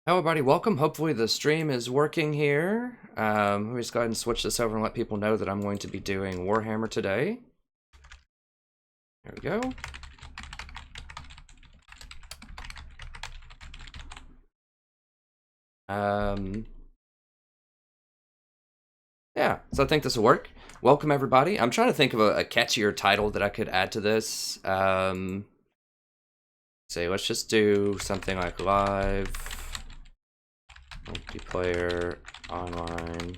Hello everybody, welcome. Hopefully the stream is working here. Let me just go ahead and switch this over and let people know that I'm going to be doing Warhammer today. There we go. Yeah, so I think this will work. Welcome everybody. I'm trying to think of a catchier title that I could add to this. Say, let's just do something like live multiplayer online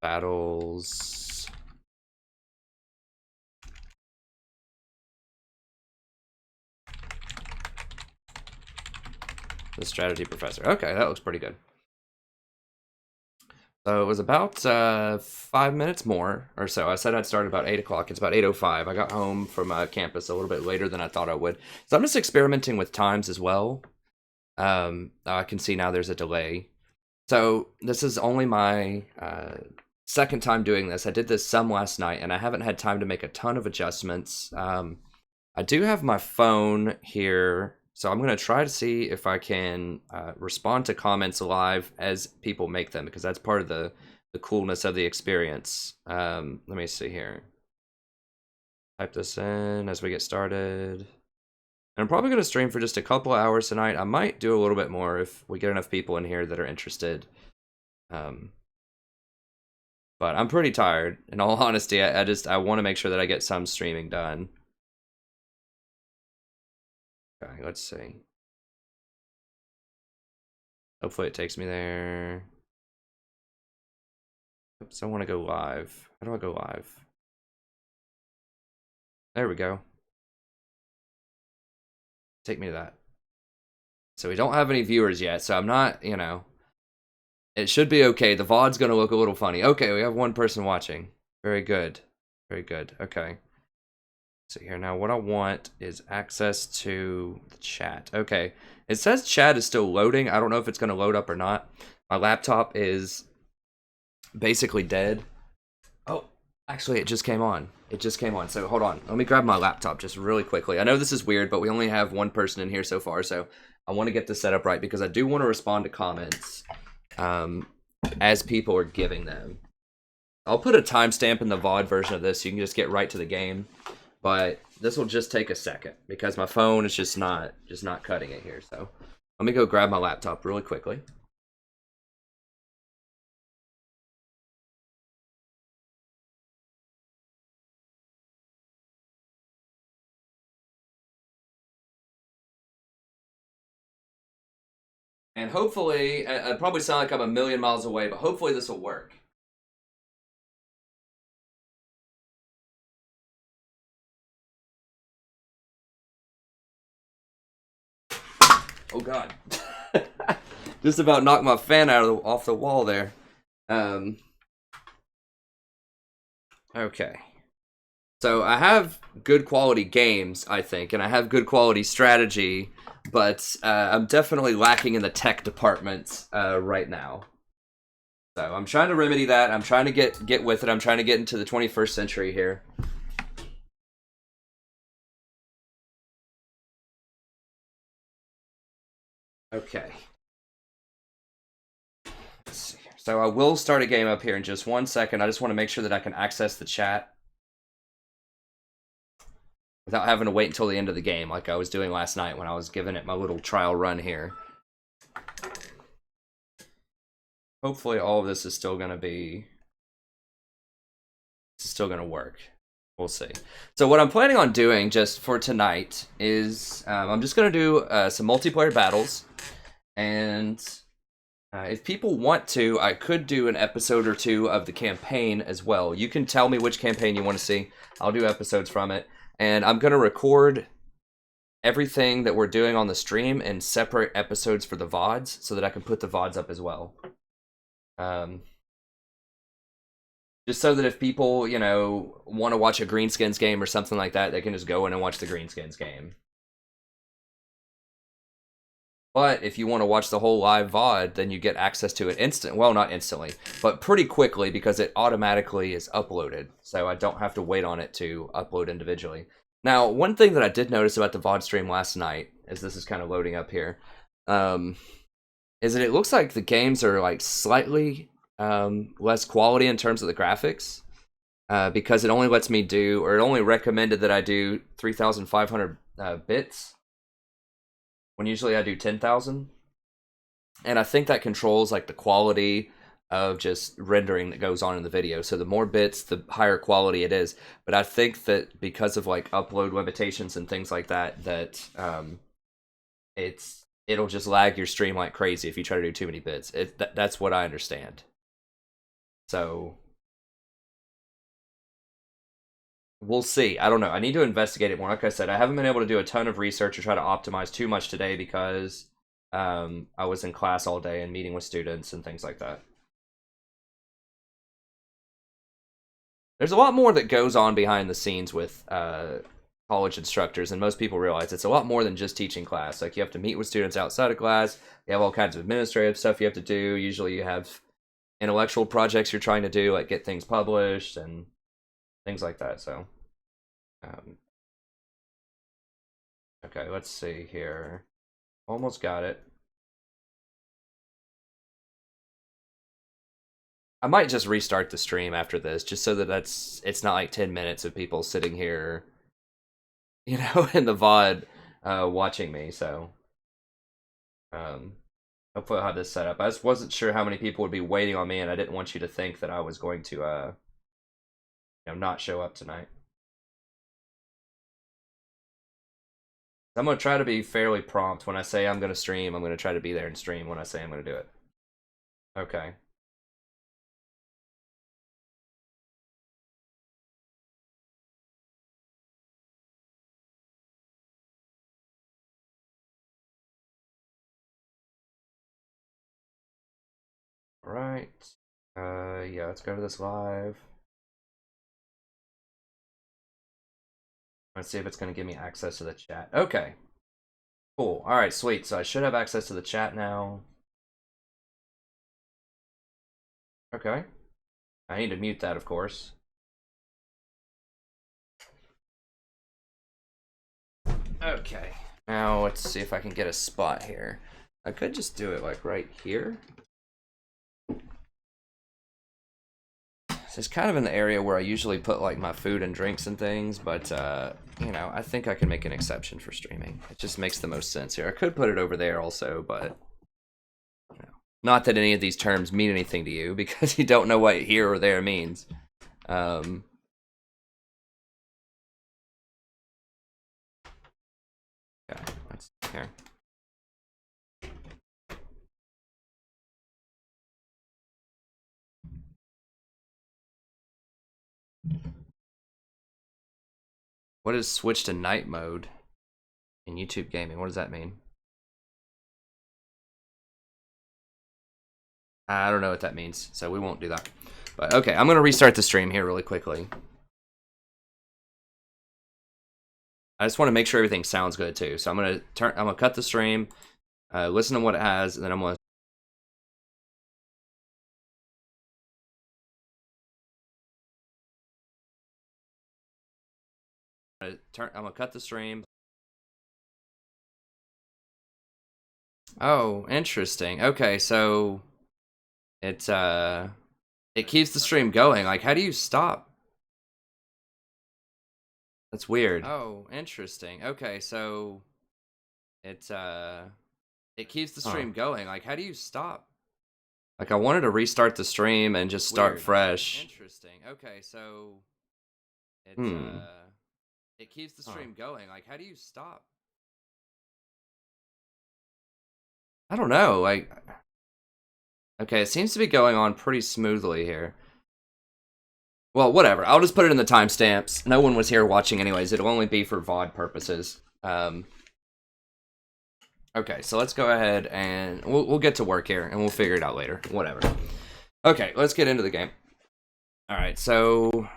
battles the strategy professor. Okay, that looks pretty good. So it was about 5 minutes more or so. I said I'd start about 8 o'clock. It's about 8:05. I got home from campus a little bit later than I thought I would. So I'm just experimenting with times as well. I can see now there's a delay. So this is only my second time doing this. I did this some last night, and I haven't had time to make a ton of adjustments. I do have my phone here, so I'm going to try to see if I can respond to comments live as people make them, because that's part of the coolness of the experience. Let me see here. Type this in as we get started. And I'm probably going to stream for just a couple hours tonight. I might do a little bit more if we get enough people in here that are interested. But I'm pretty tired. In all honesty, I want to make sure that I get some streaming done. Okay, let's see. Hopefully it takes me there. Oops, I want to go live. How do I go live? There we go. Take me to that. So we don't have any viewers yet, so I'm not, you know, it should be okay. The VOD's gonna look a little funny. Okay, we have one person watching. Very good. Very good. Okay. So here now, what I want is access to the chat. Okay. It says chat is still loading. I don't know if it's gonna load up or not. My laptop is basically dead. Oh, actually, it just came on. It just came on. So hold on. Let me grab my laptop just really quickly. I know this is weird, but we only have one person in here so far, so I want to get this set up right because I do want to respond to comments as people are giving them. I'll put a timestamp in the VOD version of this so you can just get right to the game, but this will just take a second because my phone is just not cutting it here. So let me go grab my laptop really quickly. And hopefully, I probably sound like I'm a million miles away, but hopefully this will work. Oh God. Just about knocked my fan off the wall there. Okay. So I have good quality games, I think, and I have good quality strategy, but I'm definitely lacking in the tech department right now. So I'm trying to remedy that. I'm trying to get with it. I'm trying to get into the 21st century here. Okay. Let's see. So I will start a game up here in just 1 second. I just want to make sure that I can access the chat without having to wait until the end of the game like I was doing last night when I was giving it my little trial run here. Hopefully all of this is still going to be... It's still going to work. We'll see. So what I'm planning on doing just for tonight is I'm just going to do some multiplayer battles. And if people want to, I could do an episode or two of the campaign as well. You can tell me which campaign you want to see. I'll do episodes from it. And I'm going to record everything that we're doing on the stream in separate episodes for the VODs so that I can put the VODs up as well. Just so that if people, you know, want to watch a Greenskins game or something like that, they can just go in and watch the Greenskins game. But if you want to watch the whole live VOD, then you get access to it well, not instantly, but pretty quickly because it automatically is uploaded. So I don't have to wait on it to upload individually. Now, one thing that I did notice about the VOD stream last night, as this is kind of loading up here, is that it looks like the games are like slightly less quality in terms of the graphics, because it only lets me do, or it only recommended that I do 3,500 bits, when usually I do 10,000. And I think that controls like the quality of just rendering that goes on in the video. So the more bits, the higher quality it is. But I think that because of like upload limitations and things like that, that it'll just lag your stream like crazy if you try to do too many bits. That's what I understand. So we'll see. I don't know. I need to investigate it more. Like I said, I haven't been able to do a ton of research or try to optimize too much today because I was in class all day and meeting with students and things like that. There's a lot more that goes on behind the scenes with college instructors, and most people realize it's a lot more than just teaching class. Like, you have to meet with students outside of class, you have all kinds of administrative stuff you have to do. Usually you have intellectual projects you're trying to do, like get things published and things like that. So okay, let's see here. Almost got it. I might just restart the stream after this, just so that it's not like 10 minutes of people sitting here, you know, in the VOD watching me. So hopefully I'll have this set up. I just wasn't sure how many people would be waiting on me, and I didn't want you to think that I was going to you know, not show up tonight. I'm going to try to be fairly prompt. When I say I'm going to stream, I'm going to try to be there and stream when I say I'm going to do it. Okay. Alright. Yeah, let's go to this live. Let's see if it's going to give me access to the chat. Okay. Cool. Alright, sweet. So I should have access to the chat now. Okay. I need to mute that, of course. Okay. Now, let's see if I can get a spot here. I could just do it, like, right here. So it's kind of in the area where I usually put, like, my food and drinks and things, but, you know, I think I can make an exception for streaming. It just makes the most sense here. I could put it over there also, but, you know, not that any of these terms mean anything to you, because you don't know what here or there means. Okay, let's see here. What is switch to night mode in YouTube gaming? What does that mean? I don't know what that means, so we won't do that. But okay, I'm gonna restart the stream here really quickly. I just want to make sure everything sounds good too. So I'm gonna cut the stream, listen to what it has, and then I'm gonna cut the stream. Oh, interesting. Okay, so it keeps the stream going. Like, how do you stop? That's weird. Oh, interesting. Okay, so it keeps the stream going. Like, how do you stop? Like, I wanted to restart the stream and just start fresh. Interesting. Okay, so it keeps the stream going. Like, how do you stop? I don't know. Like, okay, it seems to be going on pretty smoothly here. Well, whatever. I'll just put it in the timestamps. No one was here watching anyways. It'll only be for VOD purposes. Okay, so let's go ahead and we'll get to work here, and we'll figure it out later. Whatever. Okay, let's get into the game. Alright, so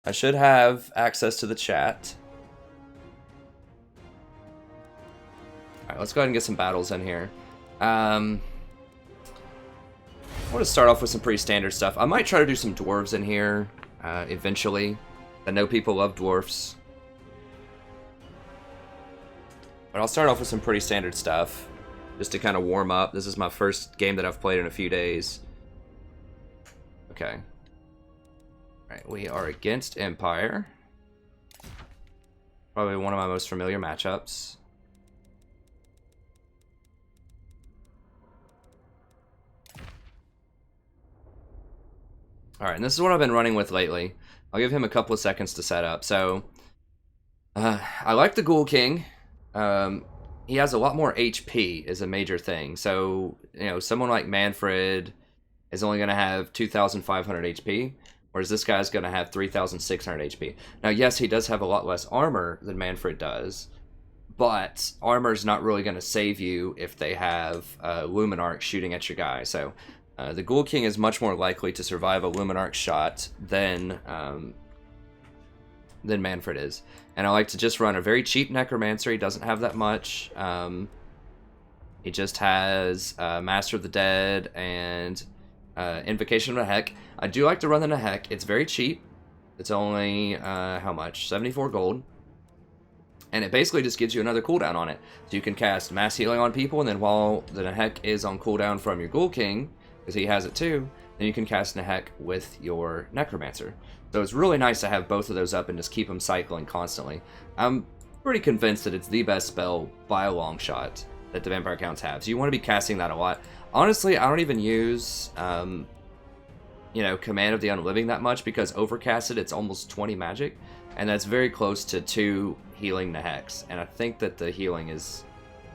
I should have access to the chat. Alright, let's go ahead and get some battles in here. I want to start off with some pretty standard stuff. I might try to do some dwarves in here eventually. I know people love dwarfs. But I'll start off with some pretty standard stuff, just to kind of warm up. This is my first game that I've played in a few days. Okay. Alright, we are against Empire. Probably one of my most familiar matchups. Alright, and this is what I've been running with lately. I'll give him a couple of seconds to set up. So, I like the Ghoul King. He has a lot more HP is a major thing. So, you know, someone like Manfred is only going to have 2,500 HP, whereas this guy's going to have 3,600 HP. Now, yes, he does have a lot less armor than Manfred does, but armor's not really going to save you if they have Luminarch shooting at your guy. So, the Ghoul King is much more likely to survive a Luminarch shot than Manfred is. And I like to just run a very cheap Necromancer. He doesn't have that much. He just has Master of the Dead and Invocation of the Heck. I do like to run the Nahek. It's very cheap. It's only, how much? 74 gold. And it basically just gives you another cooldown on it. So you can cast Mass Healing on people, and then while the Nahek is on cooldown from your Ghoul King, because he has it too, then you can cast Nahek with your Necromancer. So it's really nice to have both of those up and just keep them cycling constantly. I'm pretty convinced that it's the best spell by a long shot that the Vampire Counts have. So you want to be casting that a lot. Honestly, I don't even use, you know, Command of the Unliving that much, because overcasted, it's almost 20 magic, and that's very close to 2 healing Naheks. And I think that the healing is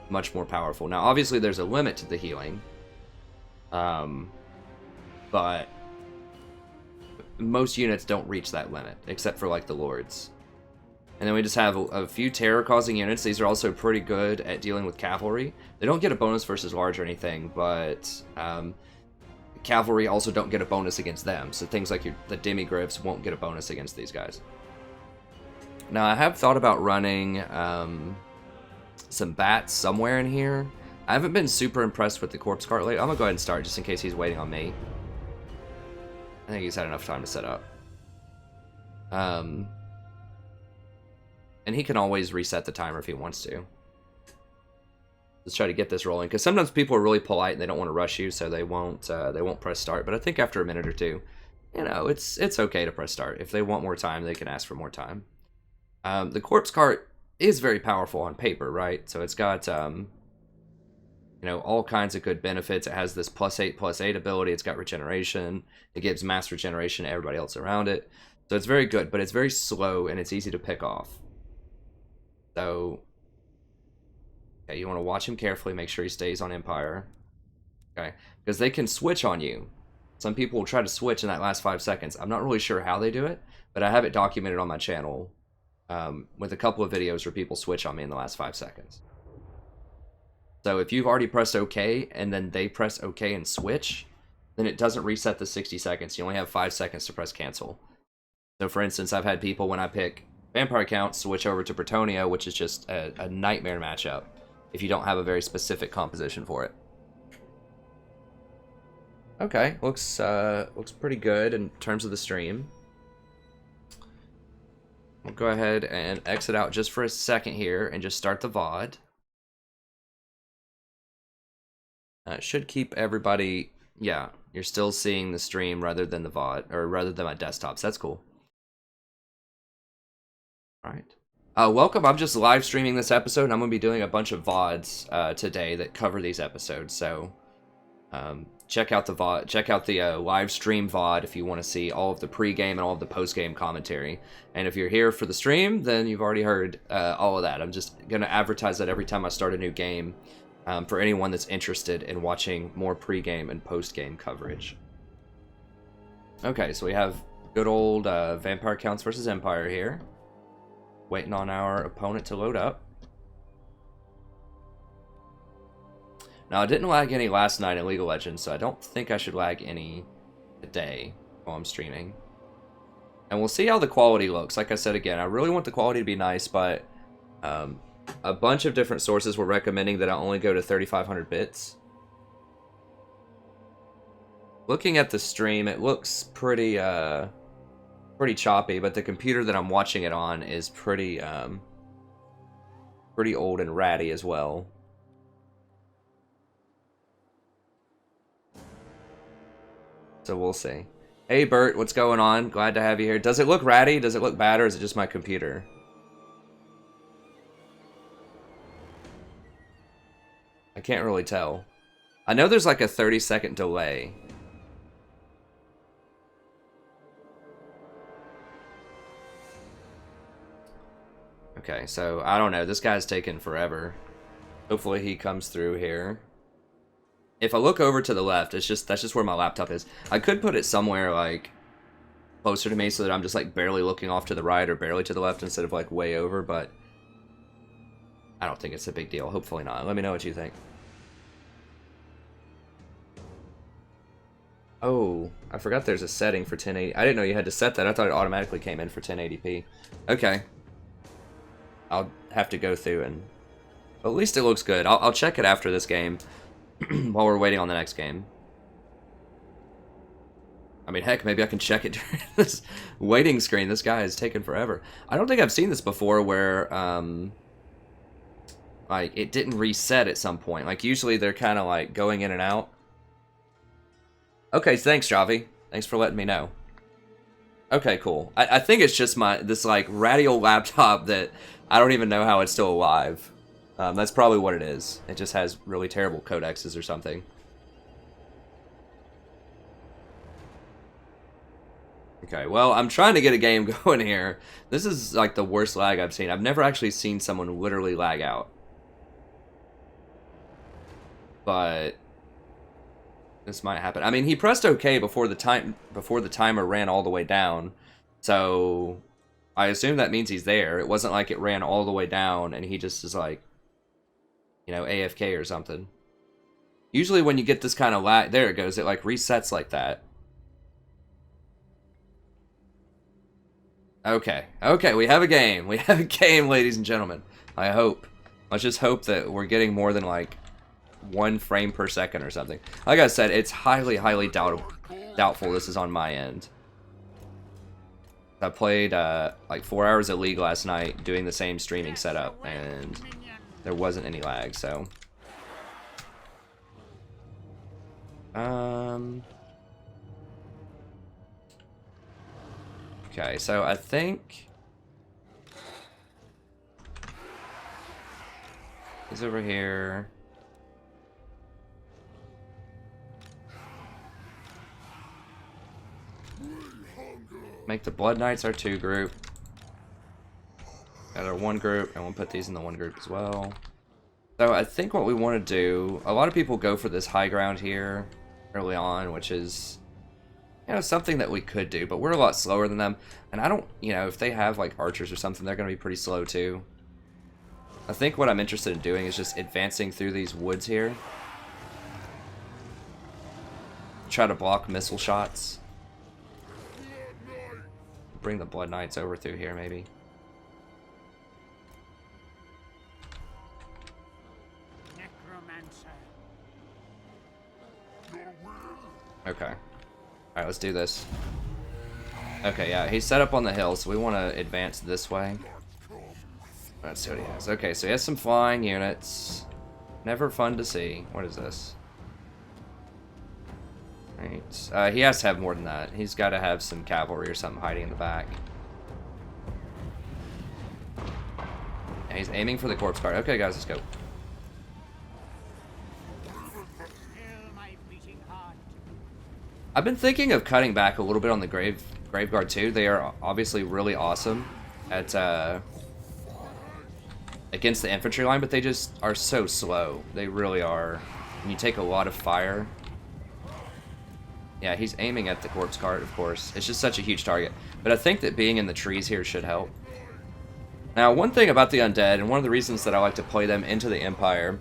much more powerful. Now, obviously, there's a limit to the healing, but most units don't reach that limit, except for like the Lords. And then we just have a few terror-causing units. These are also pretty good at dealing with cavalry. They don't get a bonus versus large or anything, but cavalry also don't get a bonus against them. So things like the Demigryphs won't get a bonus against these guys. Now, I have thought about running some bats somewhere in here. I haven't been super impressed with the Corpse Cart lately. I'm going to go ahead and start just in case he's waiting on me. I think he's had enough time to set up. And he can always reset the timer if he wants to. Let's try to get this rolling, because sometimes people are really polite and they don't want to rush you, so they won't press start. But I think after a minute or two, you know, it's okay to press start. If they want more time, they can ask for more time. The Corpse Cart is very powerful on paper, right? So it's got you know, all kinds of good benefits. It has this +8/+8 ability. It's got regeneration. It gives mass regeneration to everybody else around it. So it's very good, but it's very slow and it's easy to pick off. So, okay, you want to watch him carefully, make sure he stays on Empire. Okay, because they can switch on you. Some people will try to switch in that last 5 seconds. I'm not really sure how they do it, but I have it documented on my channel with a couple of videos where people switch on me in the last 5 seconds. So if you've already pressed OK and then they press OK and switch, then it doesn't reset the 60 seconds. You only have 5 seconds to press cancel. So for instance, I've had people, when I pick Vampire Count, switch over to Bretonnia, which is just a nightmare matchup if you don't have a very specific composition for it. Okay, looks pretty good in terms of the stream. We'll go ahead and exit out just for a second here and just start the VOD. It should keep everybody, yeah, you're still seeing the stream rather than the VOD, or rather than my desktops. That's cool. All right. Welcome. I'm just live streaming this episode, and I'm going to be doing a bunch of VODs today that cover these episodes. So check out the VOD, check out the live stream VOD if you want to see all of the pregame and all of the postgame commentary. And if you're here for the stream, then you've already heard all of that. I'm just going to advertise that every time I start a new game for anyone that's interested in watching more pregame and postgame coverage. Okay, so we have good old Vampire Counts versus Empire here. Waiting on our opponent to load up. Now, I didn't lag any last night in League of Legends, so I don't think I should lag any today while I'm streaming. And we'll see how the quality looks. Like I said again, I really want the quality to be nice, but a bunch of different sources were recommending that I only go to 3500 bits. Looking at the stream, it looks pretty pretty choppy, but the computer that I'm watching it on is pretty pretty old and ratty as well. So we'll see. Hey Bert, what's going on? Glad to have you here. Does it look ratty? Does it look bad, or is it just my computer? I can't really tell. I know there's like a 30-second delay. Okay, so I don't know. This guy's taking forever. Hopefully he comes through here. If I look over to the left, that's just where my laptop is. I could put it somewhere like closer to me so that I'm just like barely looking off to the right or barely to the left instead of like way over, but I don't think it's a big deal. Hopefully not. Let me know what you think. Oh, I forgot there's a setting for 1080. I didn't know you had to set that. I thought it automatically came in for 1080p. Okay. I'll have to go through and... But at least it looks good. I'll check it after this game. While we're waiting on the next game. I mean, heck, maybe I can check it during this waiting screen. This guy is taking forever. I don't think I've seen this before where, like, it didn't reset at some point. Like, usually they're kind of, like, going in and out. Okay, thanks, Javi. Thanks for letting me know. Okay, cool. I think it's just this, like, ratty old laptop that I don't even know how it's still alive. That's probably what it is. It just has really terrible codexes or something. Okay, well, I'm trying to get a game going here. This is like the worst lag I've seen. I've never actually seen someone literally lag out. But this might happen. I mean, he pressed OK before the timer ran all the way down. So I assume that means he's there. It wasn't like it ran all the way down and he just is like, you know, AFK or something. Usually when you get this kind of lag, there it goes, it like resets like that. Okay, okay, we have a game. We have a game, ladies and gentlemen. I hope. Let's just hope that we're getting more than like 1 frame per second or something. Like I said, it's highly, highly doubtful this is on my end. I played like 4 hours of League last night doing the same streaming setup, and there wasn't any lag, so. Okay, so I think he's over here. Make the Blood Knights our 2 group. Got our 1 group, and we'll put these in the 1 group as well. So I think what we want to do, a lot of people go for this high ground here early on, which is, you know, something that we could do, but we're a lot slower than them. And I don't, you know, if they have like archers or something, they're going to be pretty slow too. I think what I'm interested in doing is just advancing through these woods here. Try to block missile shots. Bring the Blood Knights over through here, maybe. Okay. Alright, let's do this. Okay, yeah, he's set up on the hill, so we want to advance this way. Let's see what he has. Okay, so he has some flying units. Never fun to see. What is this? Right. He has to have more than that. He's got to have some cavalry or something hiding in the back. And he's aiming for the corpse cart. Okay, guys, let's go. I've been thinking of cutting back a little bit on the Grave Guard too. They are obviously really awesome at against the infantry line, but they just are so slow. They really are. And you take a lot of fire. Yeah, he's aiming at the corpse cart, of course. It's just such a huge target. But I think that being in the trees here should help. Now, one thing about the Undead, and one of the reasons that I like to play them into the Empire...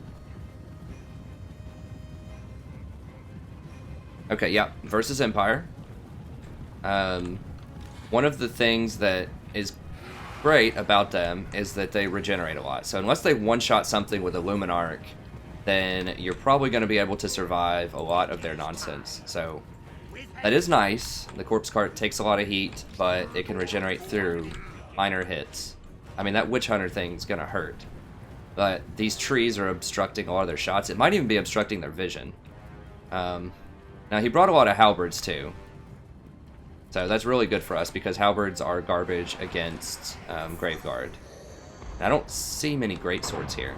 Okay, yeah, versus Empire. One of the things that is great about them is that they regenerate a lot. So unless they one-shot something with a Luminarch, then you're probably going to be able to survive a lot of their nonsense. So That is nice. The corpse cart takes a lot of heat, but it can regenerate through minor hits. I mean, that witch hunter thing's gonna hurt. But these trees are obstructing a lot of their shots. It might even be obstructing their vision. Now, he brought a lot of halberds, too. So that's really good for us, because halberds are garbage against Graveguard. I don't see many greatswords here.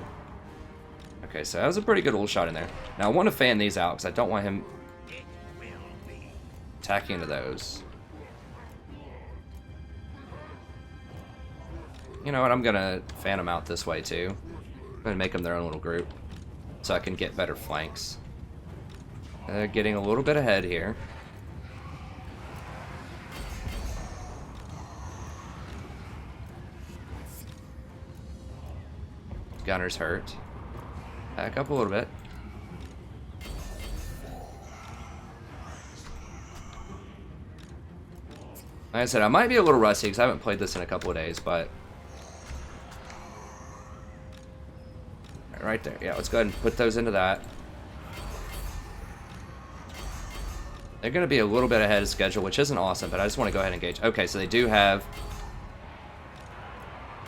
Okay, so that was a pretty good little shot in there. Now, I want to fan these out, because I don't want him attacking into those. You know what, I'm going to fan them out this way, too. I'm going to make them their own little group, so I can get better flanks. They're getting a little bit ahead here. Gunner's hurt. Back up a little bit. Like I said, I might be a little rusty because I haven't played this in a couple of days, but... Right there. Yeah, let's go ahead and put those into that. They're going to be a little bit ahead of schedule, which isn't awesome, but I just want to go ahead and engage. Okay, so they do have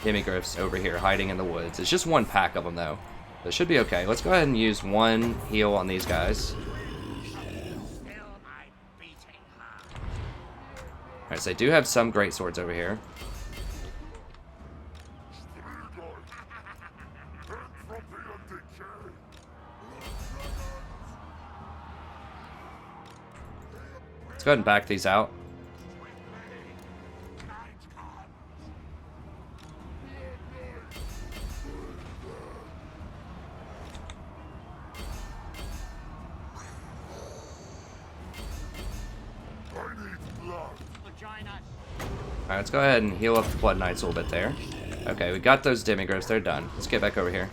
demigryphs over here hiding in the woods. It's just one pack of them, though. So it should be okay. Let's go ahead and use one heal on these guys. Alright, so they do have some great swords over here. Let's go ahead and back these out. Alright, let's go ahead and heal up the Blood Knights a little bit there. Okay, we got those demigryphs. They're done. Let's get back over here.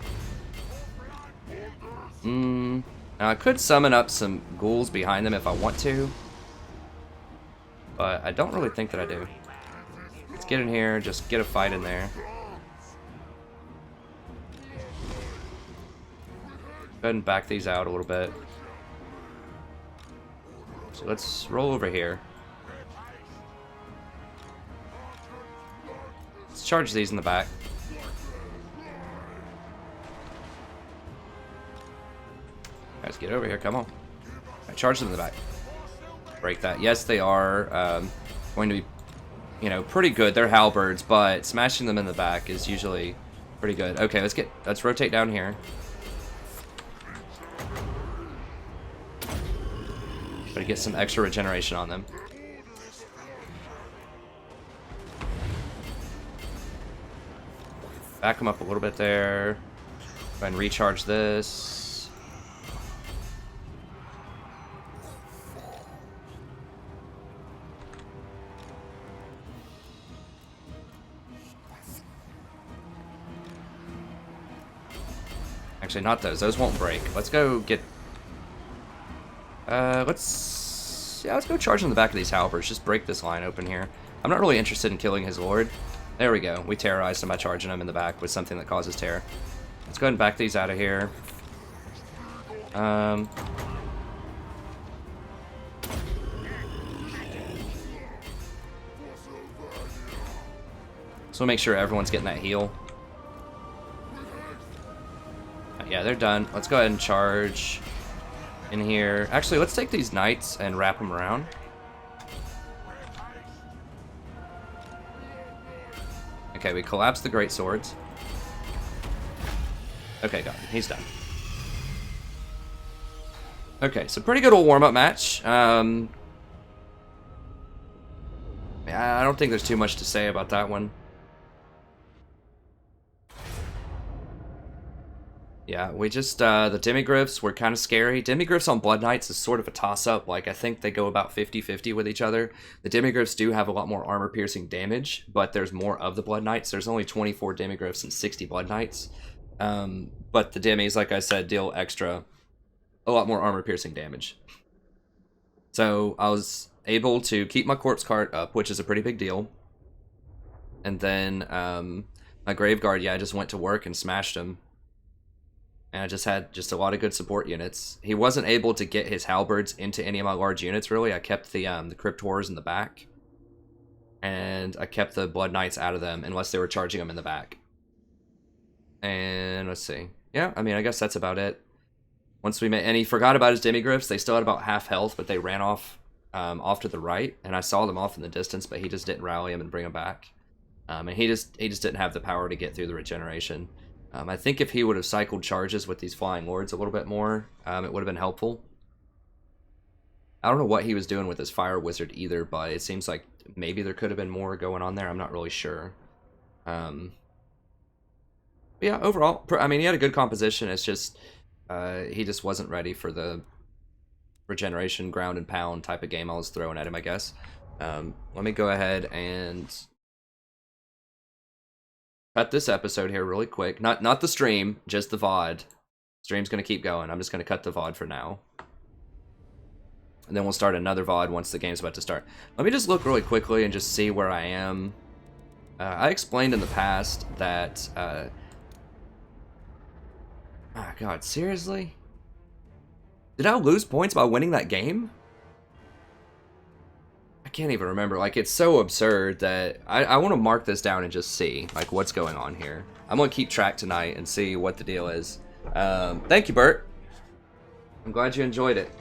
Now, I could summon up some ghouls behind them if I want to. But I don't really think that I do. Let's get in here, just get a fight in there. Go ahead and back these out a little bit. So let's roll over here. Let's charge these in the back. Guys, get over here, come on. Right, charge them in the back. Break that. Yes, they are going to be, you know, pretty good. They're halberds, but smashing them in the back is usually pretty good. Okay, let's rotate down here. Try to get some extra regeneration on them. Back them up a little bit there. Try and recharge this. Actually, not those. Those won't break. Let's go get... let's go charge in the back of these halberds. Just break this line open here. I'm not really interested in killing his lord. There we go. We terrorized him by charging him in the back with something that causes terror. Let's go ahead and back these out of here. So we'll make sure everyone's getting that heal. Yeah, they're done. Let's go ahead and charge in here. Actually, let's take these knights and wrap them around. Okay, we collapsed the great swords. Okay, got him. He's done. Okay, so pretty good old warm-up match. I don't think there's too much to say about that one. Yeah, we just, the demigryphs were kind of scary. Demigryphs on Blood Knights is sort of a toss-up. Like, I think they go about 50-50 with each other. The demigryphs do have a lot more armor-piercing damage, but there's more of the Blood Knights. There's only 24 demigryphs and 60 Blood Knights. But the demis, like I said, deal a lot more armor-piercing damage. So, I was able to keep my corpse cart up, which is a pretty big deal. And then, my Graveguard, yeah, I just went to work and smashed him. And I just had a lot of good support units. He wasn't able to get his halberds into any of my large units, really. I kept the Crypt Horrors in the back. And I kept the Blood Knights out of them, unless they were charging them in the back. And let's see. Yeah, I mean, I guess that's about it. Once we made, and he forgot about his demigryphs. They still had about half health, but they ran off to the right. And I saw them off in the distance, but he just didn't rally them and bring them back. And he just didn't have the power to get through the regeneration. I think if he would have cycled charges with these Flying Lords a little bit more, it would have been helpful. I don't know what he was doing with his Fire Wizard either, but it seems like maybe there could have been more going on there. I'm not really sure. Yeah, overall, I mean, he had a good composition. It's just he just wasn't ready for the regeneration, ground and pound type of game I was throwing at him, I guess. Let me go ahead and cut this episode here really quick. Not the stream, just the VOD. Stream's going to keep going. I'm just going to cut the VOD for now. And then we'll start another VOD once the game's about to start. Let me just look really quickly and just see where I am. I explained in the past that... oh god, seriously? Did I lose points by winning that game? I can't even remember. Like, it's so absurd that I want to mark this down and just see, like, what's going on here. I'm going to keep track tonight and see what the deal is. Thank you, Bert. I'm glad you enjoyed it.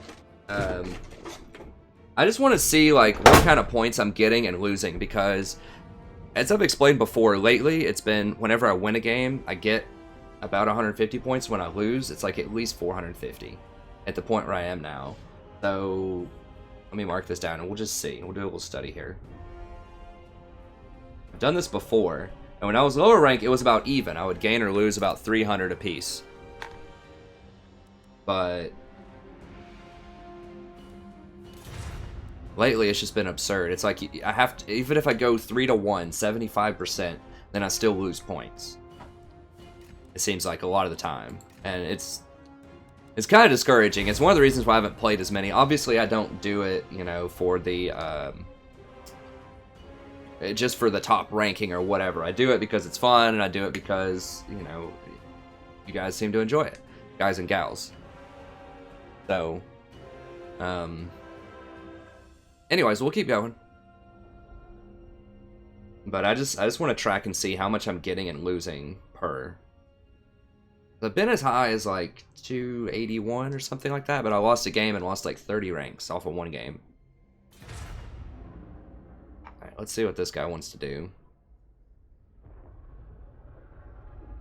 I just want to see, like, what kind of points I'm getting and losing, because, as I've explained before, lately, it's been, whenever I win a game, I get about 150 points. When I lose, it's like at least 450 at the point where I am now. So, let me mark this down, and we'll just see. We'll do a little study here. I've done this before, and when I was lower rank, it was about even. I would gain or lose about 300 apiece. But lately, it's just been absurd. It's like, I have to, even if I go 3-1, 75%, then I still lose points. It seems like a lot of the time. And it's kind of discouraging. It's one of the reasons why I haven't played as many. Obviously, I don't do it, you know, for the, just for the top ranking or whatever. I do it because it's fun, and I do it because, you know, you guys seem to enjoy it. Guys and gals. So, anyways, we'll keep going. But I just want to track and see how much I'm getting and losing per. I've been as high as like 281 or something like that, but I lost a game and lost like 30 ranks off of one game. Alright, let's see what this guy wants to do. I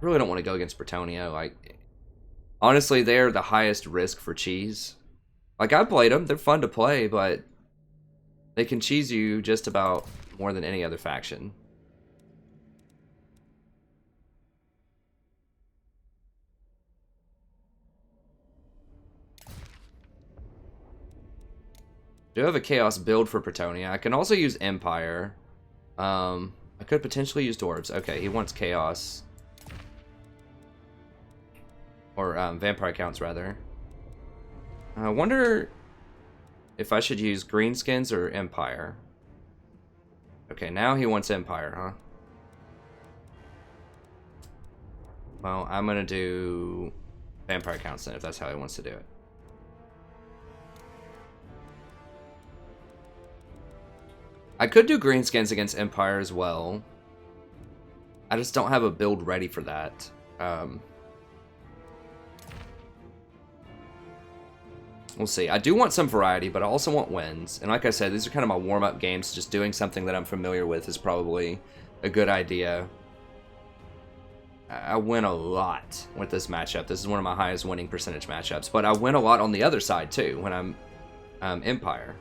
really don't want to go against Bretonnia. Like, honestly, they're the highest risk for cheese. Like, I played them. They're fun to play, but they can cheese you just about more than any other faction. I do have a Chaos build for Bretonnia. I can also use Empire. I could potentially use Dwarves. Okay, he wants Chaos. Or Vampire Counts, rather. I wonder if I should use Greenskins or Empire. Okay, now he wants Empire, huh? Well, I'm gonna do Vampire Counts then, if that's how he wants to do it. I could do Greenskins against Empire as well. I just don't have a build ready for that. We'll see. I do want some variety, but I also want wins. And like I said, these are kind of my warm-up games. Just doing something that I'm familiar with is probably a good idea. I win a lot with this matchup. This is one of my highest winning percentage matchups. But I win a lot on the other side, too, when I'm Empire.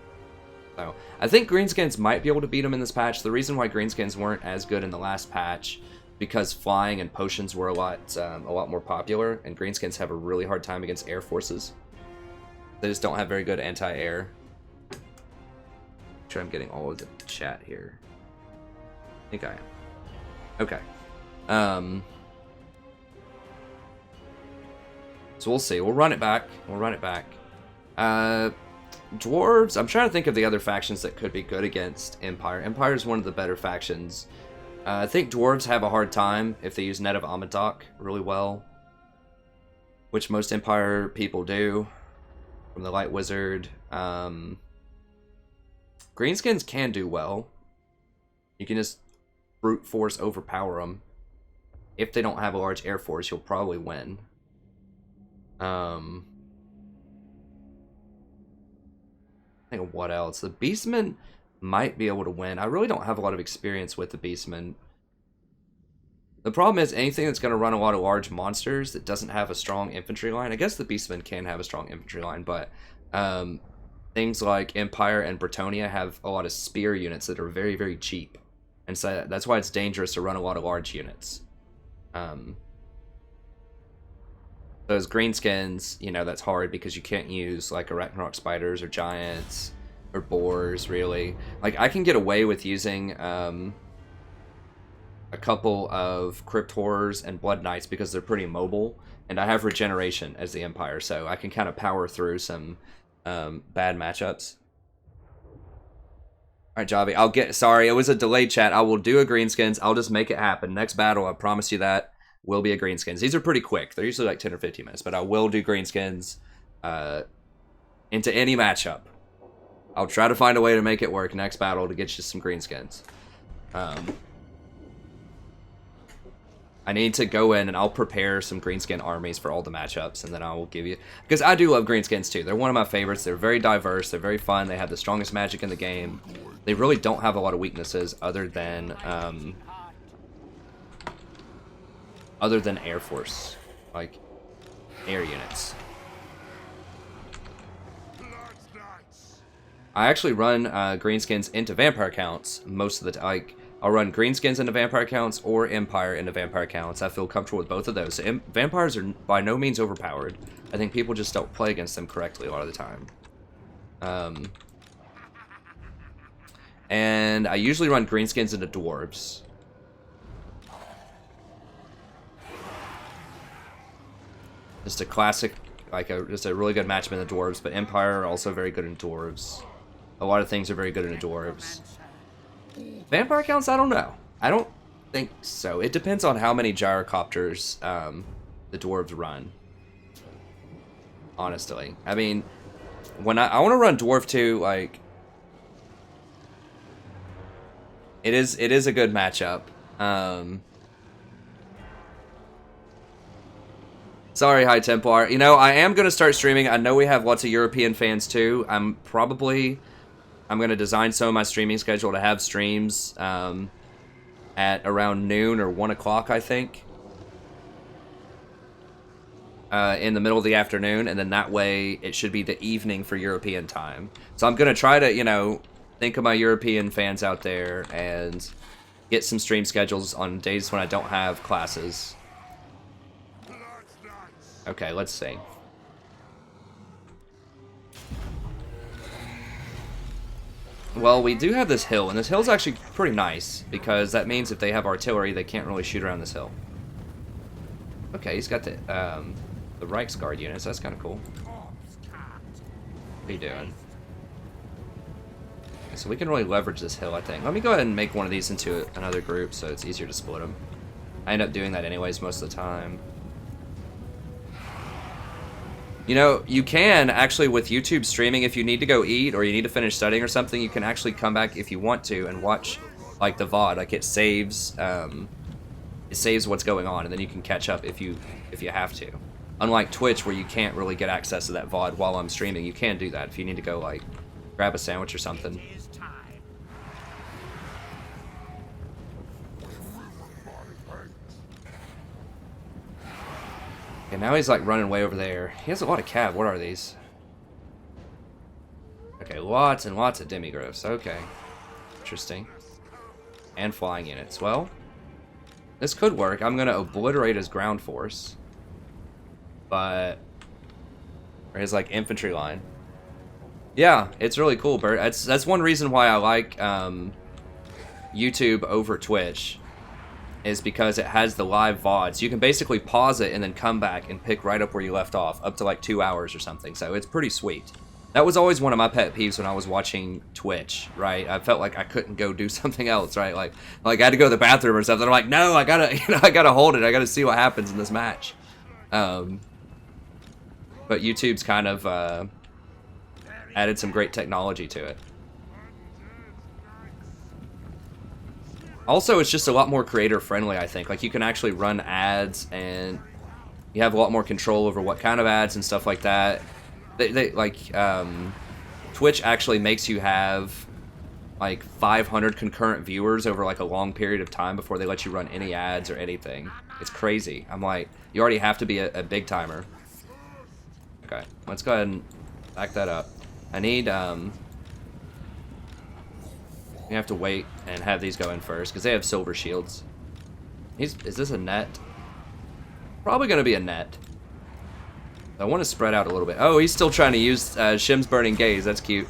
So I think Greenskins might be able to beat him in this patch. The reason why Greenskins weren't as good in the last patch, because flying and potions were a lot more popular, and Greenskins have a really hard time against air forces. They just don't have very good anti-air. Make sure I'm getting all of the chat here. I think I am. Okay. So we'll see. We'll run it back. We'll run it back. Dwarves, I'm trying to think of the other factions that could be good against Empire. Empire is one of the better factions. I think Dwarves have a hard time if they use Net of Amidok really well. which most Empire people do, from the Light Wizard. Greenskins can do well. You can just brute force overpower them. If they don't have a large air force, you'll probably win. I think what else? The Beastmen might be able to win. I really don't have a lot of experience with the Beastmen. The problem is anything that's going to run a lot of large monsters that doesn't have a strong infantry line. I guess the Beastmen can have a strong infantry line, but things like Empire and Bretonnia have a lot of spear units that are very, very cheap. And so that's why it's dangerous to run a lot of large units. Those Greenskins, you know, that's hard because you can't use like Arachnarok spiders or giants or boars, really. Like, I can get away with using a couple of Crypt Horrors and Blood Knights because they're pretty mobile, and I have regeneration as the Empire, so I can kind of power through some bad matchups. Alright, Javi, sorry, it was a delayed chat. I will do a Greenskins. I'll just make it happen. Next battle, I promise you that, will be a Greenskins. These are pretty quick. They're usually like 10 or 15 minutes, but I will do Greenskins into any matchup. I'll try to find a way to make it work next battle to get you some Greenskins. I need to go in and I'll prepare some Greenskin armies for all the matchups, and then I will give you... Because I do love Greenskins too. They're one of my favorites. They're very diverse. They're very fun. They have the strongest magic in the game. They really don't have a lot of weaknesses other than Air Force. Like, air units. I actually run Greenskins into Vampire counts most of the time. Like, I'll run Greenskins into Vampire counts or Empire into Vampire counts. I feel comfortable with both of those. Vampires are by no means overpowered. I think people just don't play against them correctly a lot of the time. And I usually run Greenskins into Dwarves. Just a classic, like just a really good matchup in the Dwarves, but Empire are also very good in Dwarves. A lot of things are very good in the Dwarves. Vampire counts, I don't know. I don't think so. It depends on how many gyrocopters the Dwarves run. Honestly. I mean, when I want to run Dwarf 2, like... It is a good matchup. Sorry, High Templar. You know, I am going to start streaming. I know we have lots of European fans too. I'm going to design some of my streaming schedule to have streams at around noon or 1 o'clock, I think. In the middle of the afternoon, and then that way it should be the evening for European time. So I'm going to try to, you know, think of my European fans out there and get some stream schedules on days when I don't have classes. Okay, let's see. Well, we do have this hill, and this hill's actually pretty nice, because that means if they have artillery, they can't really shoot around this hill. Okay, he's got the Reichsguard units, that's kind of cool. What are you doing? Okay, so we can really leverage this hill, I think. Let me go ahead and make one of these into another group, so it's easier to split them. I end up doing that anyways most of the time. You know, you can actually, with YouTube streaming, if you need to go eat or you need to finish studying or something, you can actually come back if you want to and watch, like, the VOD. Like, it saves what's going on, and then you can catch up if you have to. Unlike Twitch, where you can't really get access to that VOD while I'm streaming, you can do that if you need to go, like, grab a sandwich or something. Okay, now he's like running way over there. He has a lot of cav. What are these? Okay, lots and lots of demigrifts. Okay. Interesting. And flying units. Well, this could work. I'm going to obliterate his ground force. But... or his, like, infantry line. Yeah, it's really cool, Bert. That's one reason why I like YouTube over Twitch. Is because it has the live VODs. You can basically pause it and then come back and pick right up where you left off, up to like 2 hours or something, so it's pretty sweet. That was always one of my pet peeves when I was watching Twitch, right? I felt like I couldn't go do something else, right? Like I had to go to the bathroom or something. I'm like, no, I gotta hold it. I gotta see what happens in this match. But YouTube's kind of added some great technology to it. Also, it's just a lot more creator friendly, I think. Like, you can actually run ads, and you have a lot more control over what kind of ads and stuff like that. Twitch actually makes you have like 500 concurrent viewers over like a long period of time before they let you run any ads or anything. It's crazy. I'm like, you already have to be a big timer. Okay, let's go ahead and back that up. I need, we have to wait and have these go in first, because they have silver shields. Is this a net? Probably going to be a net. I want to spread out a little bit. Oh, he's still trying to use Shim's Burning Gaze. That's cute.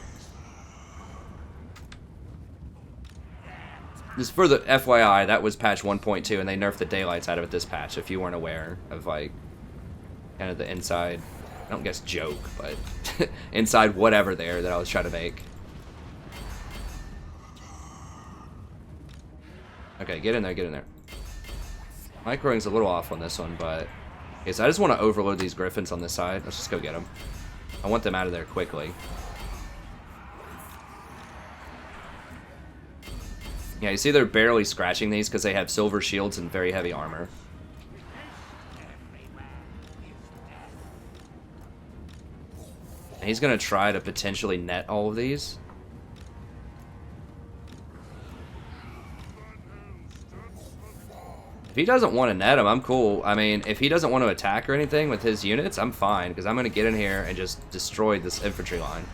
Just for the FYI, that was patch 1.2, and they nerfed the daylights out of it this patch, if you weren't aware of, like, kind of the inside, I don't guess joke, but inside whatever there that I was trying to make. Okay, get in there, get in there. Microing's a little off on this one, but... Okay, so I just want to overload these griffins on this side. Let's just go get them. I want them out of there quickly. Yeah, you see they're barely scratching these because they have silver shields and very heavy armor. And he's going to try to potentially net all of these. If he doesn't want to net him, I'm cool. I mean, if he doesn't want to attack or anything with his units, I'm fine, because I'm going to get in here and just destroy this infantry line.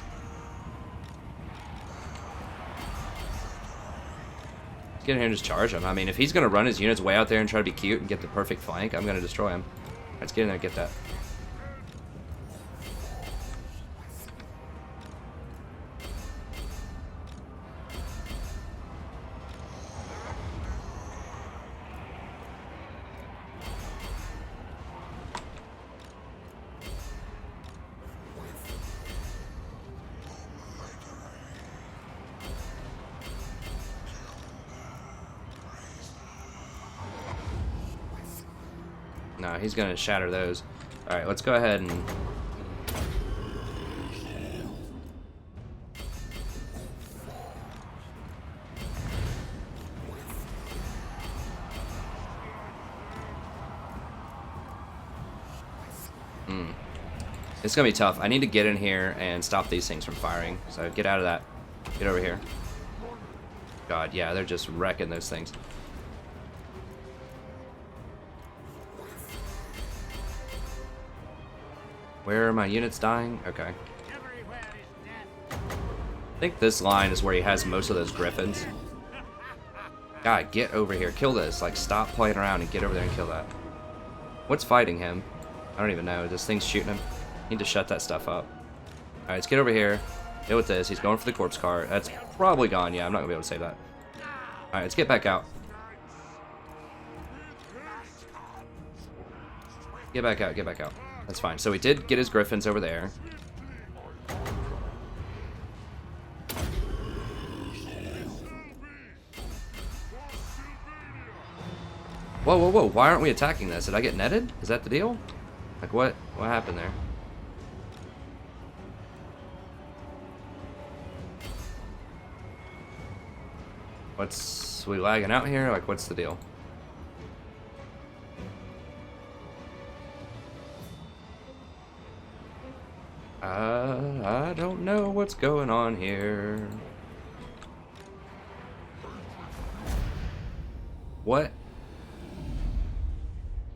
Get in here and just charge him. I mean, if he's going to run his units way out there and try to be cute and get the perfect flank, I'm going to destroy him. Let's get in there and get that. No, he's gonna shatter those. Alright, let's go ahead and... It's gonna be tough. I need to get in here and stop these things from firing. So get out of that. Get over here. God, yeah, they're just wrecking those things. Where are my units dying? Okay. I think this line is where he has most of those griffins. God, get over here. Kill this. Like, stop playing around and get over there and kill that. What's fighting him? I don't even know. This thing's shooting him. Need to shut that stuff up. Alright, let's get over here. Deal with this. He's going for the corpse cart. That's probably gone. Yeah, I'm not going to be able to save that. Alright, let's get back out. Get back out. Get back out. That's fine. So he did get his griffins over there. Whoa, whoa, whoa. Why aren't we attacking this? Did I get netted? Is that the deal? Like, what happened there? What's... we lagging out here? Like, what's the deal? I don't know what's going on here. What?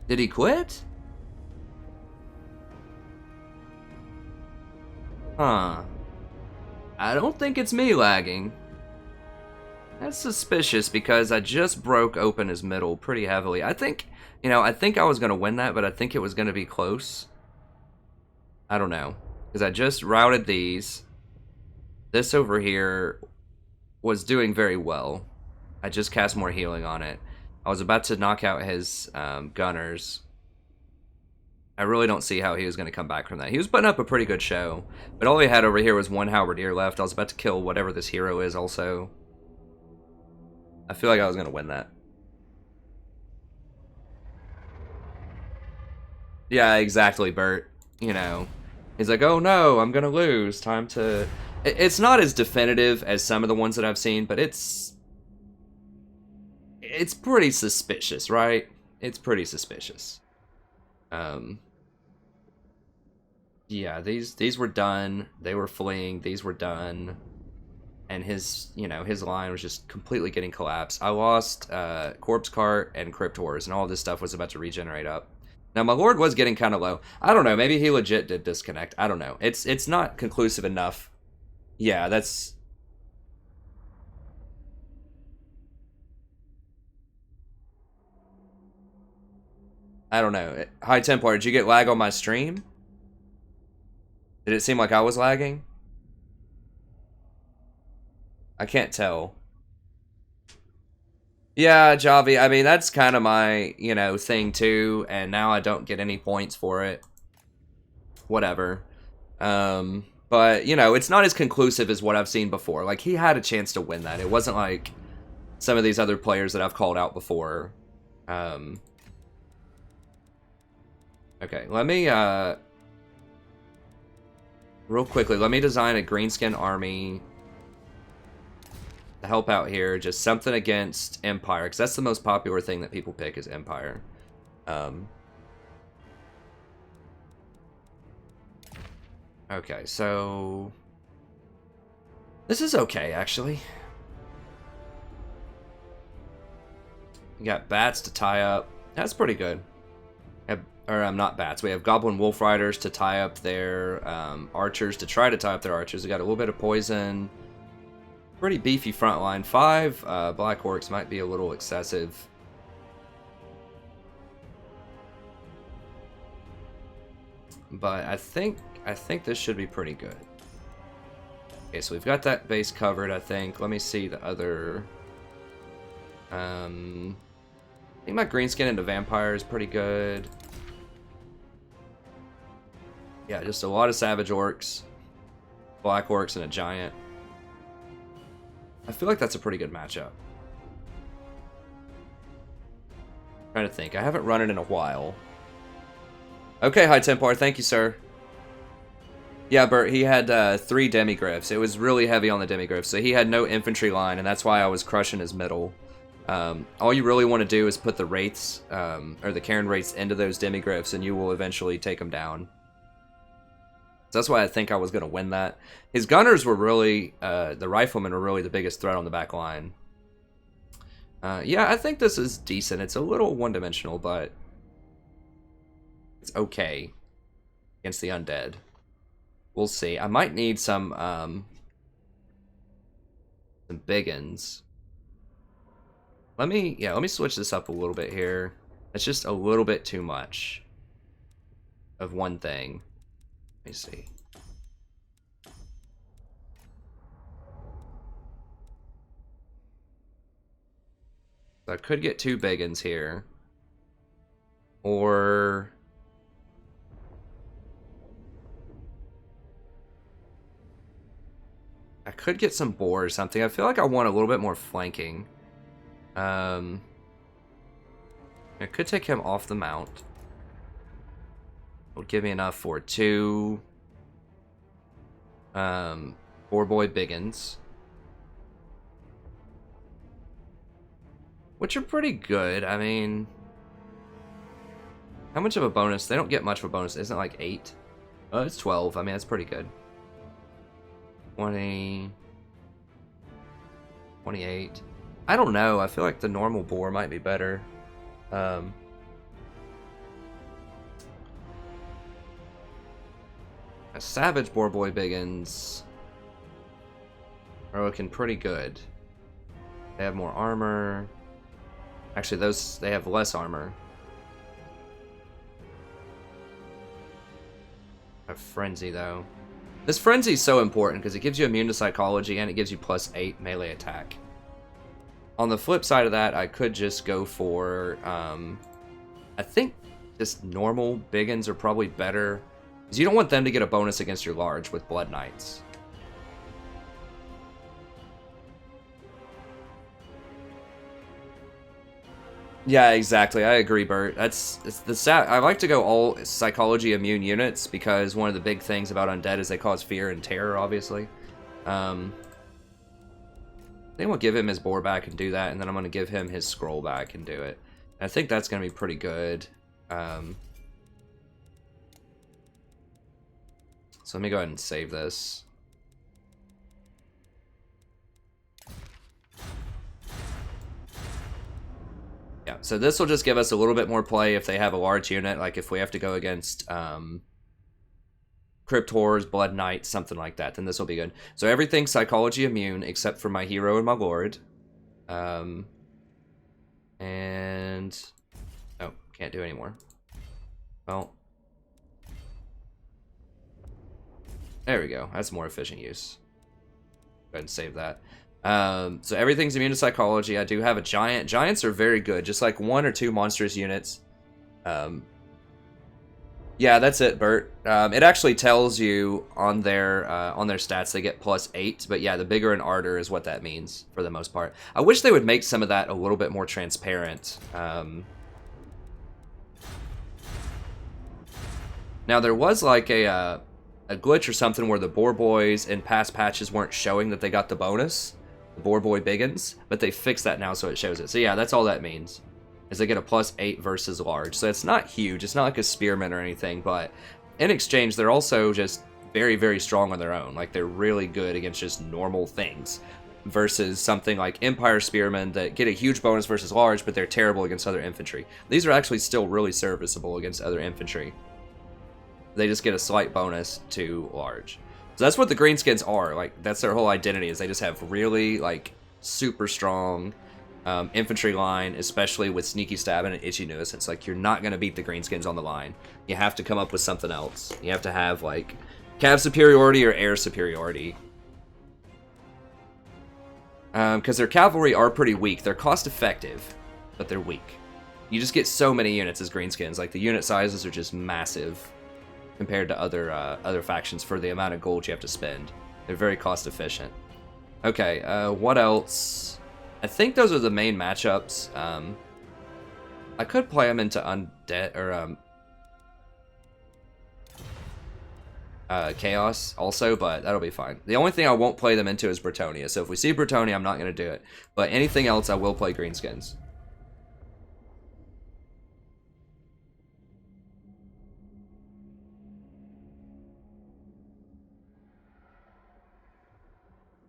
Did he quit? Huh. I don't think it's me lagging. That's suspicious because I just broke open his middle pretty heavily. I think, you know, I think I was going to win that, but I think it was going to be close. I don't know. Because I just routed these. This over here was doing very well. I just cast more healing on it. I was about to knock out his gunners. I really don't see how he was going to come back from that. He was putting up a pretty good show. But all he had over here was one halberdier left. I was about to kill whatever this hero is also. I feel like I was going to win that. Yeah, exactly, Bert. You know, He's like, oh no, I'm gonna lose. Time to... It's not as definitive as some of the ones that I've seen, but it's pretty suspicious, right? It's pretty suspicious. Yeah, these were done. They were fleeing. These were done. And his, his line was just completely getting collapsed. I lost Corpse Cart and Crypt Wars, and all this stuff was about to regenerate up. Now, my Lord was getting kind of low. I don't know. Maybe he legit did disconnect. I don't know. It's not conclusive enough. Yeah, that's... I don't know. High Templar, did you get lag on my stream? Did it seem like I was lagging? I can't tell. Yeah, Javi, I mean, that's kind of my, thing too, and now I don't get any points for it. Whatever. But, it's not as conclusive as what I've seen before. Like, he had a chance to win that. It wasn't like some of these other players that I've called out before. Okay, let me, real quickly, let me design a greenskin army to help out here. Just something against Empire, because that's the most popular thing that people pick is Empire. Okay, so... this is okay, actually. We got bats to tie up. That's pretty good. Or not bats. We have Goblin Wolf Riders to tie up their archers, to try to tie up their archers. We got a little bit of poison. Pretty beefy front line. 5 Black Orcs might be a little excessive. But I think this should be pretty good. Okay, so we've got that base covered, I think. Let me see the other... I think my greenskin into vampire is pretty good. Yeah, just a lot of savage orcs, black orcs, and a giant. I feel like that's a pretty good matchup. Trying to think. I haven't run it in a while. Okay, High Templar, thank you, sir. Yeah, Bert, he had 3 demigryphs. It was really heavy on the demigryphs, so he had no infantry line, and that's why I was crushing his middle. All you really want to do is put the wraiths, or the Cairn wraiths, into those demigryphs, and you will eventually take them down. So that's why I think I was going to win that. His gunners were really, the riflemen were really the biggest threat on the back line. Yeah, I think this is decent. It's a little one-dimensional, but it's okay against the undead. We'll see. I might need some biggins. Let me switch this up a little bit here. It's just a little bit too much of one thing. Let me see. So I could get 2 biggins here. Or... I could get some boar or something. I feel like I want a little bit more flanking. I could take him off the mount. Would give me enough for 2 boar-boy biggins, which are pretty good. I mean, how much of a bonus? They don't get much of a bonus. Isn't it like 8? Oh, it's 12. I mean, that's pretty good. 20, 28. I don't know. I feel like the normal boar might be better. A savage boar boy biggins are looking pretty good. They have more armor. Actually, they have less armor. A frenzy though. This frenzy is so important because it gives you immune to psychology and it gives you +8 melee attack. On the flip side of that, I could just go for, I think just normal biggins are probably better. Because you don't want them to get a bonus against your large with Blood Knights. Yeah, exactly. I agree, Bert. It's the stat. I like to go all psychology immune units because one of the big things about undead is they cause fear and terror, obviously. I think we'll give him his boar back and do that, and then I'm going to give him his scroll back and do it. And I think that's going to be pretty good. So let me go ahead and save this. Yeah, so this will just give us a little bit more play if they have a large unit, like if we have to go against Crypt Horrors, Blood Knights, something like that, then this will be good. So everything's psychology immune except for my hero and my lord. And... oh, can't do anymore. Well... there we go. That's more efficient use. Go ahead and save that. So everything's immune to psychology. I do have a giant. Giants are very good. Just like 1 or 2 monstrous units. Yeah, that's it, Bert. It actually tells you on their stats they get +8. But yeah, the bigger an ardor is what that means for the most part. I wish they would make some of that a little bit more transparent. Now there was like a glitch or something where the boar boys in past patches weren't showing that they got the bonus. The boar boy biggins, but they fixed that now so it shows it. So yeah, that's all that means, is they get a +8 versus large. So it's not huge, it's not like a spearman or anything, but in exchange they're also just very, very strong on their own. Like they're really good against just normal things, versus something like Empire Spearmen that get a huge bonus versus large, but they're terrible against other infantry. These are actually still really serviceable against other infantry. They just get a slight bonus to large. So that's what the Greenskins are. Like, that's their whole identity, is they just have really, like, super strong infantry line, especially with Sneaky Stab and an Itchy Nose. It's like, you're not going to beat the Greenskins on the line. You have to come up with something else. You have to have, like, cav superiority or air superiority. Because their cavalry are pretty weak. They're cost-effective, but they're weak. You just get so many units as Greenskins. Like, the unit sizes are just massive compared to other factions for the amount of gold you have to spend. They're very cost efficient. Okay, what else? I think those are the main matchups. I could play them into Undead or Chaos also, but that'll be fine. The only thing I won't play them into is Bretonnia. So if we see Bretonnia, I'm not going to do it. But anything else, I will play Greenskins.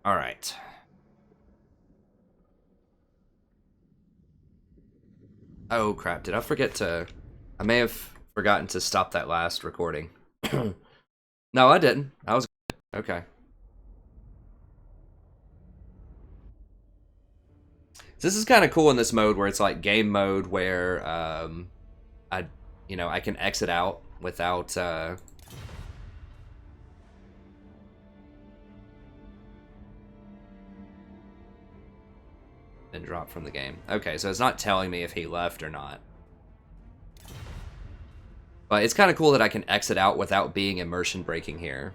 All right. Oh, crap. Did I forget to... I may have forgotten to stop that last recording. No, I didn't. I was good. Okay. This is kind of cool in this mode where it's like game mode where I can exit out without... and drop from the game. Okay, so it's not telling me if he left or not. But it's kind of cool that I can exit out without being immersion breaking here.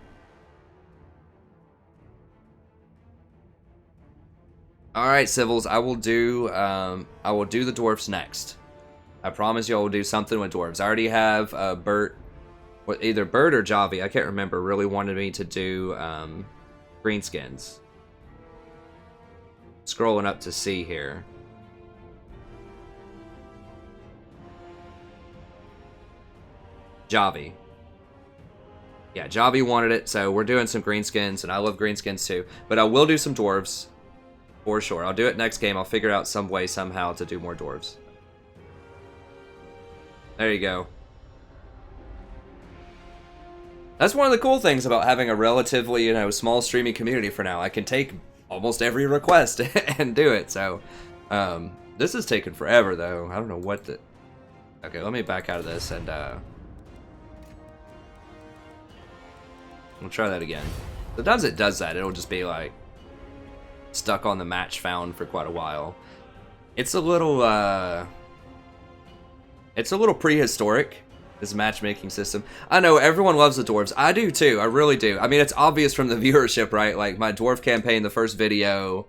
Alright, civils, I will do the dwarfs next. I promise you I will do something with dwarves. I already have Bert, either Bert or Javi, I can't remember, really wanted me to do Greenskins. Scrolling up to see here. Javi. Yeah, Javi wanted it, so we're doing some Greenskins, and I love Greenskins too. But I will do some dwarves, for sure. I'll do it next game. I'll figure out some way, somehow, to do more dwarves. There you go. That's one of the cool things about having a relatively, small streaming community for now. I can take almost every request and do it. So this is taking forever though. I don't know what the... Okay, let me back out of this and we'll try that again. Sometimes it does that. It'll just be like stuck on the match found for quite a while. It's a little prehistoric, this matchmaking system. I know everyone loves the dwarves. I do too. I really do. I mean, it's obvious from the viewership, right? Like my Dwarf Campaign, the first video,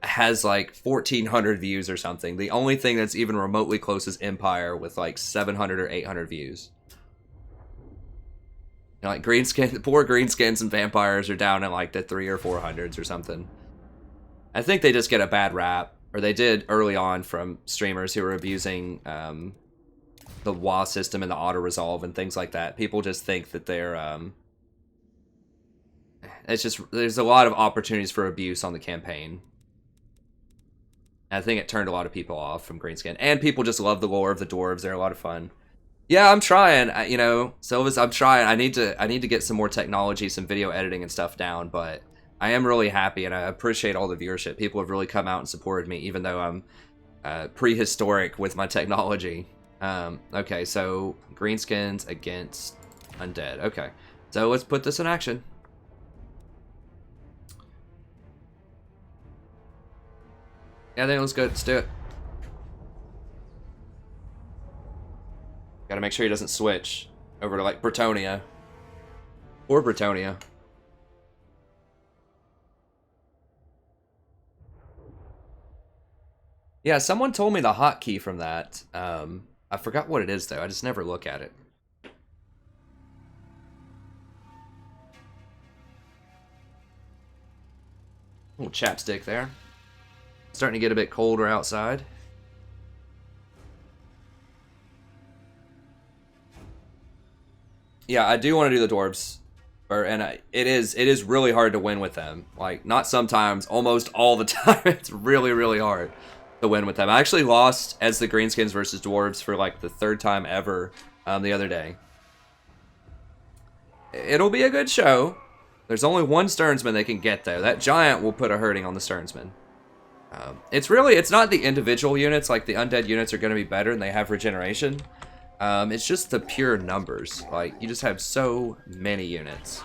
has like 1,400 views or something. The only thing that's even remotely close is Empire with like 700 or 800 views. You know, like poor Greenskins and Vampires are down in like the 300 or 400s or something. I think they just get a bad rap, or they did early on from streamers who were abusing the WA system and the auto resolve and things like that. People just think that they're it's just, there's a lot of opportunities for abuse on the campaign. I think it turned a lot of people off from Greenskin, and people just love the lore of the dwarves. They're a lot of fun. Yeah, I'm trying. You know, Silvus, I'm trying. I need to get some more technology, some video editing and stuff down. But I am really happy, and I appreciate all the viewership. People have really come out and supported me, even though I'm prehistoric with my technology. Okay, so Greenskins against Undead. Okay, so let's put this in action. Yeah, I think it looks good. Let's do it. Gotta make sure he doesn't switch over to, like, Bretonnia. Or Bretonnia. Yeah, someone told me the hotkey from that. I forgot what it is, though. I just never look at it. Little chapstick there. Starting to get a bit colder outside. Yeah, I do want to do the dwarves, and it is really hard to win with them. Like, not sometimes, almost all the time. It's really, really hard to win with them. I actually lost as the Greenskins versus dwarves for like the 3rd time ever the other day. It'll be a good show. There's only one Sternsman they can get though. That giant will put a hurting on the Sternsman. It's not the individual units, like the undead units are going to be better and they have regeneration. It's just the pure numbers. Like, you just have so many units.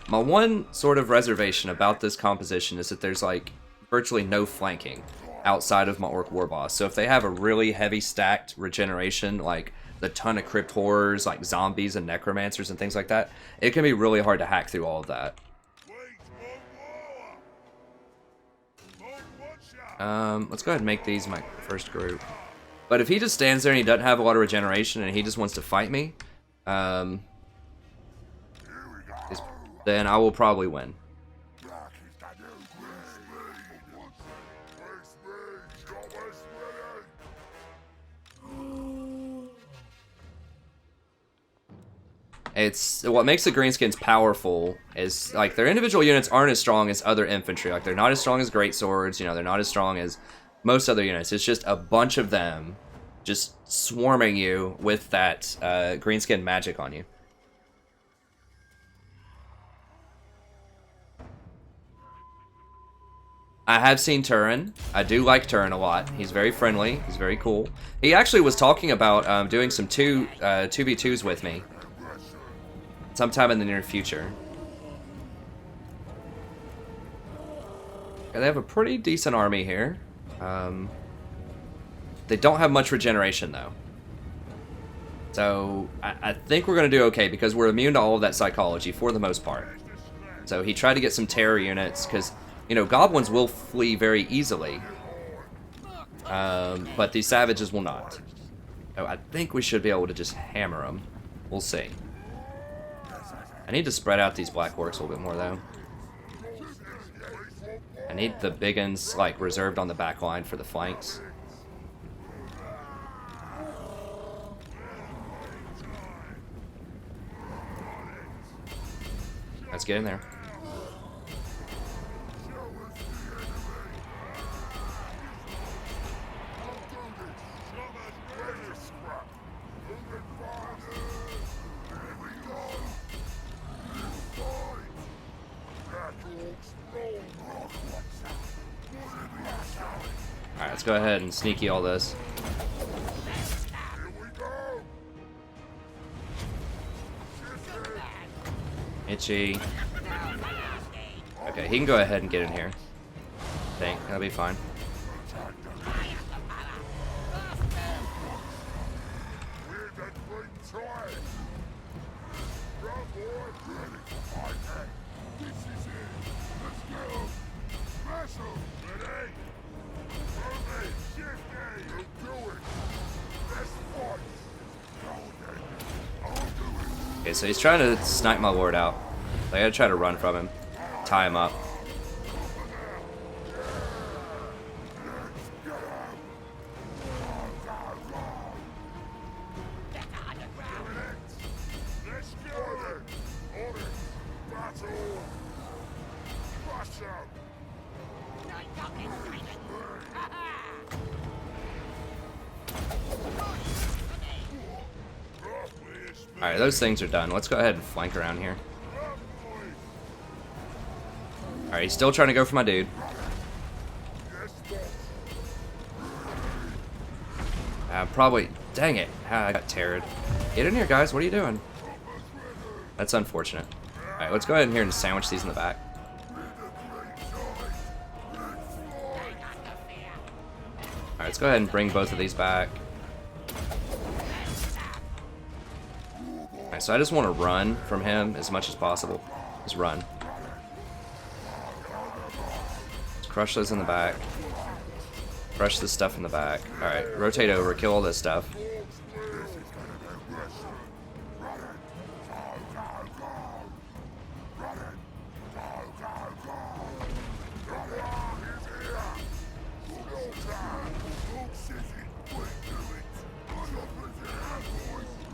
My one sort of reservation about this composition is that there's like virtually no flanking outside of my Orc War Boss. So if they have a really heavy stacked regeneration, like the ton of Crypt Horrors, like zombies and necromancers and things like that, it can be really hard to hack through all of that. Let's go ahead and make these my first group. But if he just stands there and he doesn't have a lot of regeneration and he just wants to fight me, then I will probably win. It's what makes the Greenskins powerful is like their individual units aren't as strong as other infantry. Like, they're not as strong as great swords, you know, they're not as strong as most other units. It's just a bunch of them just swarming you with that greenskin magic on you. I have seen Turin. I do like Turin a lot. He's very friendly. He's very cool. He actually was talking about doing some 2v2s with me sometime in the near future. Yeah, they have a pretty decent army here. They don't have much regeneration, though. So, I think we're going to do okay, because we're immune to all of that psychology, for the most part. So, he tried to get some terror units, because, you know, goblins will flee very easily. But these savages will not. So, I think we should be able to just hammer them. We'll see. I need to spread out these black orcs a little bit more, though. I need the big uns, like, reserved on the back line for the flanks. Let's get in there. Alright, let's go ahead and sneaky all this. Itchy. Okay, he can go ahead and get in here. I think that'll be fine. Okay, so he's trying to snipe my lord out. I gotta try to run from him. Tie him up. Alright, those things are done. Let's go ahead and flank around here. Alright, he's still trying to go for my dude. Probably... Dang it. I got teared. Get in here, guys. What are you doing? That's unfortunate. Alright, let's go ahead in here and sandwich these in the back. Alright, let's go ahead and bring both of these back. Alright, so I just want to run from him as much as possible. Just run. Let's crush those in the back. Crush this stuff in the back. Alright, rotate over, kill all this stuff.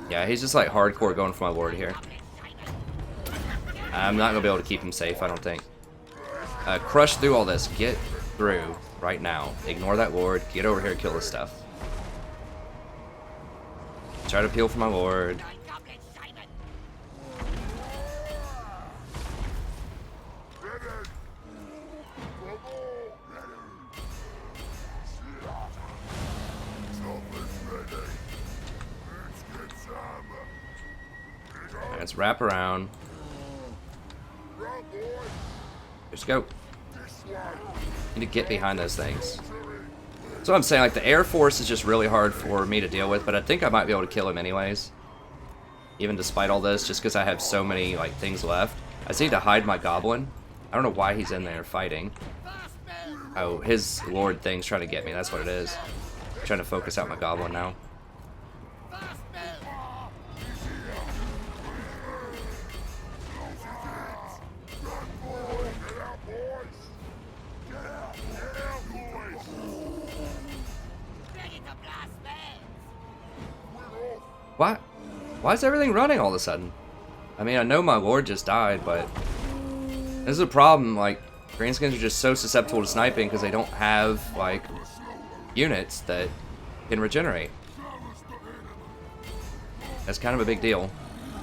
Yeah, he's just like hardcore going for my lord here. I'm not gonna be able to keep him safe, I don't think. Crush through all this. Get through right now. Ignore that lord. Get over here and kill this stuff. Try to peel for my lord. Let's wrap around. Just go. Need to get behind those things. That's what I'm saying. Like, the Air Force is just really hard for me to deal with, but I think I might be able to kill him anyways. Even despite all this, just because I have so many like things left. I just need to hide my goblin. I don't know why he's in there fighting. Oh, his lord thing's trying to get me. That's what it is. I'm trying to focus out my goblin now. What? Why is everything running all of a sudden? I mean, I know my lord just died, but this is a problem. Like, Greenskins are just so susceptible to sniping because they don't have, like, units that can regenerate. That's kind of a big deal.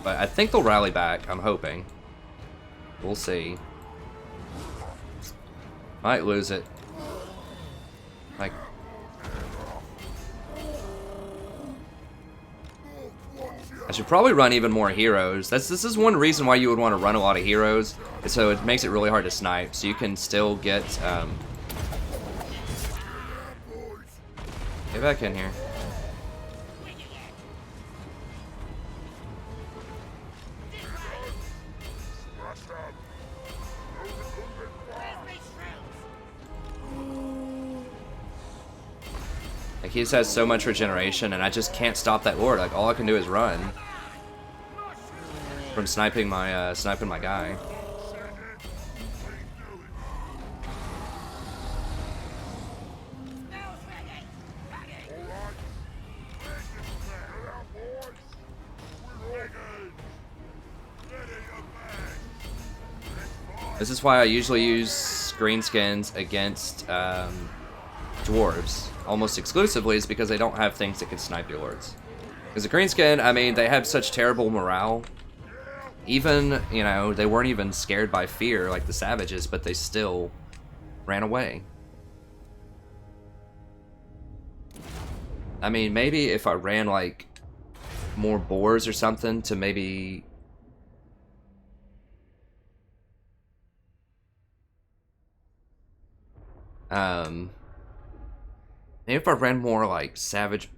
But I think they'll rally back, I'm hoping. We'll see. Might lose it. Like... I should probably run even more heroes. This is one reason why you would want to run a lot of heroes, so it makes it really hard to snipe, so you can still get, Get back in here. Like, he just has so much regeneration, and I just can't stop that lord. Like, all I can do is run from sniping my guy. This is why I usually use Greenskins against dwarves almost exclusively, is because they don't have things that can snipe your lords. Because the Greenskin, I mean, they have such terrible morale. Even, you know, they weren't even scared by fear like the savages, but they still ran away. I mean, maybe if I ran, like, more boars or something to maybe... Maybe if I ran more, like, savage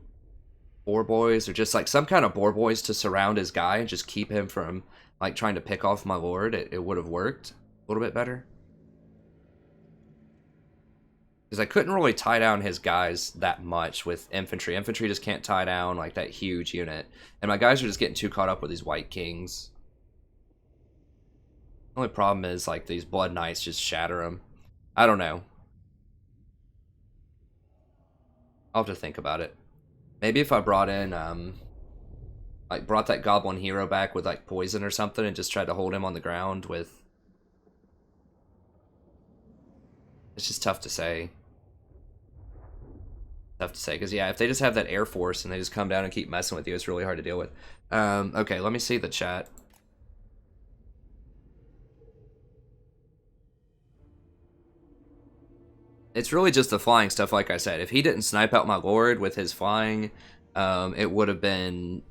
boar boys, or just, like, some kind of boar boys to surround his guy and just keep him from, like, trying to pick off my lord, it would have worked a little bit better. Because I couldn't really tie down his guys that much with infantry. Infantry just can't tie down like that huge unit. And my guys are just getting too caught up with these White Kings. The only problem is like these Blood Knights just shatter them. I don't know. I'll have to think about it. Maybe if I brought in, like brought that Goblin Hero back with like poison or something and just tried to hold him on the ground with... It's just tough to say. Tough to say, because yeah, if they just have that Air Force and they just come down and keep messing with you, it's really hard to deal with. Okay, let me see the chat. It's really just the flying stuff, like I said. If he didn't snipe out my Lord with his flying, it would have been...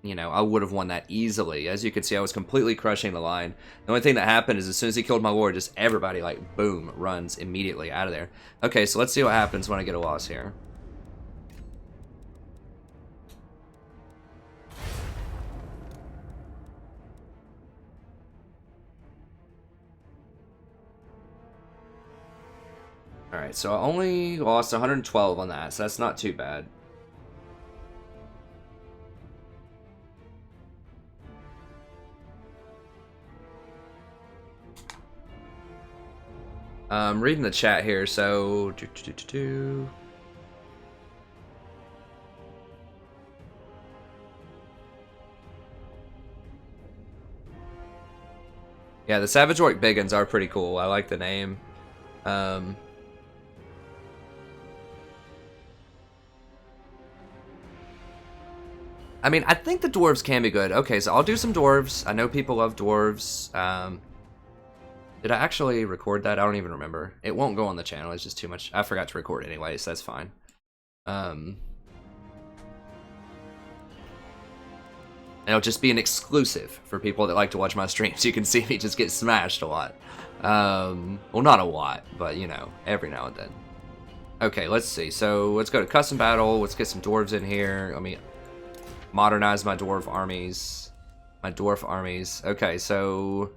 You know, I would have won that easily. As you can see, I was completely crushing the line. The only thing that happened is as soon as he killed my Lord, just everybody, like, boom, runs immediately out of there. Okay, so let's see what happens when I get a loss here. Alright, so I only lost 112 on that, so that's not too bad. Reading the chat here, so... Yeah, the Savage Orc Biggins are pretty cool. I like the name. I mean, I think the dwarves can be good. Okay, so I'll do some dwarves. I know people love dwarves. Did I actually record that? I don't even remember. It won't go on the channel. It's just too much. I forgot to record anyway, so that's fine. It'll just be an exclusive for people that like to watch my streams. You can see me just get smashed a lot. Well, not a lot, but, you know, every now and then. Okay, let's see. So, let's go to custom battle. Let's get some dwarves in here. Let me modernize my dwarf armies. Okay, so...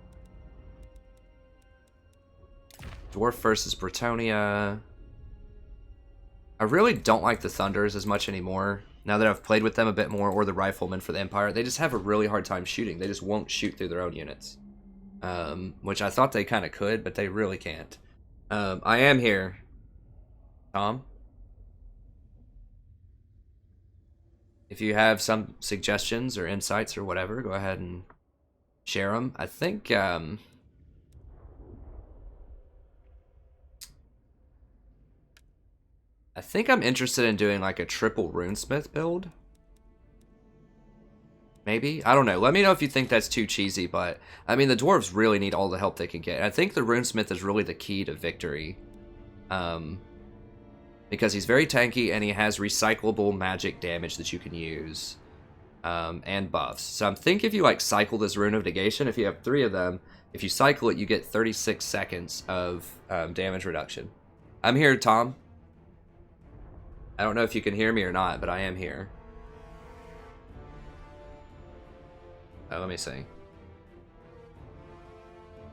Dwarf versus Bretonnia. I really don't like the Thunders as much anymore. Now that I've played with them a bit more, or the Riflemen for the Empire, they just have a really hard time shooting. They just won't shoot through their own units. Which I thought they kind of could, but they really can't. I am here. Tom? If you have some suggestions or insights or whatever, go ahead and share them. I think, I'm interested in doing like a triple runesmith build. Maybe? I don't know. Let me know if you think that's too cheesy, but I mean, the dwarves really need all the help they can get. And I think the runesmith is really the key to victory. Because he's very tanky and he has recyclable magic damage that you can use. And buffs. So I'm thinking if you like cycle this Rune of Negation, if you have 3 of them, if you cycle it, you get 36 seconds of damage reduction. I'm here, Tom. I don't know if you can hear me or not, but I am here. Oh, let me see.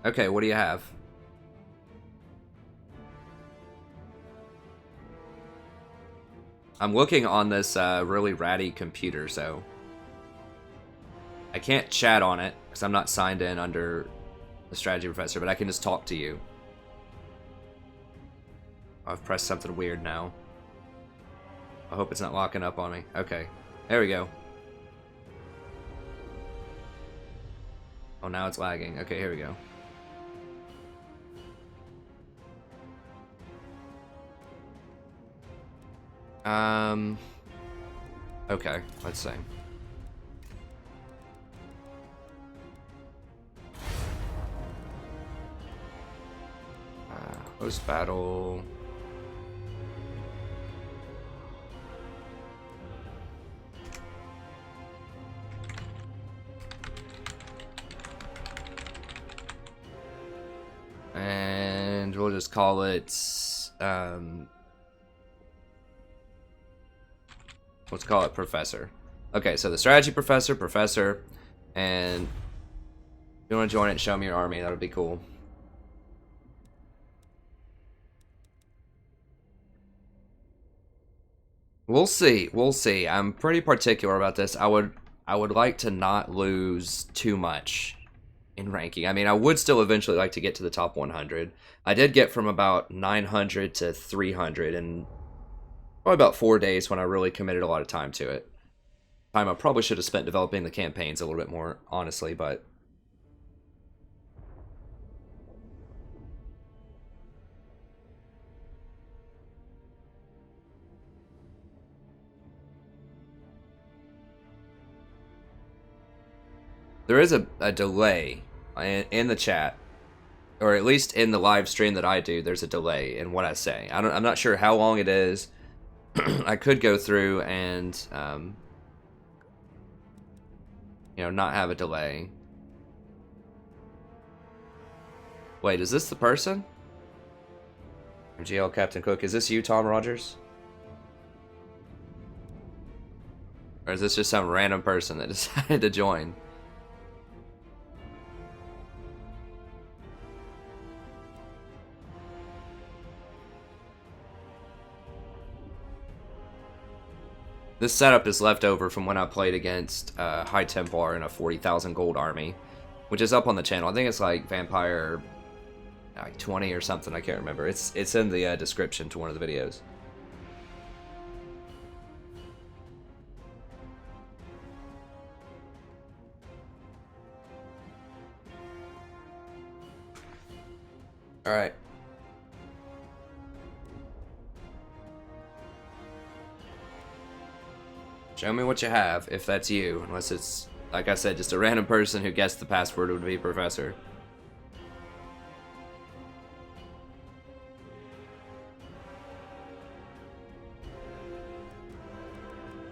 Okay, what do you have? I'm looking on this really ratty computer, so... I can't chat on it, because I'm not signed in under the Strategy Professor, but I can just talk to you. I've pressed something weird now. I hope it's not locking up on me. Okay, there we go. Oh, now it's lagging. Okay, here we go. Okay, let's see. Host battle. And we'll just call it, let's call it Professor. Okay, so the Strategy Professor, and if you want to join it, show me your army, that would be cool. We'll see. We'll see. I'm pretty particular about this. I would like to not lose too much in ranking. I mean, I would still eventually like to get to the top 100. I did get from about 900 to 300 in probably about 4 days when I really committed a lot of time to it. Time I probably should have spent developing the campaigns a little bit more, honestly, but there is a delay in the chat, or at least in the live stream that I do. There's a delay in what I say. I'm not sure how long it is. I could go through and you know, not have a delay. Wait, is this the person? GL Captain Cook, is this you, Tom Rogers? Or is this just some random person that decided to join? This setup is left over from when I played against High Templar in a 40,000 gold army, which is up on the channel. I think it's like Vampire like 20 or something. I can't remember. It's in the description to one of the videos. All right. Show me what you have, if that's you. Unless it's, like I said, just a random person who guessed the password would be Professor.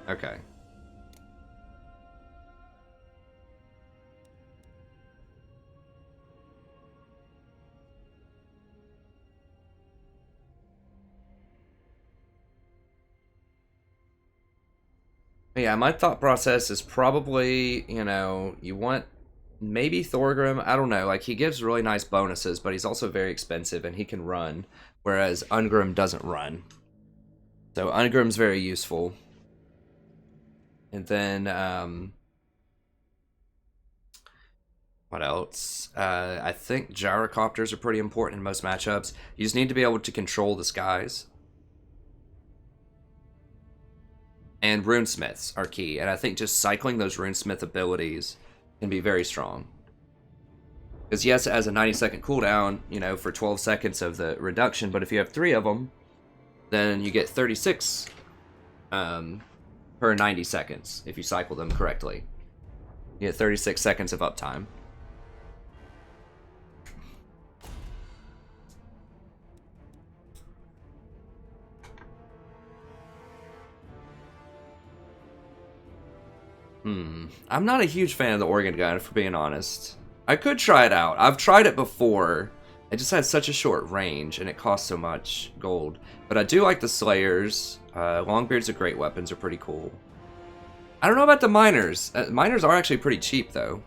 Okay. Yeah, my thought process is probably, you know, you want maybe Thorgrim. I don't know. Like, he gives really nice bonuses, but he's also very expensive and he can run, whereas Ungrim doesn't run. So Ungrim's very useful. And then, what else? I think gyrocopters are pretty important in most matchups. You just need to be able to control the skies. And runesmiths are key, and I think just cycling those runesmith abilities can be very strong. Because yes, it has a 90-second cooldown, you know, for 12 seconds of the reduction, but if you have 3 of them, then you get 36 per 90 seconds if you cycle them correctly. You get 36 seconds of uptime. I'm not a huge fan of the organ gun, for being honest. I could try it out. I've tried it before. It just had such a short range, and it cost so much gold. But I do like the Slayers. Longbeards are great weapons, are pretty cool. I don't know about the Miners. Miners are actually pretty cheap, though.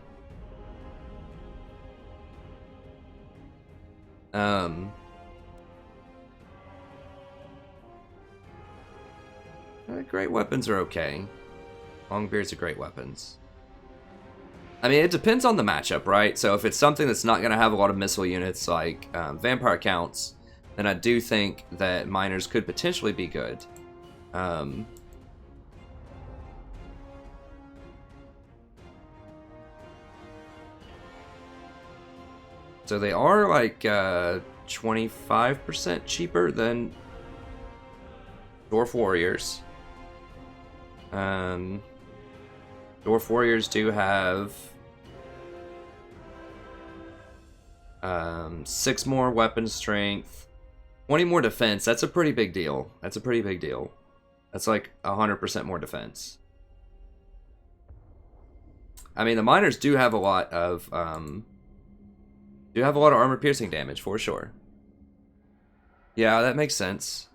Great weapons are okay. Longbeards are great weapons. I mean, it depends on the matchup, right? So if it's something that's not going to have a lot of missile units like Vampire Counts, then I do think that Miners could potentially be good. So they are like 25% cheaper than Dwarf Warriors. Dwarf Warriors do have 6 more weapon strength, 20 more defense. That's a pretty big deal. That's a pretty big deal. That's like 100% more defense. I mean, the Miners do have a lot of armor piercing damage for sure. Yeah, that makes sense.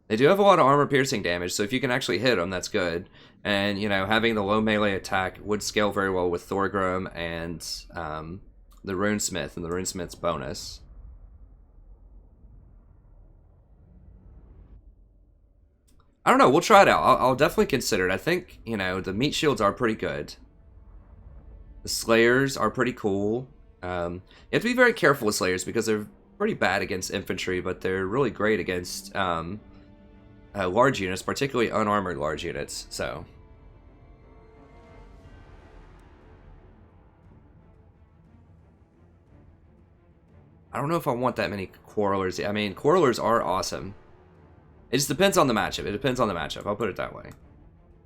They do have a lot of armor piercing damage, so if you can actually hit them, that's good. And, you know, having the low melee attack would scale very well with Thorgrim and the Runesmith and the Runesmith's bonus. I don't know. We'll try it out. I'll definitely consider it. I think, you know, the meat shields are pretty good. The Slayers are pretty cool. You have to be very careful with Slayers because they're pretty bad against infantry, but they're really great against large units, particularly unarmored large units. So I don't know if I want that many Quarrelers. I mean, Quarrelers are awesome. It just depends on the matchup. It depends on the matchup. I'll put it that way.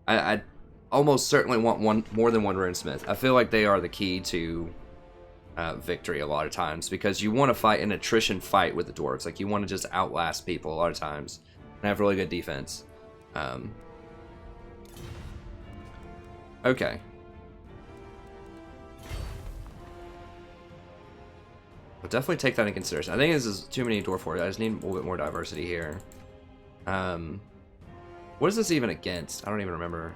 I almost certainly want more than one runesmith. I feel like they are the key to victory a lot of times, because you want to fight an attrition fight with the dwarves. Like, you want to just outlast people a lot of times and have really good defense. Okay. I'll definitely take that into consideration. I think this is too many dwarf warriors. I just need a little bit more diversity here. What is this even against? I don't even remember.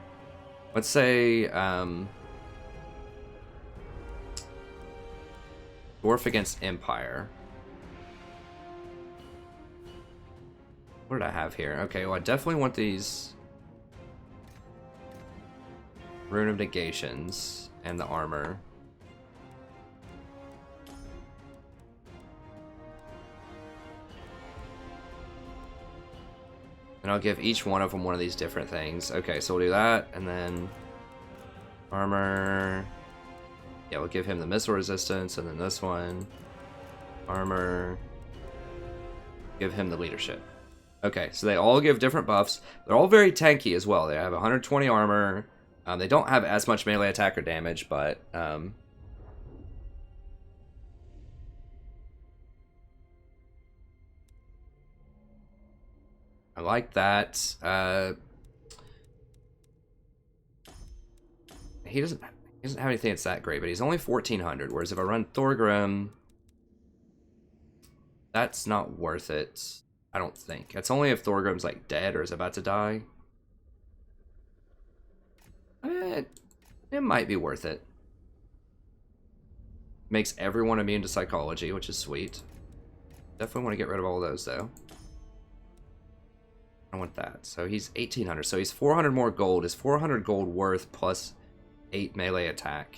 Let's say dwarf against empire. What did I have here? Okay, well, I definitely want these Rune of Negations and the armor. And I'll give each one of them one of these different things. Okay, so we'll do that, and then armor. Yeah, we'll give him the missile resistance, and then this one. Armor. Give him the leadership. Okay, so they all give different buffs. They're all very tanky as well. They have 120 armor. They don't have as much melee attack or damage, but I like that. He doesn't have anything that's that great, but he's only 1400. Whereas if I run Thorgrim, that's not worth it. I don't think. It's only if Thorgrim's like dead or is about to die. It might be worth it. Makes everyone immune to psychology, which is sweet. Definitely want to get rid of all of those though. I want that. So he's 1800. So he's 400 more gold. Is 400 gold worth plus 8 melee attack?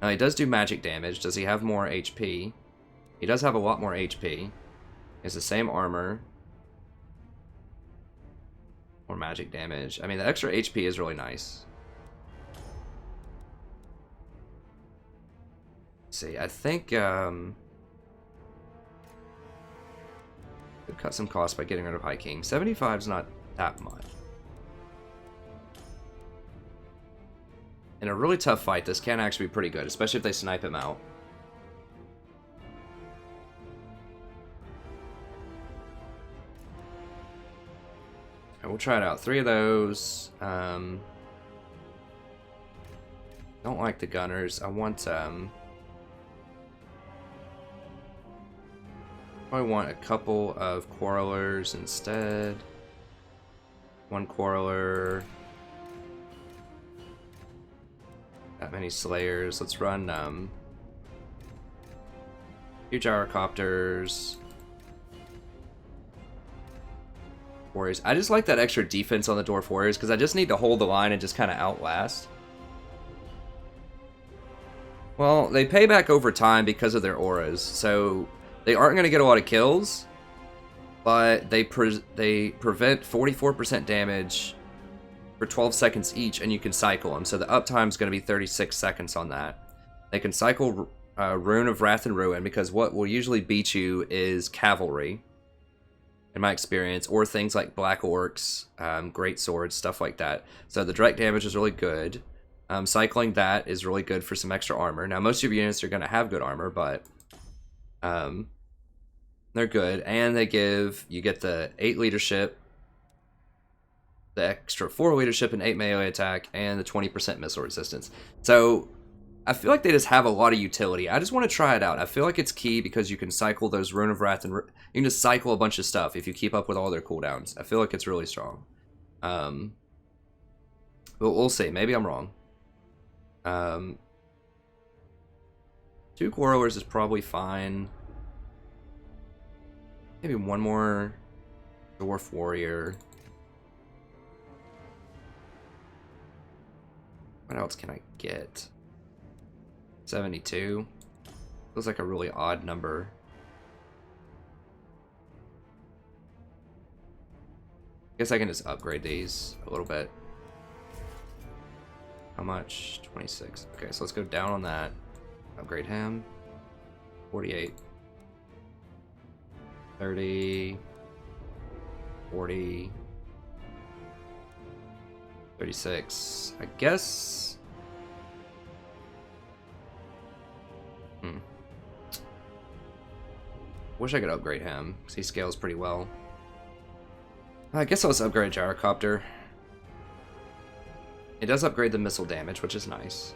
Now he does do magic damage. Does he have more HP? He does have a lot more HP. He has the same armor. More magic damage. I mean, the extra HP is really nice. Let's see, I think could cut some costs by getting rid of High King. 75 is not that much. In a really tough fight, this can actually be pretty good, especially if they snipe him out. And we'll try it out. 3 of those. Don't like the gunners. I want probably want a couple of Quarrelers instead. 1 Quarreler. That many Slayers. Let's run few Gyrocopters. Warriors. I just like that extra defense on the Dwarf Warriors because I just need to hold the line and just kind of outlast. Well, they pay back over time because of their auras, so they aren't going to get a lot of kills, but they prevent 44% damage for 12 seconds each, and you can cycle them. So the uptime is going to be 36 seconds on that. They can cycle Rune of Wrath and Ruin, because what will usually beat you is cavalry, in my experience, or things like Black Orcs, Great Swords, stuff like that. So the direct damage is really good. Cycling that is really good for some extra armor. Now, most of your units are going to have good armor, but they're good. And they give, you get the 8 leadership, the extra 4 leadership and 8 melee attack, and the 20% missile resistance. So I feel like they just have a lot of utility. I just want to try it out. I feel like it's key because you can cycle those Rune of Wrath, and you can just cycle a bunch of stuff if you keep up with all their cooldowns. I feel like it's really strong. But we'll see. Maybe I'm wrong. 2 Quarrelers is probably fine. Maybe 1 more Dwarf Warrior. What else can I get? 72. Feels like a really odd number. I guess I can just upgrade these a little bit. How much? 26. Okay, so let's go down on that. Upgrade him. 48. 30. 40. 36. I guess. Wish I could upgrade him, because he scales pretty well. I guess I'll just upgrade Gyrocopter. It does upgrade the missile damage, which is nice.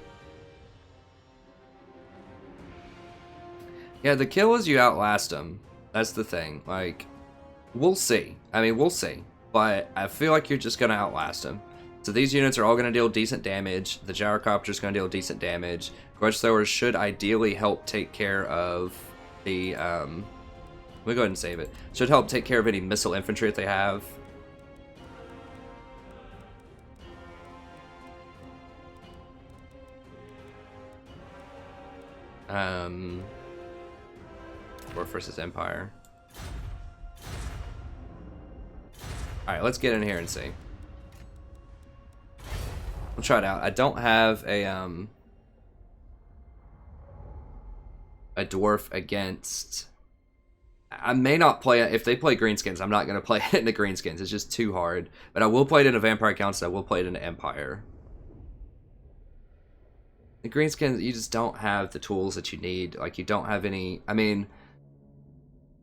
Yeah, the kill is you outlast him. That's the thing. Like, we'll see. I mean, we'll see. But I feel like you're just going to outlast him. So these units are all going to deal decent damage. The Gyrocopter is going to deal decent damage. Grudge Throwers should ideally help take care of the... let me go ahead and save it. Should help take care of any missile infantry that they have. Dwarf versus Empire. Alright, let's get in here and see. We'll try it out. I don't have a dwarf against... I may not play it. If they play Greenskins, I'm not going to play it in the Greenskins. It's just too hard. But I will play it in a Vampire Council. I will play it in an Empire. The Greenskins, you just don't have the tools that you need. Like, you don't have any... I mean,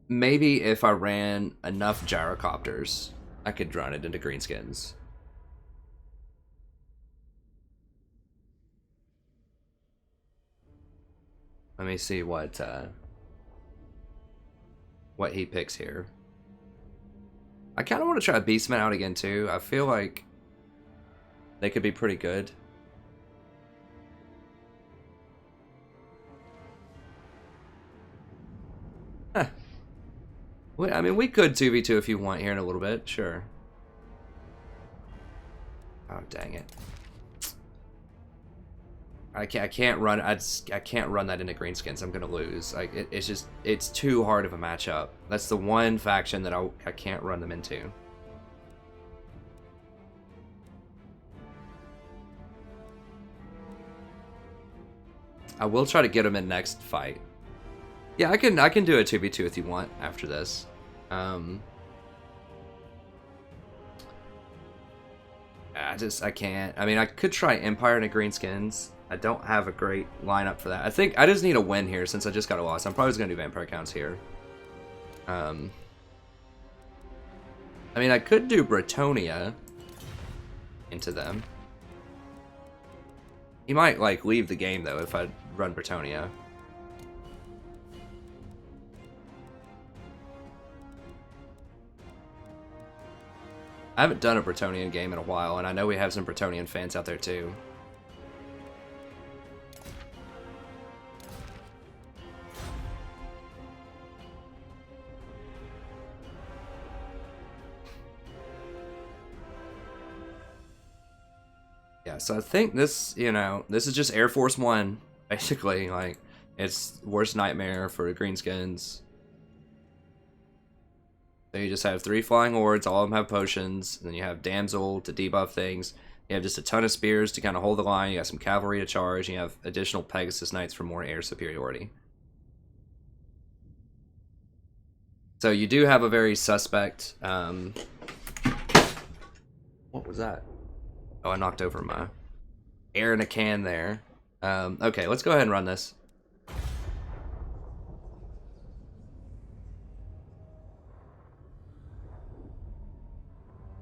maybe if I ran enough Gyrocopters, I could run it into Greenskins. Let me see what he picks here. I kind of want to try Beastmen out again, too. I feel like they could be pretty good. Huh. I mean, we could 2v2 if you want here in a little bit. Sure. Oh, dang it. I can't run. I can't run that into Greenskins. I'm gonna lose. Like it's too hard of a matchup. That's the one faction that I can't run them into. I will try to get them in next fight. Yeah, I can do a 2v2 if you want after this. I can't. I mean, I could try Empire and a Greenskins. I don't have a great lineup for that. I think I just need a win here since I just got a loss. I'm probably just going to do Vampire Counts here. I mean, I could do Bretonnia into them. He might, like, leave the game, though, if I run Bretonnia. I haven't done a Bretonian game in a while, and I know we have some Bretonian fans out there, too. Yeah, so I think this, you know, this is just Air Force One, basically. Like, it's worst nightmare for Greenskins. So you just have 3 flying hordes, all of them have potions, and then you have Damsel to debuff things. You have just a ton of spears to kind of hold the line, you got some cavalry to charge, and you have additional Pegasus Knights for more air superiority. So you do have a very suspect, what was that? Oh, I knocked over my air in a can there. Okay, let's go ahead and run this.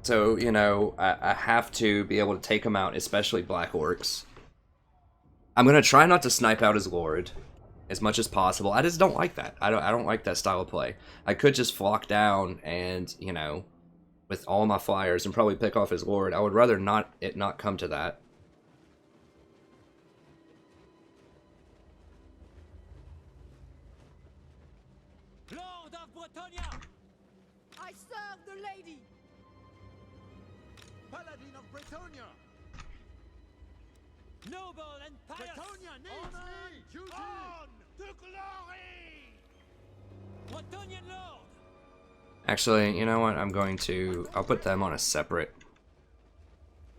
So, you know, I have to be able to take them out, especially Black Orcs. I'm going to try not to snipe out his Lord as much as possible. I just don't like that. I don't like that style of play. I could just flock down and, you know, with all my flyers and probably pick off his Lord. I would rather it not come to that. Lord of Bretonnia! I serve the lady! Paladin of Bretonnia! Noble and pious. Bretonia needs me! Duty! On to glory! Bretonian lord. Actually, you know what? I'll put them on a separate.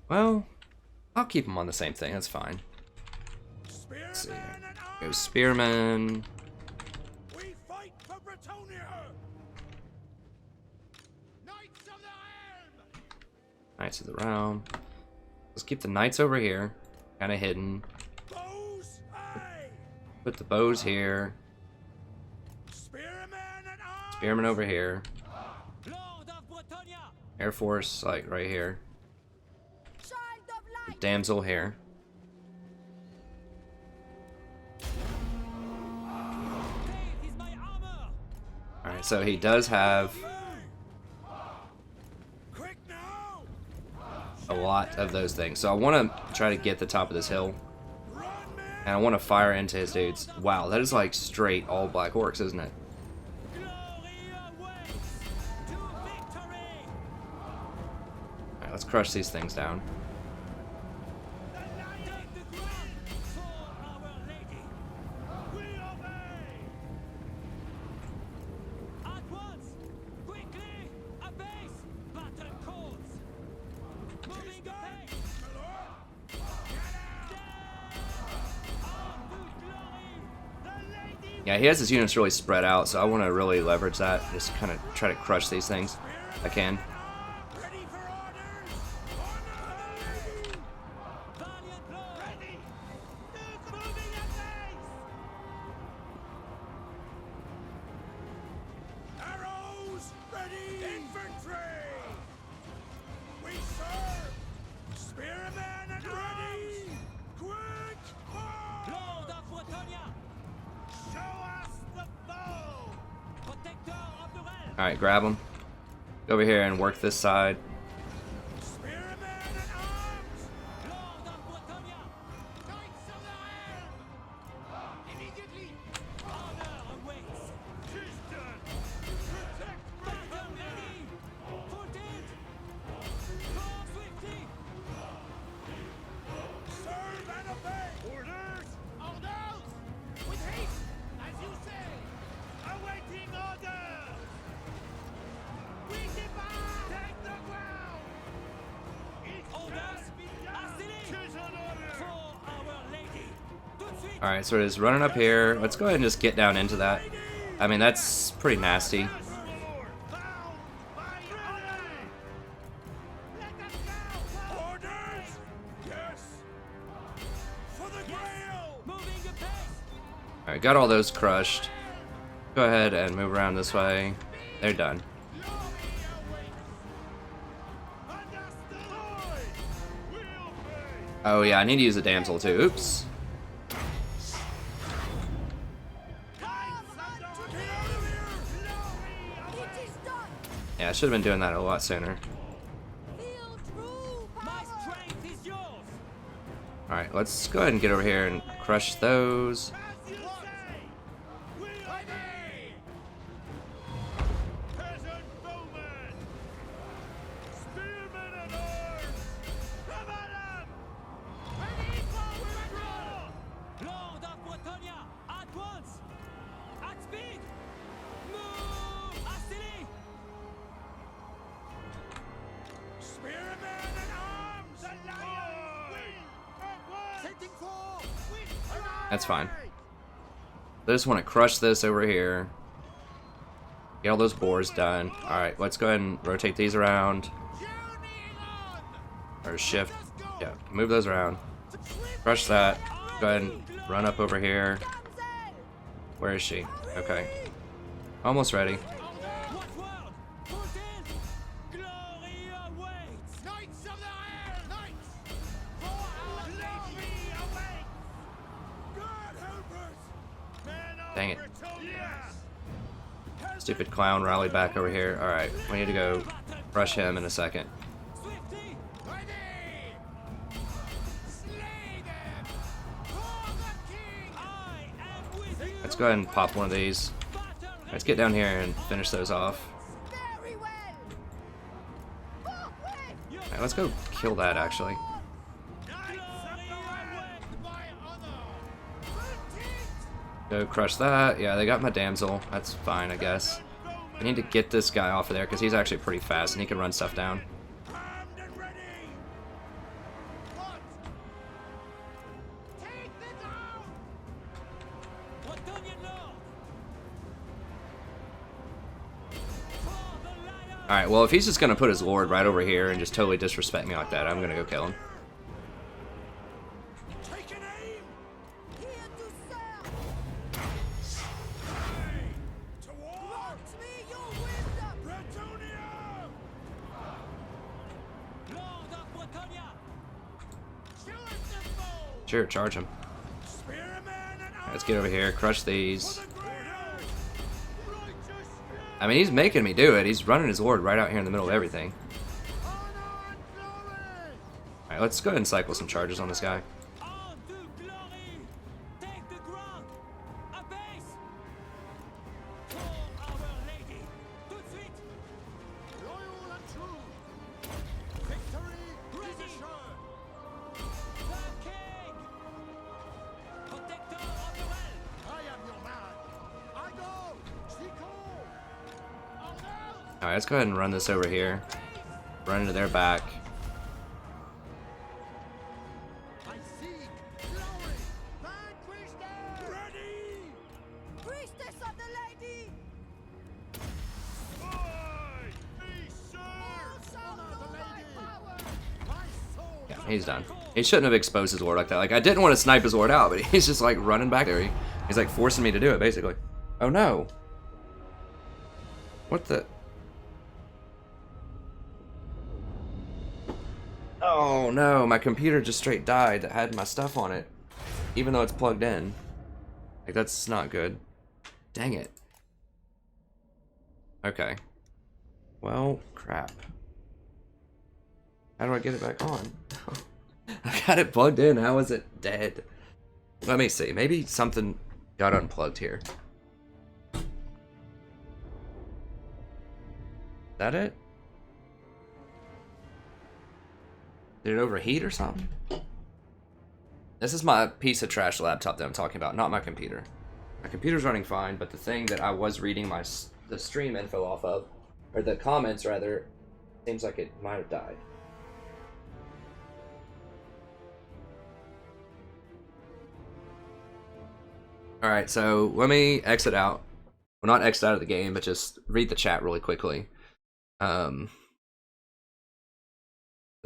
Well, I'll keep them on the same thing. That's fine. Let's see. Go spearmen. We fight for Bretonia! Knights of the Realm! Knights of the Realm. Let's keep the knights over here, kind of hidden. Bows, aye! Put the bows here. Spearmen and arms! Spearmen over here. Lord of Bretonnia. Air Force, like right here. Child of light. Damsel here. Faith is my armor. Alright, so he does have Quick now! a lot of those things. So I want to try to get the top of this hill. Run, man! And I want to fire into his dudes. Wow, that is like straight all black orcs, isn't it? Glory awaits to victory. Alright, let's crush these things down. Take the ground for our lady. We obey! At once, quickly, apace, battle calls. Moving apace. On to glory. The lady. Yeah, he has his units really spread out, so I want to really leverage that. Just kind of try to crush these things if I can. Ready for orders! Honor the lady! Valiant lord. Ready! Duke moving apace! Arrows ready! Infantry! We serve! Spearmen and ready! Quick! Lord of Bretonnia, Show us the foe! protector of the realm. Alright, grab them. Go over here and work this side. Spearmen and arms! Lord of Bretonnia, Knights of the Realm! Immediately! honor awaits. Tis done! Protect Battle ready. Put it. Go swiftly. Serve and obey! Orders! Orders! With haste, as you say! Awaiting orders! We depart! Take the ground! It's Orders. Hastily. Tis an order! For our lady. Tout de suite. Alright, so he's running up here. Let's go ahead and just get down into that. I mean, that's pretty nasty. Yes, Lord! Bound by honor! Let us go! Orders! Yes! For the Grail! Moving apace. Alright, got all those crushed. Go ahead and move around this way. They're done. Glory awaits! Understood! We'll pay! Oh yeah, I need to use a damsel too. Oops. Yeah, I should have been doing that a lot sooner. My strength is yours. Alright, let's go ahead and get over here and crush those. As you say! We obey! Peasant bowmen! Spearmen at arms! Come at 'em! Ready for withdrawal! Lord of Bretonnia, at once. At speed. Move. Hastily. Spearmen at arms! The lions will at once! Setting for with That's fine. I just want to crush this over here. Get all those boars done. Alright, let's go ahead and rotate these around. journeying on! Or shift. Yeah, move those around. Crush that. Go ahead and run up over here. Where is she? Okay. Almost ready. What world? Put in. Glory awaits. Knights of the Realm! Knights! For our lady awaits! God help us! Men of Dang it. Bretonia! Stupid clown rallied back over here. Alright, we need to go crush him in a second. Swiftly. Ready! Slay them! For the king! I am with you. Let's go ahead and pop one of these. Battle Let's get down here and finish those off. Very well. Forthwith. Alright, let's go kill that actually. Knights of the Realm! Go crush that. Yeah, they got my damsel. That's fine, I guess. I need to get this guy off of there because he's actually pretty fast and he can run stuff down. Armed and ready. What? Take them down. Bretonnia Lord! For the lion! Alright, well, if he's just going to put his lord right over here and just totally disrespect me like that, I'm going to go kill him. Take an aim. Here to serve! Hey, to war. Grant me your wisdom! Bretonnia. Lord of Bretonnia! Shoot the foe. Sure, charge him. Spearmen and Let's get over here, crush these. the greater. Righteous. I mean, he's making me do it. He's running his lord right out here in the middle of everything. Honor and glory. Alright, let's go ahead and cycle some charges on this guy. On to glory! Take the ground! A base! For our lady! Tout de suite! Loyal and true. Victory is assured. The king! Protector of the realm! I am your man. I go. Chico. Arnel. Alright, let's go ahead and run this over here. Run into their back. I seek glory. Vanquish them. Ready. Priestess of the lady! I be served. Honor the lady. My soul. Yeah, he's done. He shouldn't have exposed his lord like that. Like, I didn't want to snipe his lord out, but he's just like running back there. He's like forcing me to do it, basically. Oh no. What the? Oh no, my computer just straight died that had my stuff on it. Even though it's plugged in. Like, that's not good. Dang it. Okay. Well, crap. How do I get it back on? I got it plugged in. How is it dead? Let me see. Maybe something got unplugged here. Is that it? Did it overheat or something? This is my piece of trash laptop that I'm talking about, not my computer. My computer's running fine, but the thing that I was reading the stream info off of, or the comments rather, seems like it might have died. Alright, so let me exit out. Well, not exit out of the game, but just read the chat really quickly.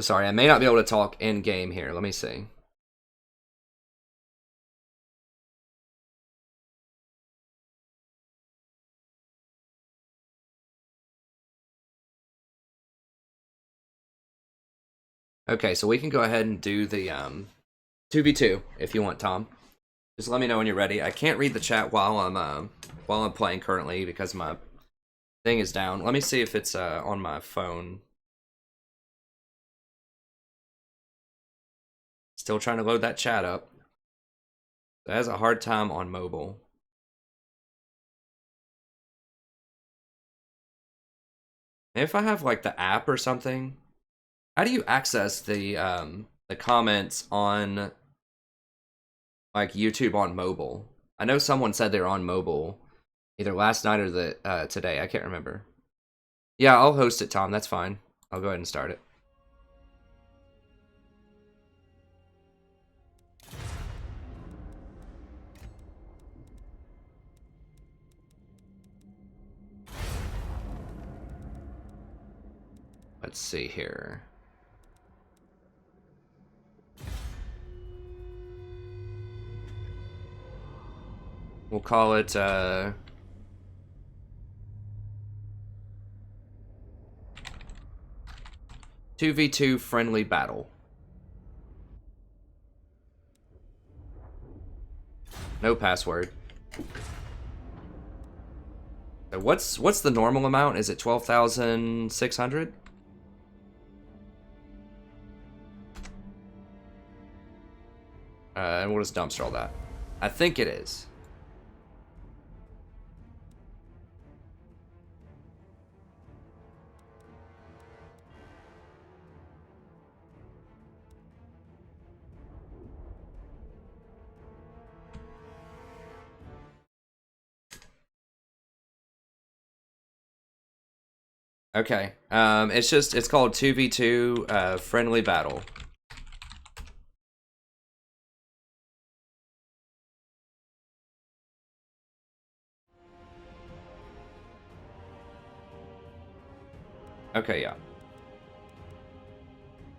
Sorry, I may not be able to talk in-game here. Let me see. Okay, so we can go ahead and do the 2v2 if you want, Tom. Just let me know when you're ready. I can't read the chat while I'm playing currently because my thing is down. Let me see if it's on my phone. Still trying to load that chat up. It has a hard time on mobile. If I have like the app or something, how do you access the comments on like YouTube on mobile? I know someone said they're on mobile either last night or today. I can't remember. Yeah, I'll host it, Tom. That's fine. I'll go ahead and start it. Let's see here. We'll call it 2v2 friendly battle. No password. So what's the normal amount? Is it 12,600? And we'll just dumpster all that. I think it is. Okay. It's called 2v2 friendly battle. Okay, yeah.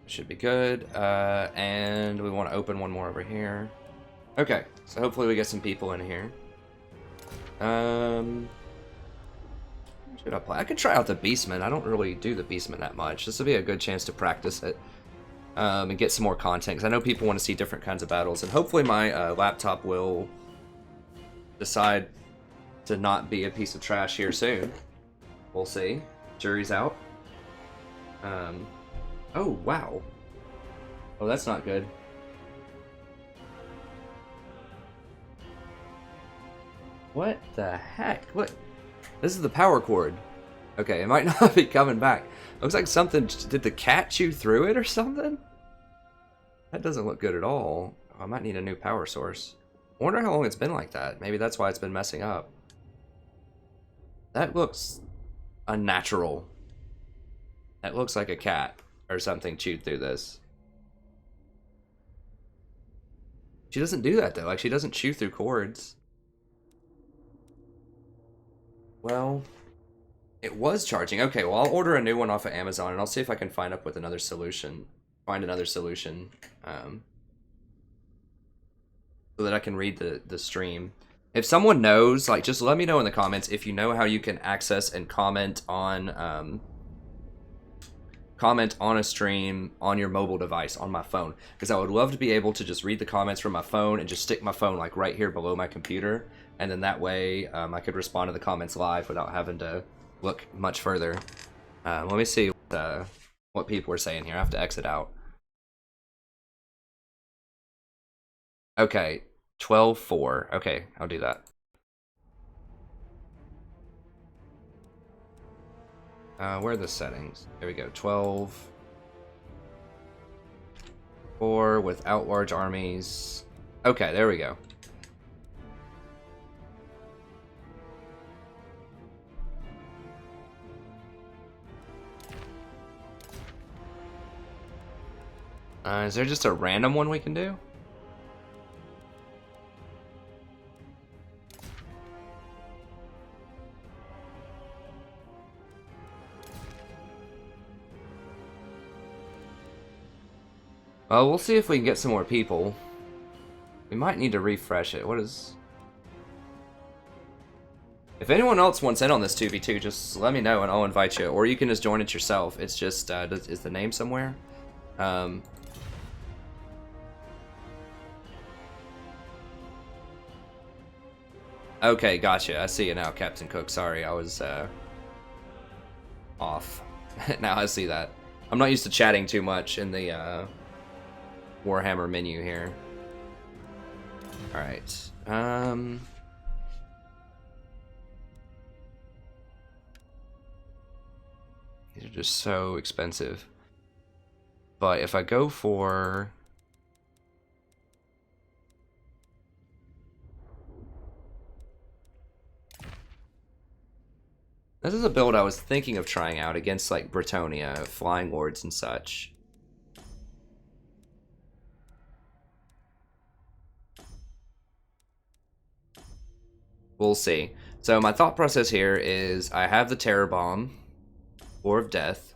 Should be good. And we want to open one more over here. Okay, so hopefully we get some people in here. Should I play? I could try out the Beastmen. I don't really do the Beastmen that much. This will be a good chance to practice it. And get some more content, because I know people want to see different kinds of battles. And hopefully my laptop will decide to not be a piece of trash here soon. We'll see. Jury's out. Oh, wow. Oh, that's not good. What the heck? What? This is the power cord. Okay, it might not be coming back. Looks like something... Did the cat chew through it or something? That doesn't look good at all. Oh, I might need a new power source. I wonder how long it's been like that. Maybe that's why it's been messing up. That looks unnatural. That looks like a cat or something chewed through this. She doesn't do that though. Like, she doesn't chew through cords. Well, it was charging. Okay, well, I'll order a new one off of Amazon and I'll see if I can find another solution. So that I can read the stream. If someone knows, like, just let me know in the comments if you know how you can access and comment on a stream on your mobile device on my phone, because I would love to be able to just read the comments from my phone and just stick my phone like right here below my computer, and then that way I could respond to the comments live without having to look much further. Let me see what people are saying here. I have to exit out. Okay, 12:4. Okay, I'll do that. Where are the settings? There we go. 12:4 without large armies. Okay, there we go. Is there just a random one we can do? Well, we'll see if we can get some more people. We might need to refresh it. What is... If anyone else wants in on this 2v2, just let me know and I'll invite you. Or you can just join it yourself. It's just, is the name somewhere? Okay, gotcha. I see you now, Captain Cook. Sorry, I was, off. Now I see that. I'm not used to chatting too much in the, Warhammer menu here. Alright. These are just so expensive. But if I go for... This is a build I was thinking of trying out against, like, Bretonnia, Flying Lords and such. We'll see. So my thought process here is I have the Terror Bomb, War of Death,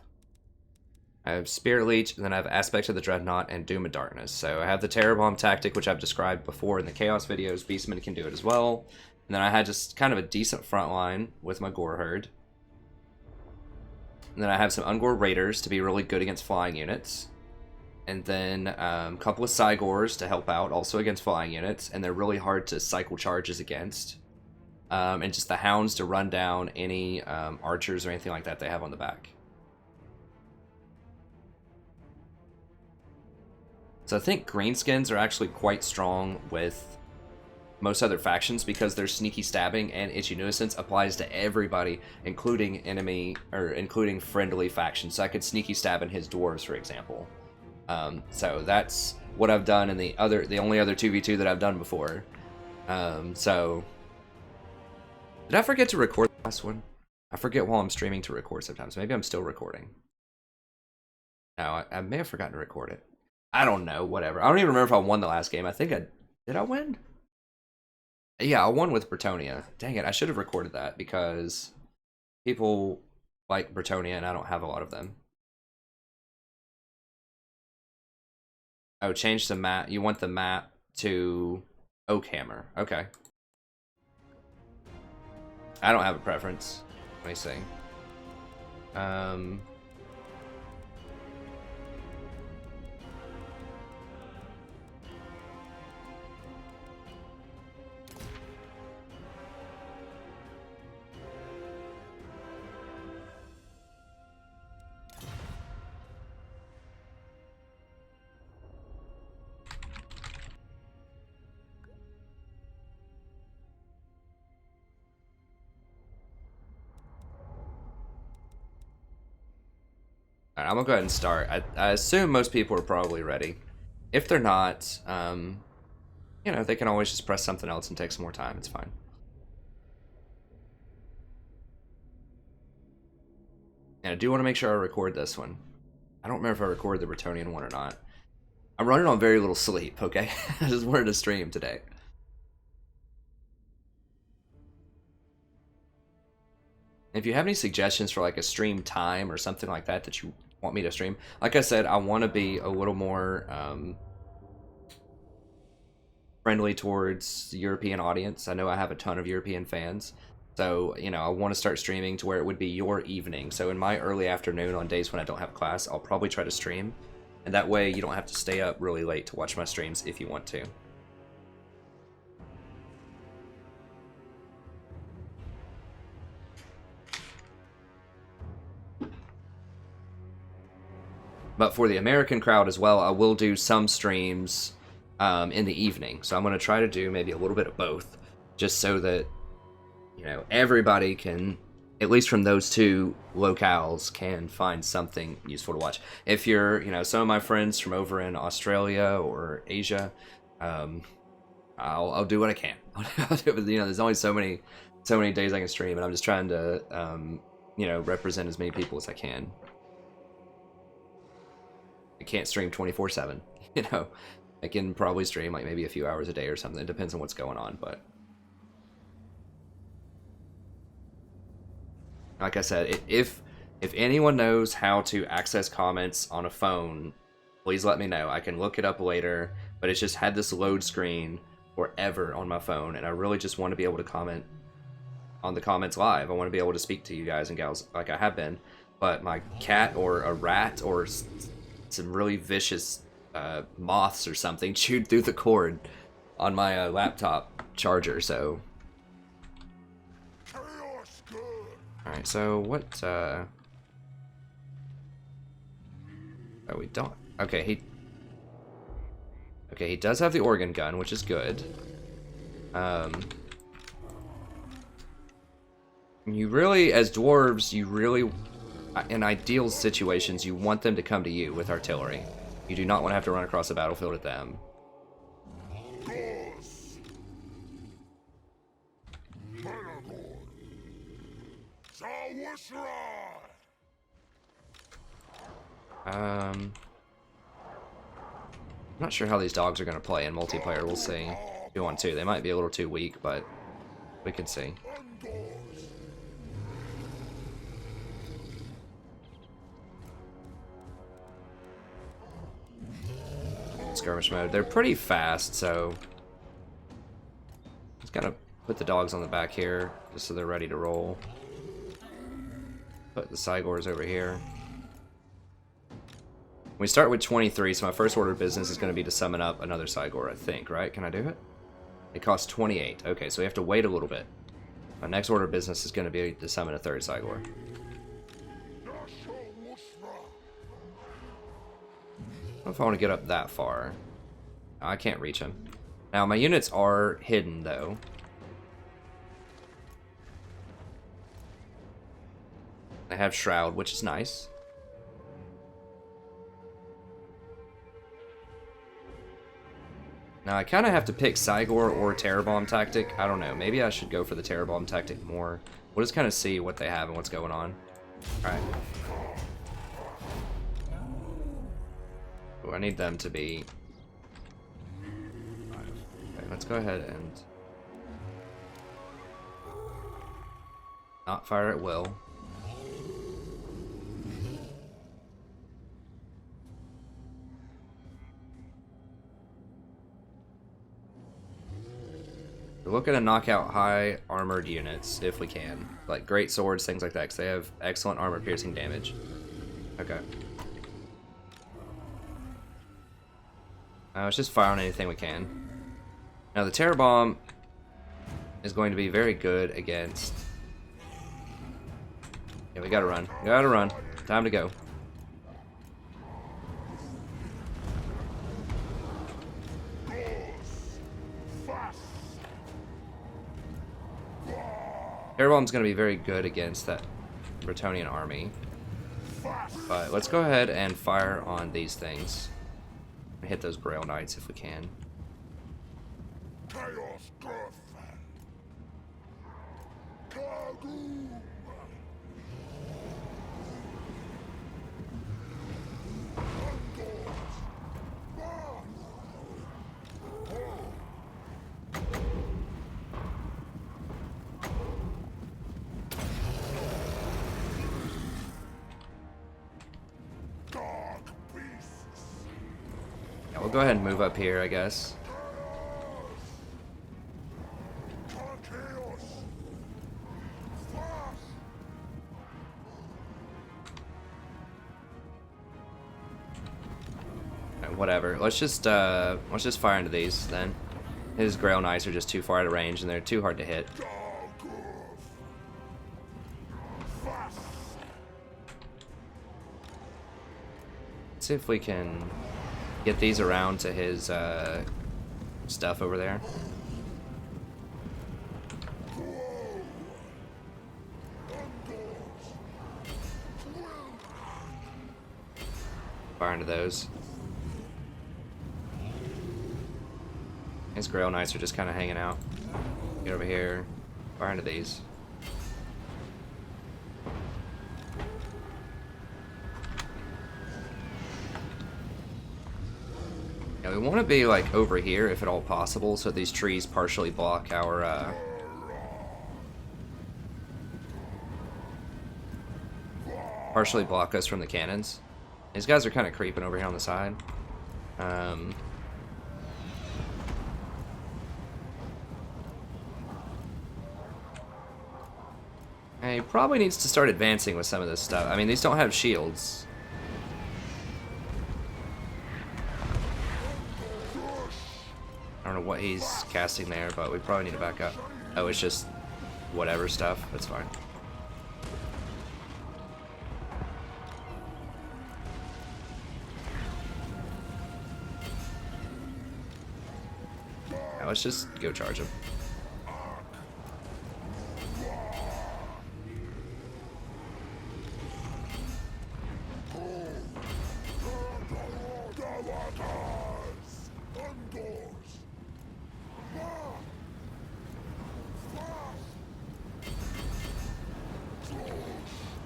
I have Spirit Leech, and then I have Aspect of the Dreadnought and Doom of Darkness. So I have the Terror Bomb tactic, which I've described before in the Chaos videos. Beastmen can do it as well. And then I had just kind of a decent front line with my Gore Herd. And then I have some Ungor Raiders to be really good against flying units. And then a couple of Cygors to help out also against flying units. And they're really hard to cycle charges against. And just the Hounds to run down any archers or anything like that they have on the back. So I think Greenskins are actually quite strong with most other factions because their sneaky stabbing and itchy nuisance applies to everybody, including enemy or including friendly factions. So I could sneaky stab in his dwarves, for example. So that's what I've done in the only other 2v2 that I've done before. So did I forget to record the last one? I forget while I'm streaming to record sometimes. Maybe I'm still recording. No, I may have forgotten to record it. I don't know, whatever. I don't even remember if I won the last game. I think did I win? Yeah, I won with Bretonnia. Dang it, I should have recorded that because people like Bretonnia and I don't have a lot of them. Oh, change the map. You want the map to Oakhammer. Okay. I don't have a preference. Let me see. Alright, I'm gonna go ahead and start. I assume most people are probably ready. If they're not, you know, they can always just press something else and take some more time. It's fine. And I do want to make sure I record this one. I don't remember if I recorded the Bretonnian one or not. I'm running on very little sleep, okay? I just wanted to stream today. If you have any suggestions for like a stream time or something like that that you want me to stream, like I said, I want to be a little more friendly towards the European audience. I know I have a ton of European fans, so you know I want to start streaming to where it would be your evening. So in my early afternoon on days when I don't have class, I'll probably try to stream, and that way you don't have to stay up really late to watch my streams if you want to. But for the American crowd as well, I will do some streams in the evening. So I'm going to try to do maybe a little bit of both, just so that, you know, everybody can, at least from those two locales, can find something useful to watch. If you're, you know, some of my friends from over in Australia or Asia, I'll do what I can. You know, there's only so many days I can stream, and I'm just trying to, you know, represent as many people as I can. I can't stream 24/7, you know. I can probably stream like maybe a few hours a day or something. It depends on what's going on, but like I said, if anyone knows how to access comments on a phone, please let me know. I can look it up later, but it's just had this load screen forever on my phone, and I really just want to be able to comment on the comments live. I want to be able to speak to you guys and gals like I have been, but my cat or a rat or some really vicious moths or something chewed through the cord on my laptop charger, so... Alright, so what, Oh, we don't... Okay, he does have the organ gun, which is good. You really, as dwarves, you really... In ideal situations, you want them to come to you with artillery. You do not want to have to run across the battlefield with them. I'm not sure how these dogs are going to play in multiplayer. We'll see. 2-on-2. They might be a little too weak, but we can see. Skirmish mode. They're pretty fast, so just gotta put the dogs on the back here just so they're ready to roll. Put the Cygors over here. We start with 23, so my first order of business is going to be to summon up another Cygor, I think, right? Can I do it? It costs 28. Okay, so we have to wait a little bit. My next order of business is going to be to summon a third Cygor. I don't know if I want to get up that far. No, I can't reach him. Now, my units are hidden, though. I have Shroud, which is nice. Now, I kind of have to pick Cygor or Terror Bomb Tactic. I don't know. Maybe I should go for the Terror Bomb Tactic more. We'll just kind of see what they have and what's going on. Alright. Oh, I need them to be... Okay, let's go ahead and... not fire at will. We're looking to knock out high armored units if we can. Like great swords, things like that, because they have excellent armor piercing damage. Okay. Let's just fire on anything we can. Now the Terror Bomb is going to be very good against... Yeah, we gotta run. We gotta run. Time to go. Terror Bomb's gonna be very good against that Bretonnian army. But let's go ahead and fire on these things. And hit those Grail Knights if we can. Chaos Girth. Kagoom. Yeah, we'll go ahead and move up here, I guess. Whatever. Let's just fire into these then. His Grail Knights are just too far out of range and they're too hard to hit. Let's see if we can get these around to his stuff over there. Fire into those. His Grail Knights are just kind of hanging out. Get over here. Fire into these. Yeah, we want to be like over here if at all possible, so these trees partially block our partially block us from the cannons. These guys are kind of creeping over here on the side. He probably needs to start advancing with some of this stuff. I mean, these don't have shields. I don't know what he's casting there, but we probably need to back up. Oh, it's just whatever stuff. That's fine. Now let's just go charge him.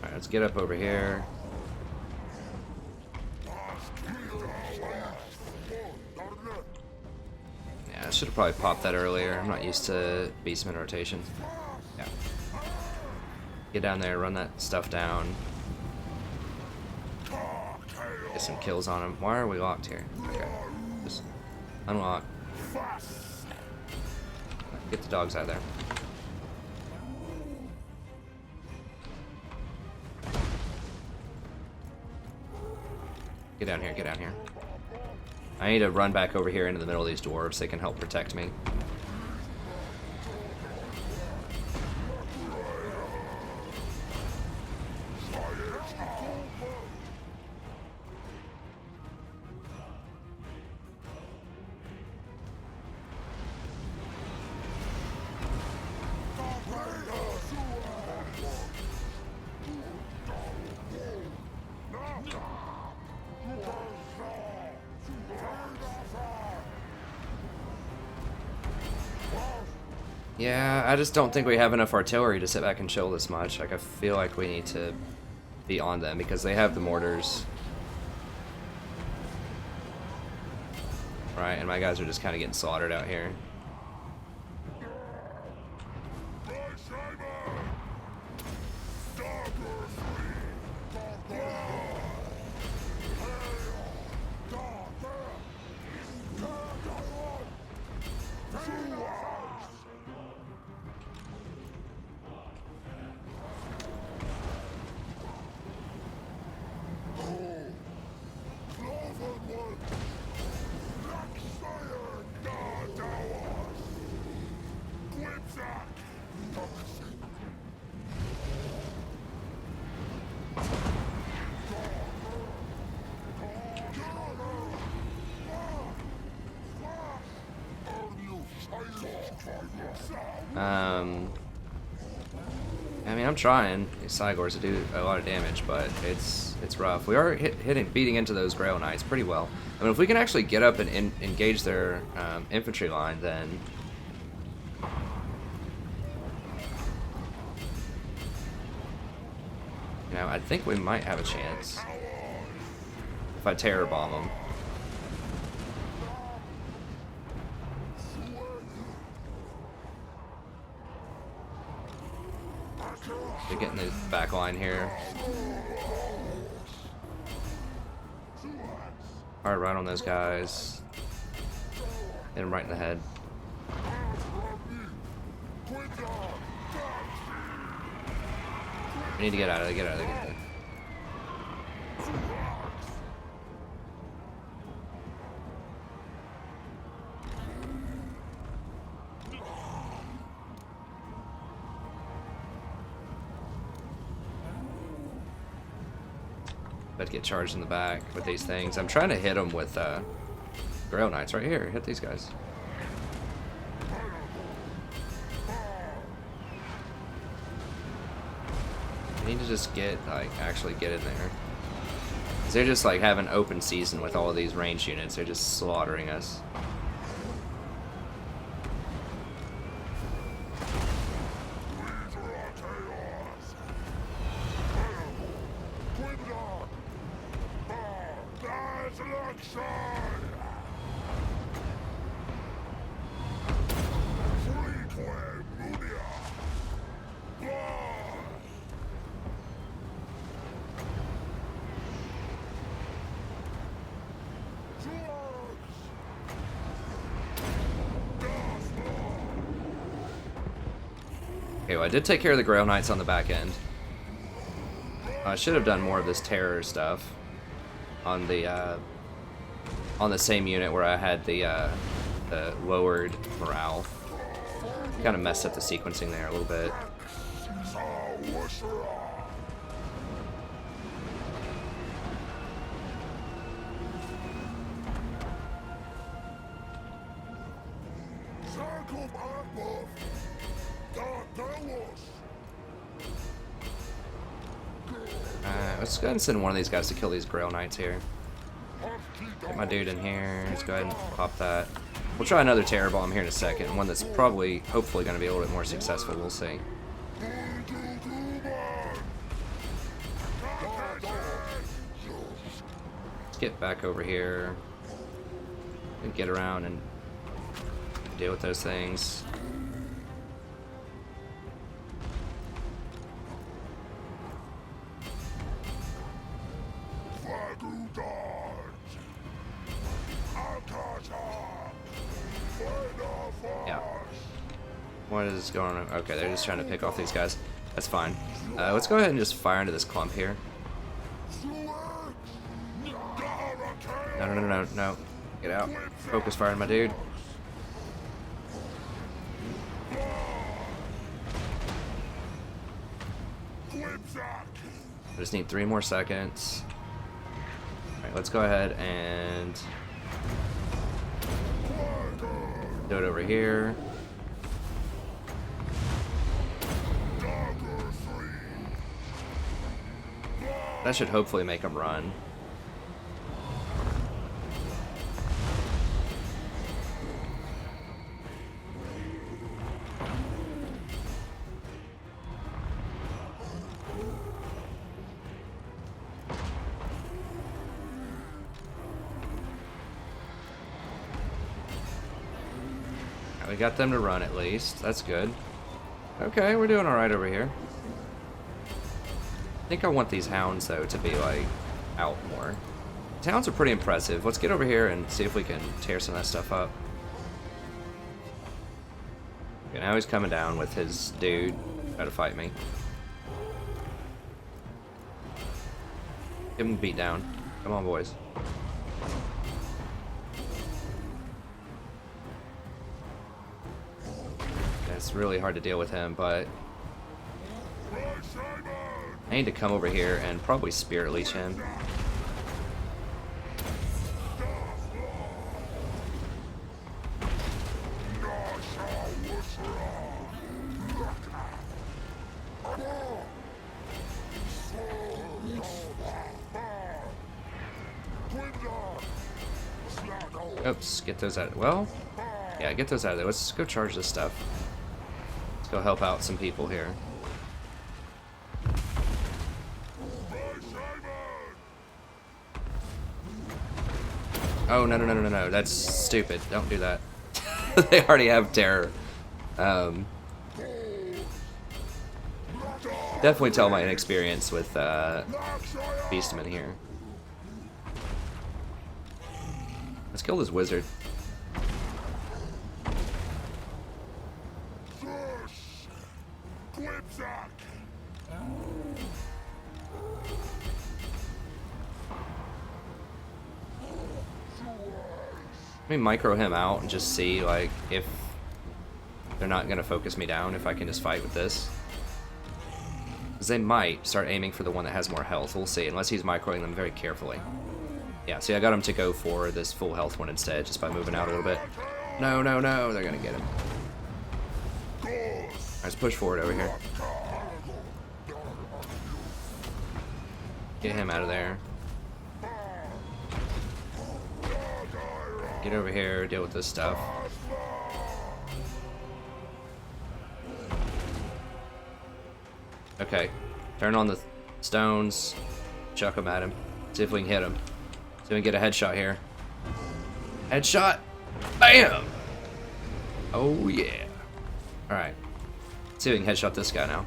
Alright, let's get up over here. Yeah, I should have probably popped that earlier. I'm not used to Beastmen rotation. Yeah. Get down there, run that stuff down. Get some kills on him. Why are we locked here? Okay. Just unlock. Get the dogs out of there. Get down here, get down here. I need to run back over here into the middle of these dwarves. They can help protect me. Yeah, I just don't think we have enough artillery to sit back and chill this much. Like, I feel like we need to be on them because they have the mortars. Right, and my guys are just kind of getting slaughtered out here. I mean, I'm trying these Cygors to do a lot of damage, but it's rough. We are beating into those Grail Knights pretty well. I mean, if we can actually get up and engage their infantry line, then you know, I think we might have a chance if I terror bomb them. They're getting the back line here. Alright, right on those guys. Hit him right in the head. We need to get out of there, get out of there, get out of there. But get charged in the back with these things. I'm trying to hit them with Grail Knights right here. Hit these guys. I need to just get, like, actually get in there. 'Cause they're just, like, having open season with all of these ranged units. They're just slaughtering us. Okay, well, I did take care of the Grail Knights on the back end. I should have done more of this terror stuff on the same unit where I had the lowered morale. Kind of messed up the sequencing there a little bit. Let's go ahead and send one of these guys to kill these Grail Knights here. Get my dude in here. Let's go ahead and pop that. We'll try another Terror Bomb here in a second. One that's probably, hopefully, going to be a little bit more successful. We'll see. Let's get back over here and get around and deal with those things. Yeah. What is going on? Okay, they're just trying to pick off these guys. That's fine. Let's go ahead and just fire into this clump here. No. Get out. Focus fire on my dude. I just need 3 more seconds. Alright, let's go ahead and do it over here. That should hopefully make them run. We got them to run at least. That's good. Okay, we're doing alright over here. I think I want these hounds, though, to be, like, out more. These hounds are pretty impressive. Let's get over here and see if we can tear some of that stuff up. Okay, now he's coming down with his dude. Try to fight me. Give him a beat down. Come on, boys. It's really hard to deal with him, but I need to come over here and probably Spirit Leech him. Oops, get those out. Well, yeah, get those out of there. Let's go charge this stuff. Let's go help out some people here. Oh, no, no, no, no, no. That's stupid. Don't do that. They already have terror. Definitely tell my inexperience with Beastmen here. Let's kill this wizard. Let me micro him out and just see, like, if they're not gonna focus me down, if I can just fight with this. Because they might start aiming for the one that has more health. We'll see, unless he's microing them very carefully. Yeah, see, I got him to go for this full health one instead, just by moving out a little bit. No, no, no, they're gonna get him. Alright, let's push forward over here. Get him out of there. Get over here, deal with this stuff. Okay, turn on the stones, chuck them at him, see if we can hit him. See if we can get a headshot here. Headshot! Bam! Oh yeah. Alright. Let's see if we can headshot this guy now.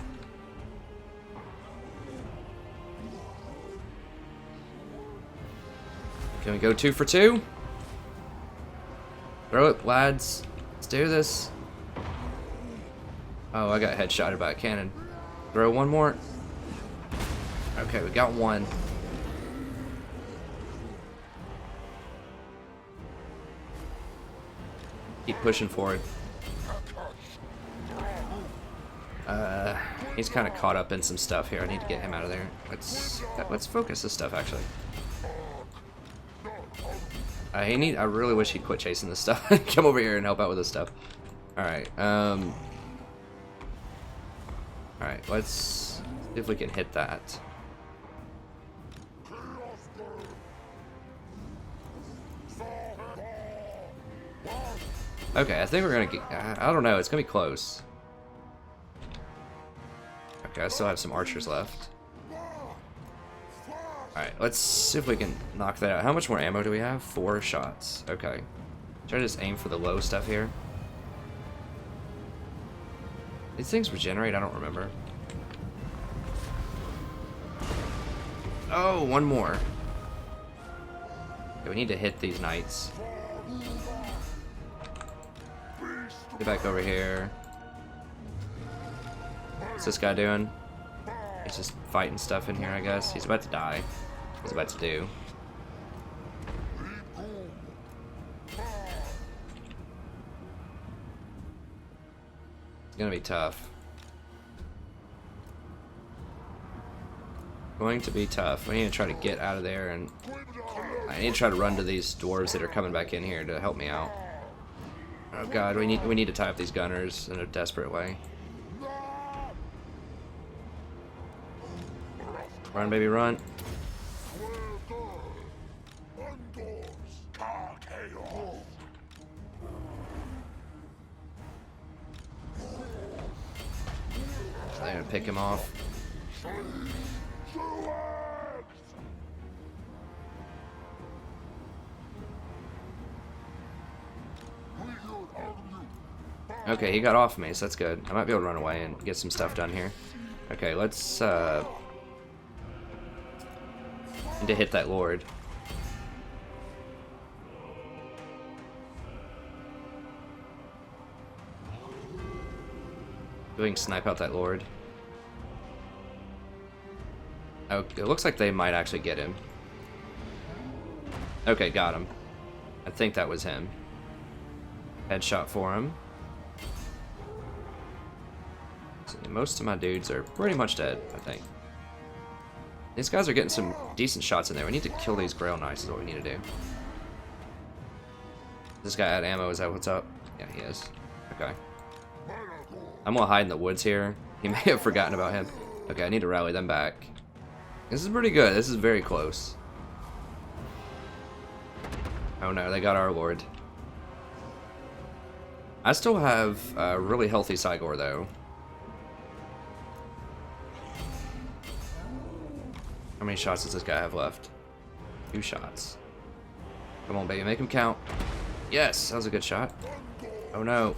Can we go 2 for 2? Throw it, lads. Let's do this. Oh, I got headshotted by a cannon. Throw one more. Okay, we got one. Keep pushing forward. He's kind of caught up in some stuff here. I need to get him out of there. Let's focus this stuff actually. I really wish he'd quit chasing this stuff. Come over here and help out with this stuff. All right. All right. Let's see if we can hit that. Okay, I think we're gonna get. I don't know. It's gonna be close. Okay, I still have some archers left. Alright, let's see if we can knock that out. How much more ammo do we have? 4 shots. Okay. Try to just aim for the low stuff here. These things regenerate? I don't remember. Oh, one more. Okay, we need to hit these knights. Get back over here. What's this guy doing? He's just fighting stuff in here, I guess. He's about to die. He's about to do. It's gonna be tough. Going to be tough. I need to try to get out of there, and I need to try to run to these dwarves that are coming back in here to help me out. Oh god, we need to tie up these gunners in a desperate way. Run, baby, run. They're gonna pick him off. Okay, he got off me, so that's good. I might be able to run away and get some stuff done here. Okay, let's need to hit that lord. Doing snipe out that lord. Oh, it looks like they might actually get him. Okay, got him. I think that was him. Headshot for him. So most of my dudes are pretty much dead, I think. These guys are getting some decent shots in there. We need to kill these Grail Knights is what we need to do. This guy had ammo, is that what's up? Yeah, he is. Okay. I'm gonna hide in the woods here. He may have forgotten about him. Okay, I need to rally them back. This is pretty good. This is very close. Oh no, they got our lord. I still have a really healthy Cygor though. How many shots does this guy have left? 2 shots. Come on, baby, make him count. Yes, that was a good shot. Oh no.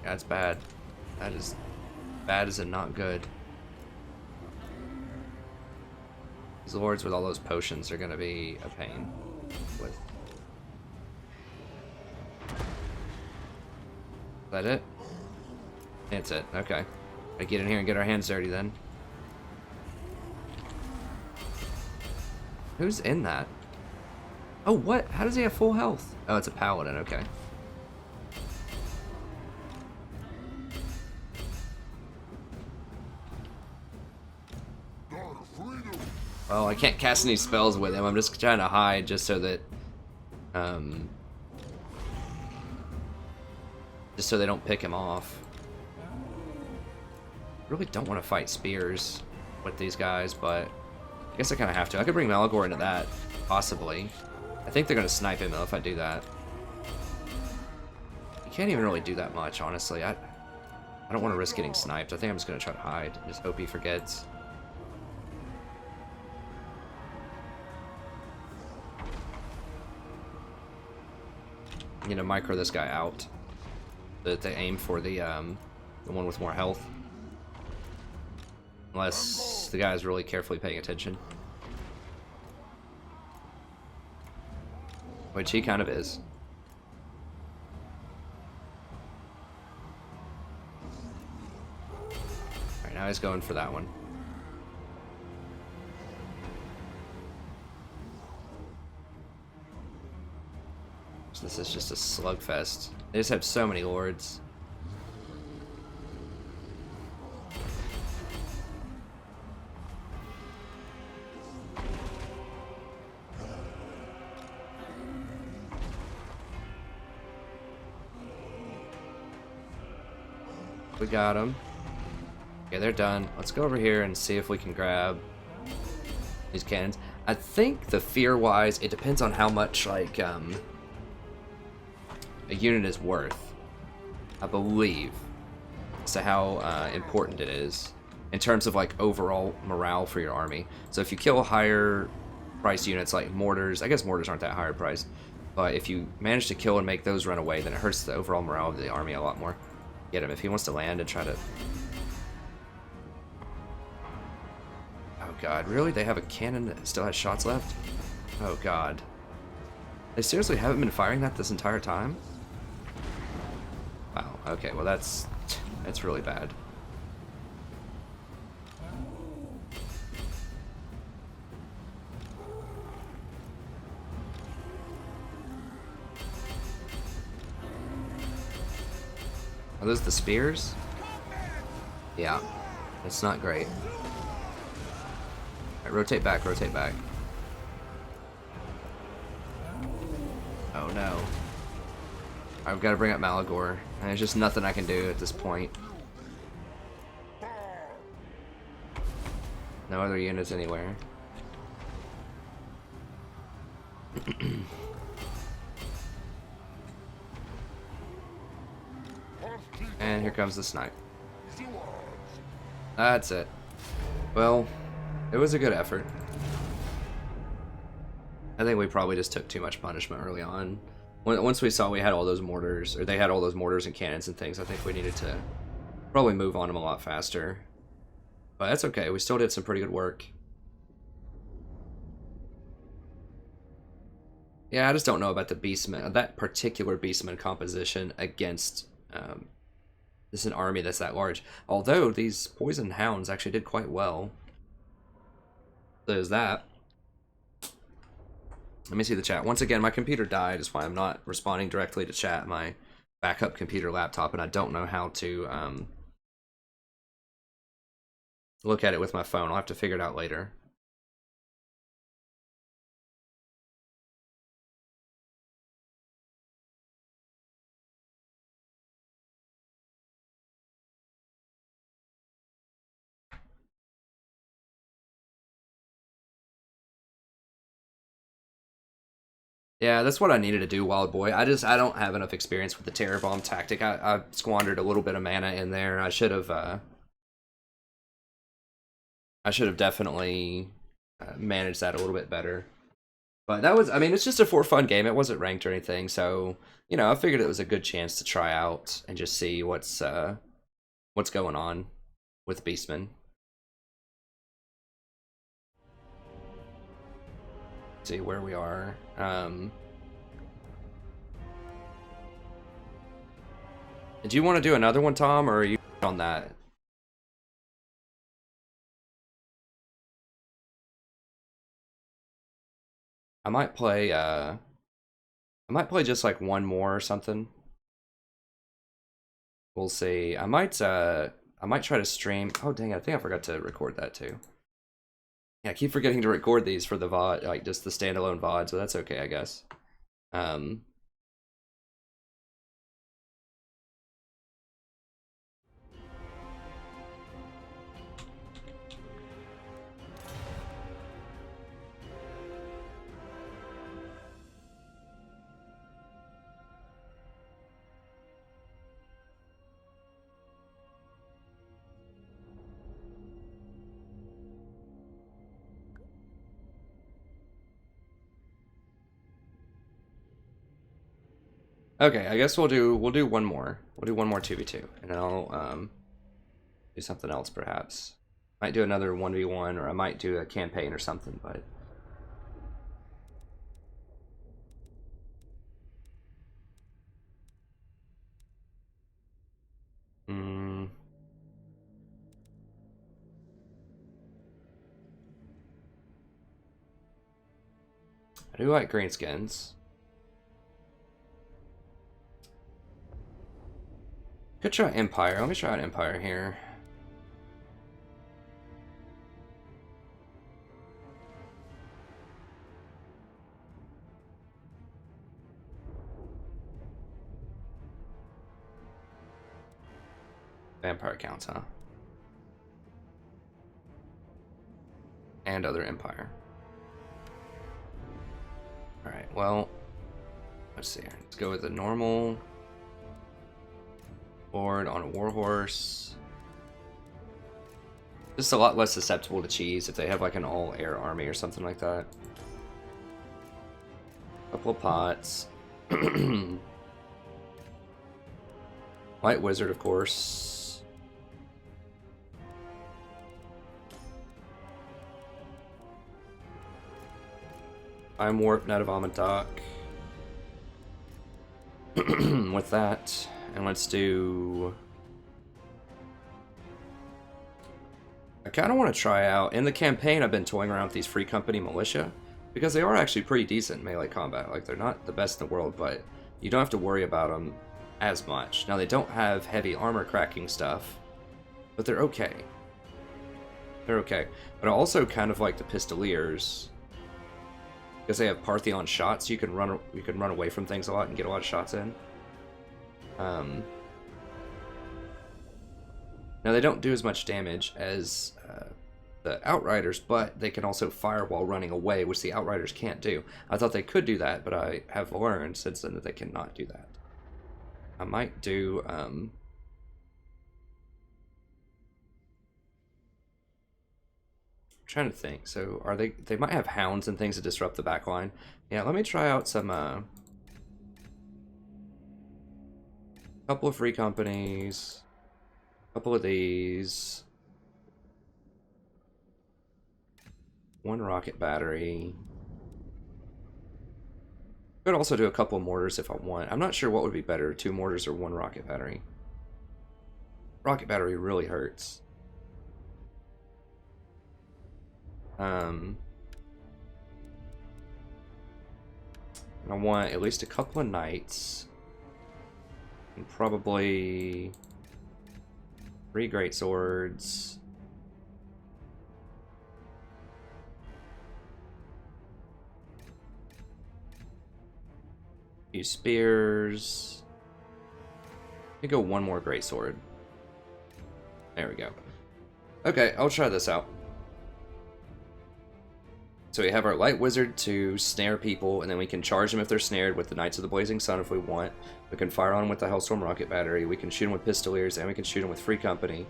That's bad. That is bad as in not good. These lords with all those potions are gonna be a pain with. Is that it? That's it. Okay. I get in here and get our hands dirty then. Who's in that? Oh, what? How does he have full health? Oh, it's a paladin. Okay. Oh, I can't cast any spells with him. I'm just trying to hide just so that, just so they don't pick him off. Really don't want to fight spears with these guys, but I guess I kind of have to. I could bring Malagor into that, possibly. I think they're going to snipe him, though, if I do that. You can't even really do that much, honestly. I don't want to risk getting sniped. I think I'm just going to try to hide and just hope he forgets. You know, micro this guy out. So that they aim for the one with more health. Unless the guy's really carefully paying attention. Which he kind of is. Alright, now he's going for that one. So this is just a slugfest. They just have so many lords. We got them. Okay, they're done. Let's go over here and see if we can grab these cannons. I think the fear-wise, it depends on how much, like, a unit is worth. I believe. As to how important it is. In terms of, like, overall morale for your army. So if you kill higher price units like mortars, I guess mortars aren't that higher price, but if you manage to kill and make those run away, then it hurts the overall morale of the army a lot more. Get him if he wants to land and try to. Oh god, really? They have a cannon that still has shots left? Oh god. They seriously haven't been firing that this entire time? Wow, okay, well that's really bad. Are those the spears? Yeah. It's not great. Alright, rotate back, rotate back. Oh no. I've got to bring up Malagor, and there's just nothing I can do at this point. No other units anywhere. And here comes the snipe. That's it. Well, it was a good effort. I think we probably just took too much punishment early on. Once we saw we had all those mortars, or they had all those mortars and cannons and things, I think we needed to probably move on them a lot faster. But that's okay, we still did some pretty good work. Yeah, I just don't know about the Beastmen, that particular Beastmen composition against this is an army that's that large. Although these poison hounds actually did quite well. There's that. Let me see the chat. Once again, my computer died, is why I'm not responding directly to chat. My backup computer laptop, and I don't know how to look at it with my phone. I'll have to figure it out later. Yeah, that's what I needed to do, Wild Boy. I don't have enough experience with the Terror Bomb tactic. I squandered a little bit of mana in there. I should have definitely managed that a little bit better. But that was, I mean, it's just a for fun game. It wasn't ranked or anything, so you know, I figured it was a good chance to try out and just see what's going on with Beastmen. See where we are. Do you want to do another one, Tom, or are you on that? I might play just like one more or something. We'll see. I might try to stream. Oh dang it, I think I forgot to record that too. Yeah, I keep forgetting to record these for the VOD, like just the standalone VOD, so that's okay, I guess. Okay, I guess we'll do one more. We'll do one more 2v2, and then I'll do something else perhaps. Might do another 1v1, or I might do a campaign or something, but I do like Greenskins. Could try Empire. Let me try an Empire here. Vampire counts, huh? And other Empire. Alright, well, let's see here. Let's go with the normal board on a warhorse. Just a lot less susceptible to cheese if they have like an all-air army or something like that. Couple of pots. White Wizard, of course. I'm Warp, Knight of Amantak. With that, and let's do... I kind of want to try out, in the campaign I've been toying around with these Free Company Militia, because they are actually pretty decent melee combat. Like, they're not the best in the world, but you don't have to worry about them as much. Now, they don't have heavy armor cracking stuff, but they're okay. They're okay. But I also kind of like the Pistoliers, because they have Partheon shots. You can run away from things a lot and get a lot of shots in. Now they don't do as much damage as the Outriders, but they can also fire while running away, which the Outriders can't do. I thought they could do that, but I have learned since then that they cannot do that. I might do I'm trying to think. So are they might have hounds and things to disrupt the back line. Yeah, let me try out some Couple of free companies. Couple of these. One rocket battery. Could also do a couple of mortars if I want. I'm not sure what would be better, 2 mortars or 1 rocket battery. Rocket battery really hurts. And I want at least a couple of knights. And probably 3 great swords. Few spears. Let me go 1 more great sword. There we go. Okay, I'll try this out. So we have our light wizard to snare people, and then we can charge them if they're snared with the Knights of the Blazing Sun if we want. We can fire on them with the Hellstorm rocket battery. We can shoot them with pistoliers, and we can shoot them with free company.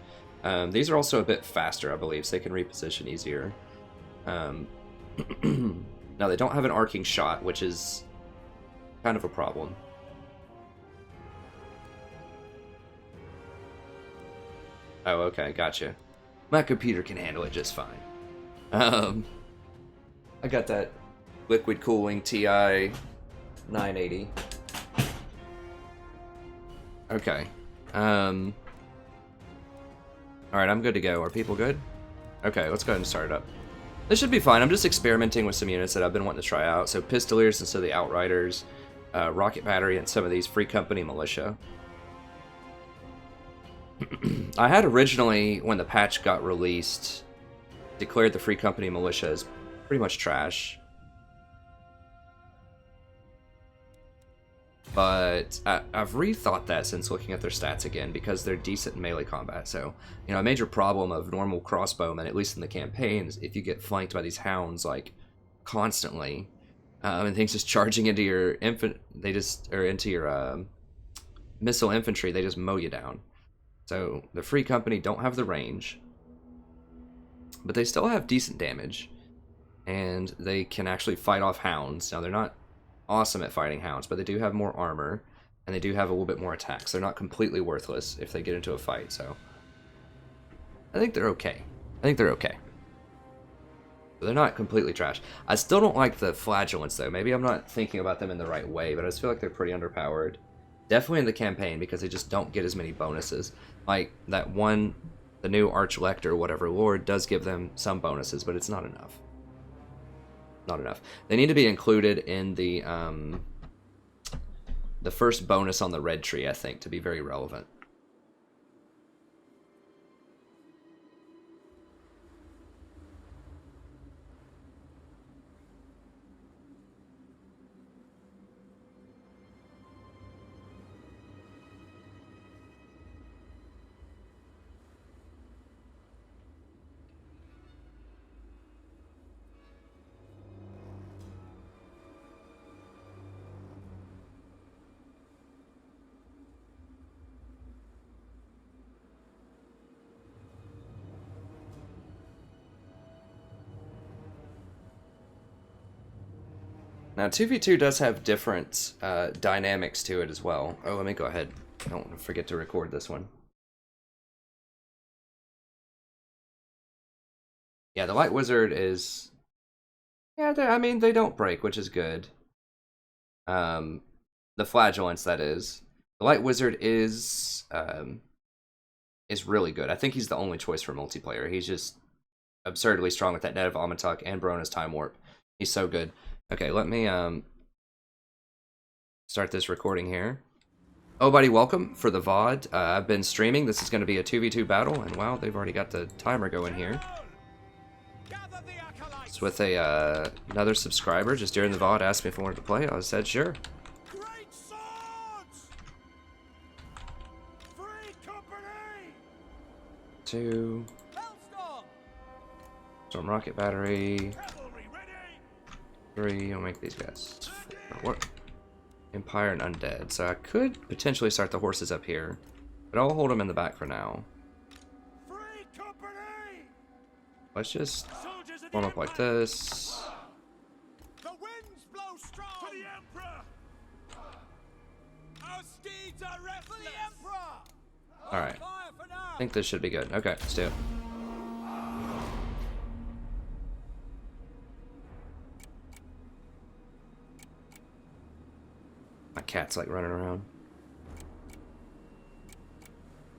These are also a bit faster, I believe, so they can reposition easier. Now they don't have an arcing shot, which is kind of a problem. Oh, okay, gotcha. My computer can handle it just fine. I got that liquid cooling TI 980. Okay. Alright, I'm good to go. Are people good? Okay, let's go ahead and start it up. This should be fine. I'm just experimenting with some units that I've been wanting to try out. So pistoliers instead of the outriders, rocket battery, and some of these free company militia. I had originally, when the patch got released, declared the free company militia as pretty much trash. But I've rethought that since looking at their stats again, because they're decent in melee combat. So, you know, a major problem of normal crossbowmen, at least in the campaigns, if you get flanked by these hounds, like, constantly, and things just charging into your into your missile infantry, they just mow you down. So, the free company don't have the range, but they still have decent damage. And they can actually fight off hounds. Now, they're not awesome at fighting hounds, but they do have more armor, and they do have a little bit more attacks. They're not completely worthless if they get into a fight, so I think they're okay. They're not completely trash. I still don't like the flagellants, though. Maybe I'm not thinking about them in the right way, but I just feel like they're pretty underpowered. Definitely in the campaign, because they just don't get as many bonuses. Like, that one, the new Archlector, whatever lord, does give them some bonuses, but it's not enough. Not enough. They need to be included in the first bonus on the red tree, I think, to be very relevant. Now, 2v2 does have different dynamics to it as well. Oh, let me go ahead. I don't want to forget to record this one. Yeah, the Light Wizard is... Yeah, I mean, they don't break, which is good. The Flagellants, that is. The Light Wizard is really good. I think he's the only choice for multiplayer. He's just absurdly strong with that Net of Amantak and Barona's Time Warp. He's so good. Okay, let me start this recording here. Oh, buddy, welcome for the VOD. I've been streaming. This is going to be a 2v2 battle, and wow, they've already got the timer going here. It's with another subscriber just during the VOD asked me if I wanted to play. I said sure. Great swords! Free company! 2. Storm rocket battery. 3, I'll make these guys. 4. What? Empire and Undead. So I could potentially start the horses up here, but I'll hold them in the back for now. Free company! Let's just form up like this. The winds blow strong for the Emperor! deeds are for the Emperor. All right. Fire for now. I think this should be good. Okay, let's do it. My cat's like running around.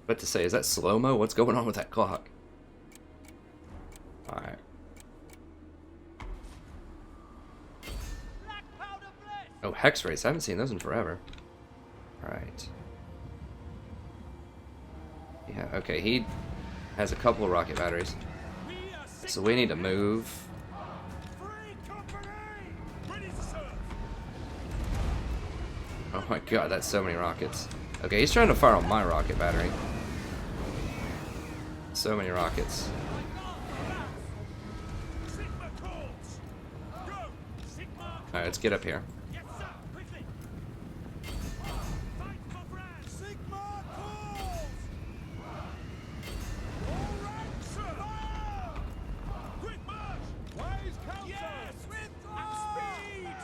What to say? Is that slow-mo? What's going on with that clock? All right. Black powder blitz. Oh, hex rays. I haven't seen those in forever. All right. Yeah. Okay. He has a couple of rocket batteries, We are so we need to move. Free company! Ready to serve! Oh my god, that's so many rockets. Okay, he's trying to fire on my rocket battery. So many rockets. Sigma calls! Go! Sigma! Alright, let's get up here. Yes, sir! Quickly! Fight for France! Sigma calls! All right, sir! Fire! Quick march! Wise council! Yes! With speed!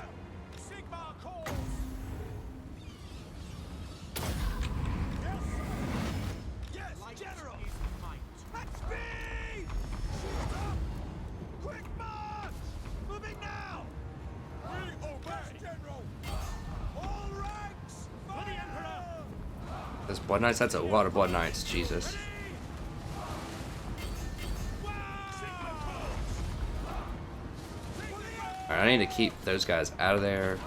Sigma calls! Yes, sir! Yes, General! At speed! Shoot up! Quick march! Moving now! We obey, General! All ranks! For the Emperor! Those Blood Knights, that's a lot of Blood Knights, Jesus. Alright, I need to keep those guys out of there.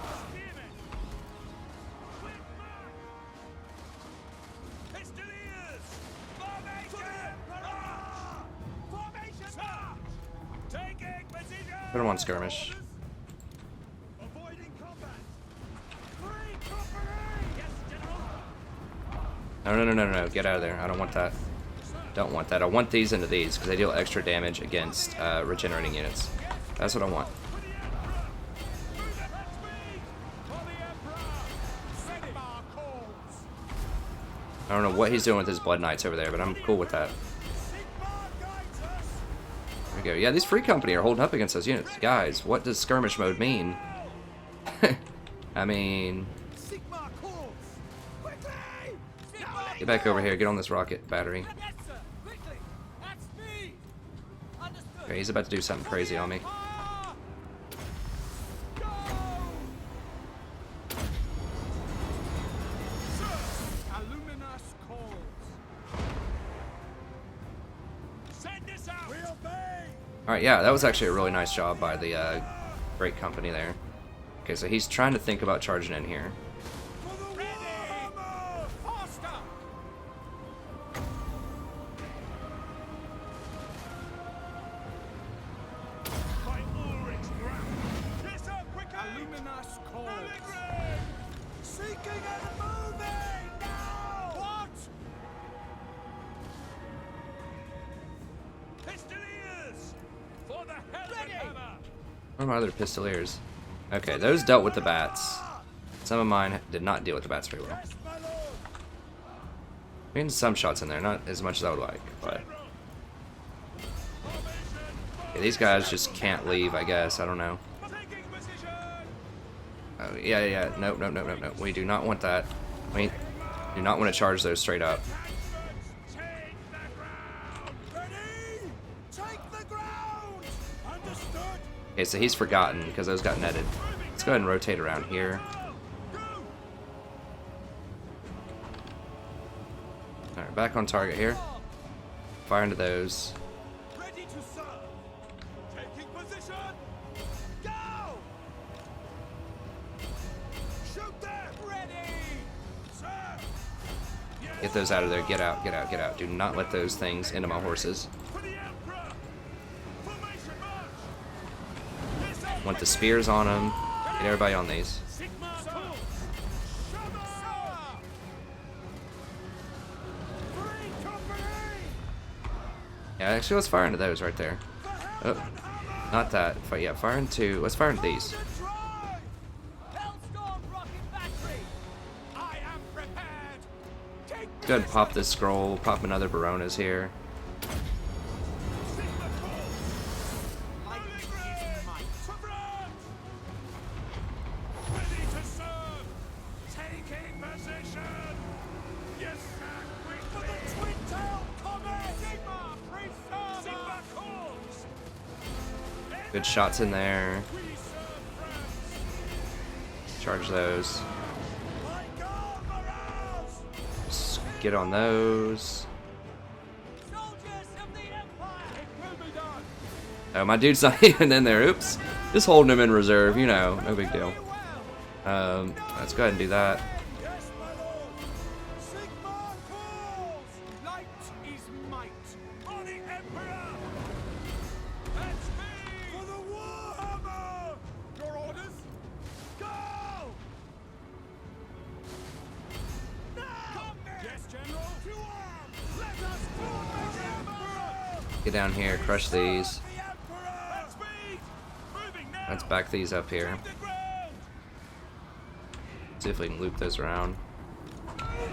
Put them on skirmish. Avoiding combat! Free company! Yes, General! No, no, no, no, no, get out of there. I don't want that. Don't want that. I want these into these, because they deal extra damage against regenerating units. That's what I want. For the Emperor! Move at speed! For the Emperor! Sigma calls! I don't know what he's doing with his Blood Knights over there, but I'm cool with that. Sigma guides us! There we go. Yeah, these Free Company are holding up against those units. Guys, what does skirmish mode mean? I mean, Sigma calls! Quickly! get back over here. Get on this rocket battery. Yes, sir. Quickly. At speed. Understood. Okay, he's about to do something crazy on me. Fire. Go! Sir! Aluminous calls! Send us out! We obey! Alright, yeah, that was actually a really nice job by the Great Company there. Okay, so he's trying to think about charging in here. For the Warhammer! Faster! By Ulrich's ground! Yes, sir, quickly! Aluminous calls! Seeking and moving! Now! What? Pistoliers! For the Hellhammer! Where are my other Pistoliers? Okay, those dealt with the bats. Some of mine did not deal with the bats very well. Yes, my lord! Getting some shots in there, not as much as I would like, but yeah, these guys just can't leave, I guess. I don't know. Taking position! Oh, yeah, yeah, no, no, no, no, no. We do not want that. We do not want to charge those straight up. Take the ground! Ready? Take the ground! Understood? Okay, so he's forgotten because those got netted. Let's go ahead and rotate around here. Go! Alright, back on target here. Fire into those. Ready to serve! Taking position! Go! Shoot them! Ready! Sir! Yes. Get those out of there. Get out, get out, get out. Do not let those things into my horses. For the Emperor! Formation march! Yes, sir. Want the spears on them. Get everybody on these. Sigma calls! Shove! Free company! Yeah, actually, let's fire into those right there. Oh, not that. Yeah, fire into. Let's fire into these. Drive! Hellstorm rocket battery. I am prepared! Take Go ahead and pop this scroll. Pop another Baronas here. Sigma calls! Lightning is might! For France! Ready to serve! Taking position! Good shots in there. We serve France. Charge those. Like armorers. Just get on those. Soldiers of the Empire! It will be done. Oh, my dude's not even in there. Oops. Just holding him in reserve, you know, no big deal. Let's go ahead and do that. Yes, my lord. Sigma calls. Light is might. For the Emperor. At speed. For the Warhammer. Your orders. Go. Now. Come then. Yes, General. To arms. Let us form the Emperor. Get down here, crush these. The Emperor. At speed. Moving now. Let's back these up here. The ground. See if we can loop those around. Moving.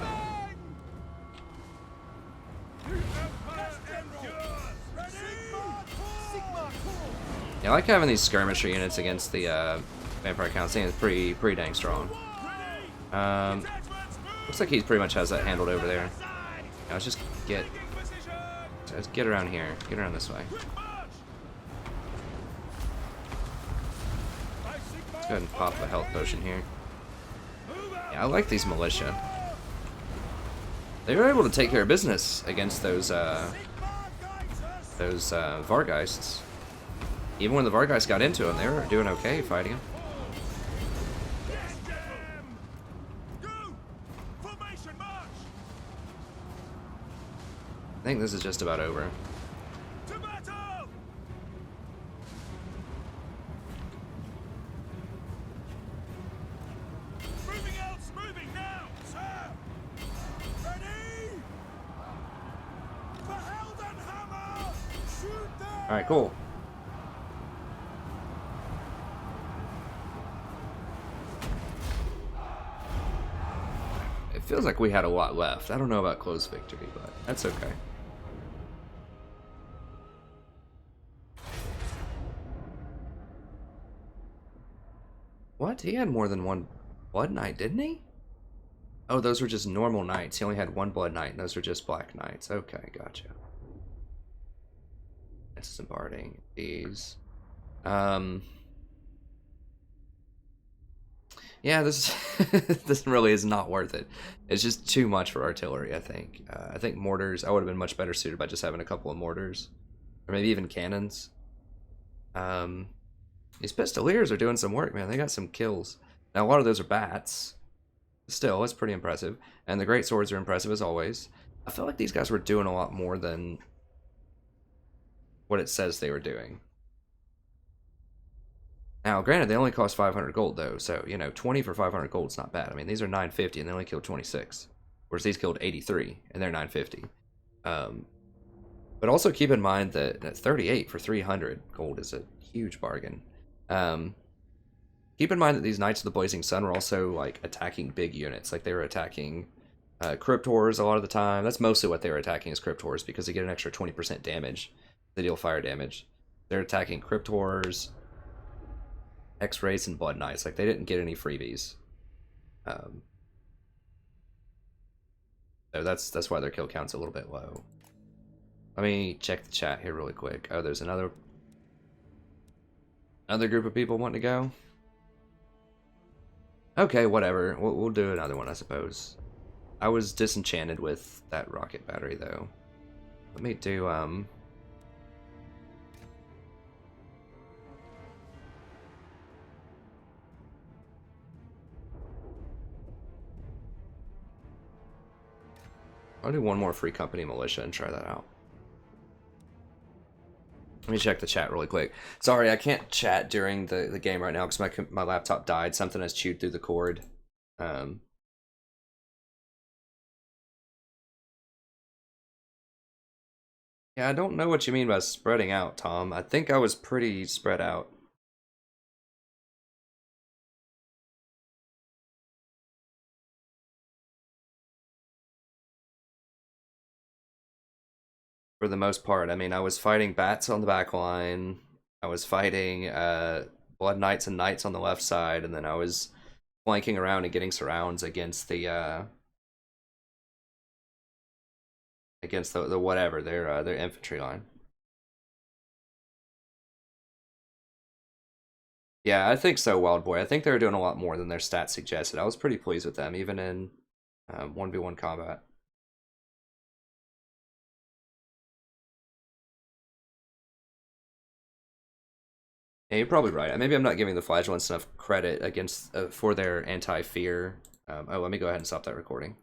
The Empire endures. Ready. Sigma call. Yeah, I like having these skirmisher units against the Vampire Council. I think it's pretty dang strong. Ready. Looks like he pretty much has that handled over there. Now let's just get around here. Get around this way. Let's go ahead and pop a health potion here. Yeah, I like these militia. They were able to take care of business against those Vargeists. Even when the Vargeists got into them, they were doing okay fighting them. I think this is just about over. To battle! Moving else, moving now, sir! Ready? For Heldenhammer! Shoot them! Alright, cool. It feels like we had a lot left. I don't know about close victory, but that's okay. What? He had more than one Blood Knight, didn't he? Oh, those were just normal knights. He only had one Blood Knight, and those were just Black Knights. Okay, gotcha. Disembarding these. Yeah, this this really is not worth it. It's just too much for artillery, I think. I think mortars, I would have been much better suited by just having a couple of mortars. Or maybe even cannons. These pistoliers are doing some work, man. They got some kills. Now, a lot of those are bats. Still, it's pretty impressive. And the great swords are impressive as always. I feel like these guys were doing a lot more than what it says they were doing. Now, granted, they only cost 500 gold, though. So, you know, 20 for 500 gold is not bad. I mean, these are 950, and they only killed 26. Whereas these killed 83, and they're 950. But also keep in mind that 38 for 300 gold is a huge bargain. Keep in mind that these Knights of the Blazing Sun were also, like, attacking big units. Like, they were attacking Cryptors a lot of the time. That's mostly what they were attacking is Cryptors, because they get an extra 20% damage. They deal fire damage. They're attacking Cryptors, X-Rays, and Blood Knights. Like, they didn't get any freebies. So that's why their kill count's a little bit low. Let me check the chat here really quick. Oh, there's another group of people wanting to go. Okay, whatever. We'll do another one, I suppose. I was disenchanted with that rocket battery, though. Let me do, I'll do one more free company militia and try that out. Let me check the chat really quick. Sorry, I can't chat during the game right now because my laptop died. Something has chewed through the cord. Yeah, I don't know what you mean by spreading out, Tom. I think I was pretty spread out. For the most part. I mean, I was fighting bats on the back line. I was fighting Blood Knights and Knights on the left side, and then I was flanking around and getting surrounds against the whatever, their infantry line. Yeah, I think so, Wild Boy. I think they were doing a lot more than their stats suggested. I was pretty pleased with them, even in 1v1 combat. Yeah, you're probably right. Maybe I'm not giving the Flagellants enough credit against for their anti-fear. Oh, let me go ahead and stop that recording.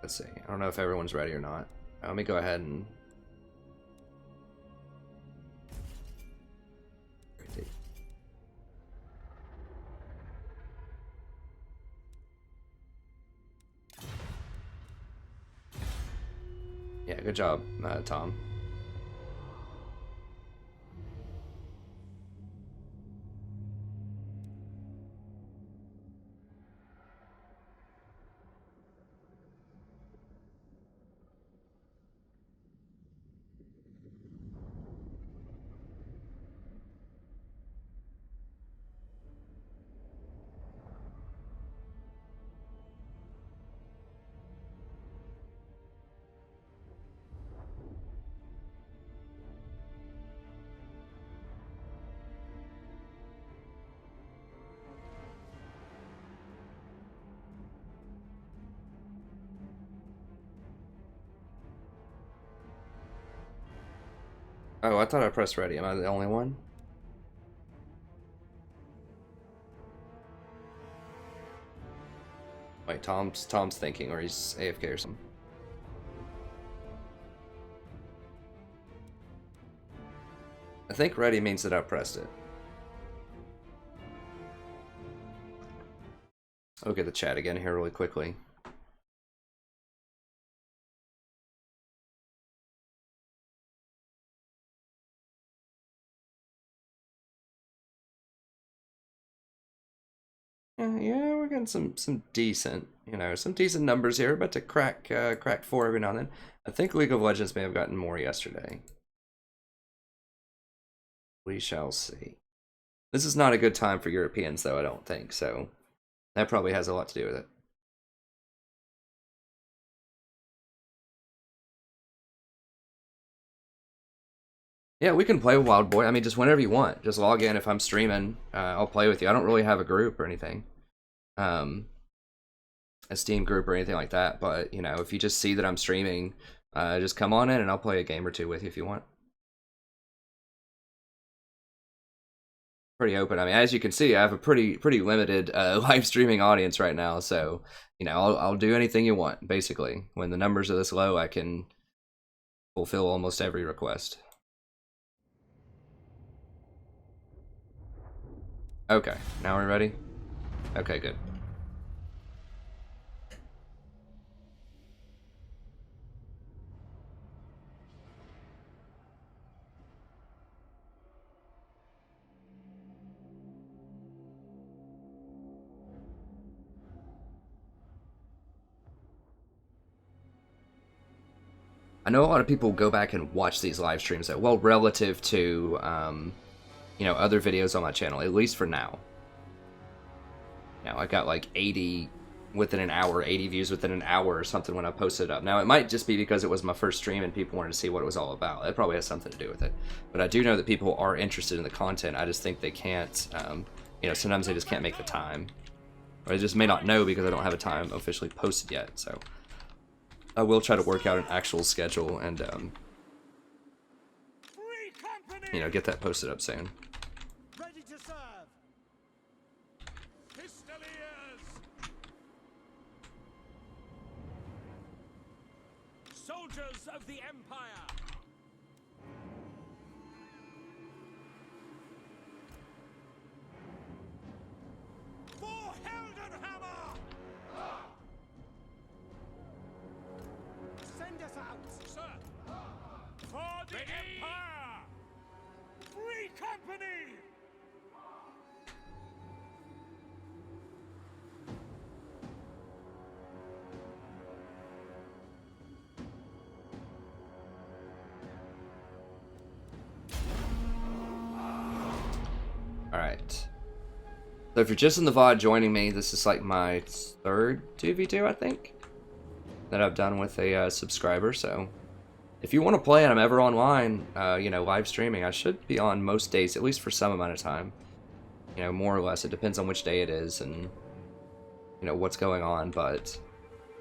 Let's see. I don't know if everyone's ready or not. Let me go ahead and... Yeah, good job, Tom. Oh, I thought I pressed ready. Am I the only one? Wait, Tom's thinking, or he's AFK or something. I think ready means that I pressed it. I'll get the chat again here really quickly. Yeah, we're getting some decent, some decent numbers here. About to crack 4 every now and then. I think League of Legends may have gotten more yesterday. We shall see. This is not a good time for Europeans, though, I don't think, so that probably has a lot to do with it. Yeah, we can play with Wild Boy. I mean, just whenever you want. Just log in. If I'm streaming, I'll play with you. I don't really have a group or anything. A Steam group or anything like that. But, if you just see that I'm streaming, just come on in and I'll play a game or two with you if you want. Pretty open. I mean, as you can see, I have a pretty limited live streaming audience right now. So, I'll do anything you want, basically. When the numbers are this low, I can fulfill almost every request. Okay, now we're ready? Okay, good. I know a lot of people go back and watch these live streams, well, relative to, other videos on my channel, at least for now. Now, I got like 80 within an hour, 80 views within an hour or something when I posted it up. Now, it might just be because it was my first stream and people wanted to see what it was all about. It probably has something to do with it. But I do know that people are interested in the content. I just think they can't, sometimes they just can't make the time. Or they just may not know because I don't have a time officially posted yet, so... I will try to work out an actual schedule and, get that posted up soon. Ready to serve. Pistoliers. Soldiers of the Empire. For Heldenhammer. Send us out, sir. For the Empire. Free company. All right. So if you're just in the VOD joining me, this is like my third 2v2, I think, that I've done with a subscriber, so if you want to play and I'm ever online, you know, live streaming, I should be on most days, at least for some amount of time. You know, more or less. It depends on which day it is and, you know, what's going on, but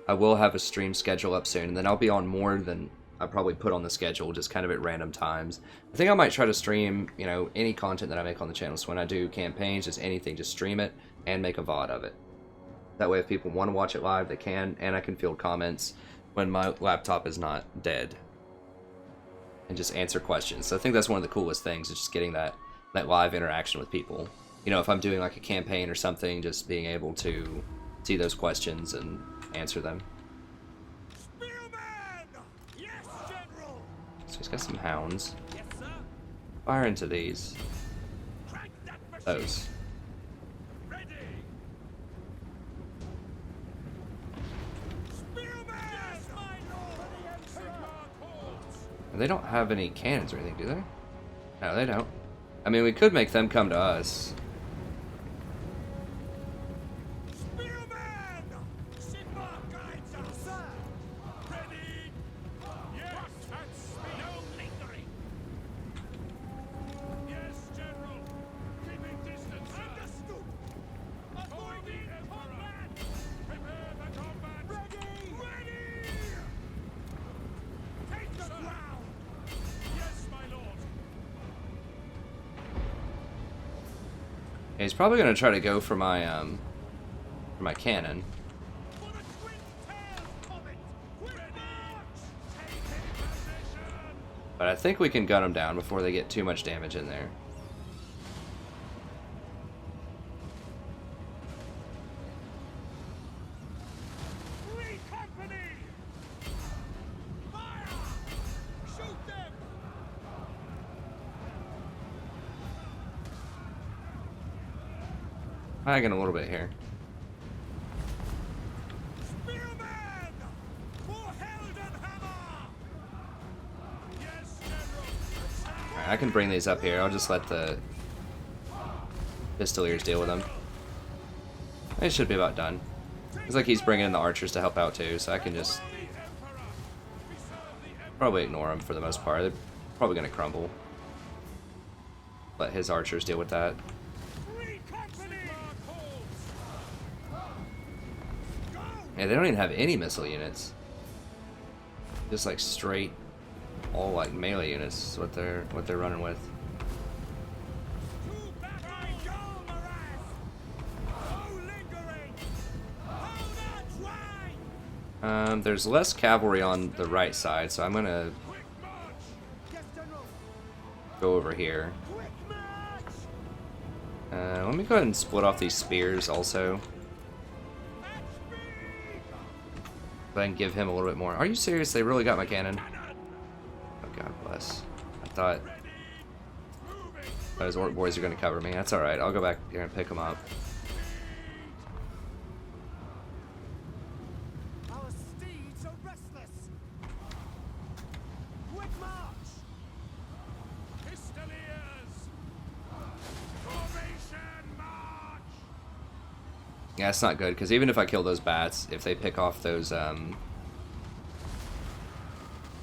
I will have a stream schedule up soon, and then I'll be on more than I probably put on the schedule, just kind of at random times. I think I might try to stream, you know, any content that I make on the channel. So when I do campaigns, just anything, just stream it and make a VOD of it. That way if people want to watch it live, they can, and I can field comments when my laptop is not dead. And just answer questions. So I think that's one of the coolest things, is just getting that live interaction with people. You know, if I'm doing like a campaign or something, just being able to see those questions and answer them. Spearman! Yes, General! So he's got some hounds. Yes, sir. Fire into these. Crank that machine! Those. Ready! Spearman! Yes, my lord! Sigma calls! They don't have any cannons or anything, do they? No, they don't. I mean, we could make them come to us. Spearman! Sigma guides us! Sir! Ready! Yes, that's no lingering! Yes, General! Keeping distance! Understood! Avoiding combat! Prepare the combat! Ready! Ready! Take the ground! Yes, my lord! Yeah, he's probably gonna try to go for my cannon. For the twin-tailed comet! Quick march! Take position! But I think we can gun them down before they get too much damage in there. Free company! Fire! Shoot them! Lagging a little bit here. Spearman! For Heldenhammer! Yes, General! Alright, I can bring these up here. I'll just let the Pistoliers deal with them. It should be about done. Looks like he's bringing in the archers to help out too, so I can just The Emperor! We serve the Emperor! probably ignore them for the most part. They're probably gonna crumble. Let his archers deal with that. Free company! Go! Yeah, they don't even have any missile units. Just like straight, all like melee units is what they're running with. To battle! Go, Maraz! No lingering! Hold on, try! There's less cavalry on the right side, so I'm gonna Quick march! Yes, General! go over here. Quick march! Let me go ahead and split off these spears also. At speed! Go ahead and give him a little bit more. Are you serious? They really got my cannon? Oh, God bless. I thought Moving! those orc boys are going to cover me. That's alright. I'll go back here and pick them up. Our steeds are restless! Quick march! Pistoliers! Formation march! Yeah, it's not good, because even if I kill those bats, if they pick off those,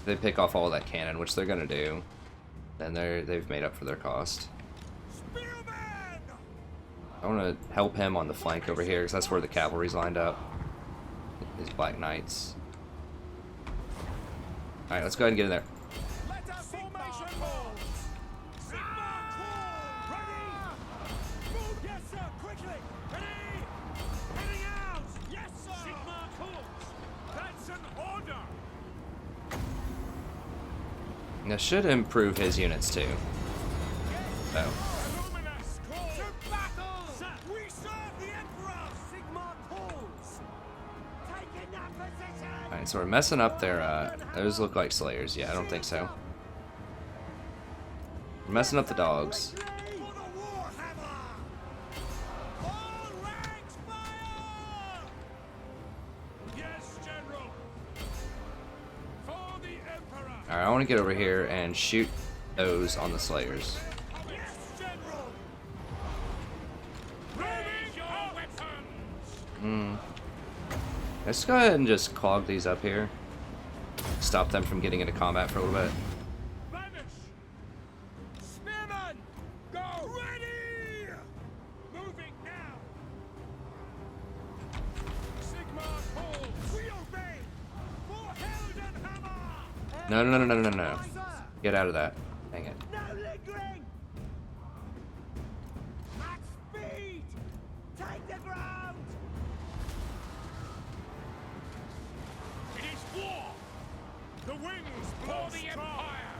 they pick off all that cannon, which they're going to do, then they've made up for their cost. Spearman! I want to help him on the flank over here, because that's where the cavalry's lined up. These Black Knights. Alright, let's go ahead and get in there. Let us formation hold! Sigma call! Ready! Move! Yes, sir! Quickly! Ready! Heading out! Yes, sir! Sigma calls! That's an order! That should improve his units too. Oh. Illuminous call! To battle! Sir! We serve the Emperor! Sigma calls! Taking that position! Alright, so we're messing up their, those look like slayers. Yeah, I don't think so. We're messing up the dogs. For the Warhammer! All ranks fire! Yes, General! For the Emperor! Alright, I want to get over here and shoot those on the slayers. Yes, General! Ready your weapons! Let's go ahead and just clog these up here. stop them from getting into combat for a little bit. Vanish! Spearman! Go! Ready! Moving now! Sigmar calls! We obey! For Heldenhammer! No, no, no, no, no, no, no. Get out of that. Dang it. No lingering! At speed! Take the ground! It is war! The winds blow the Empire!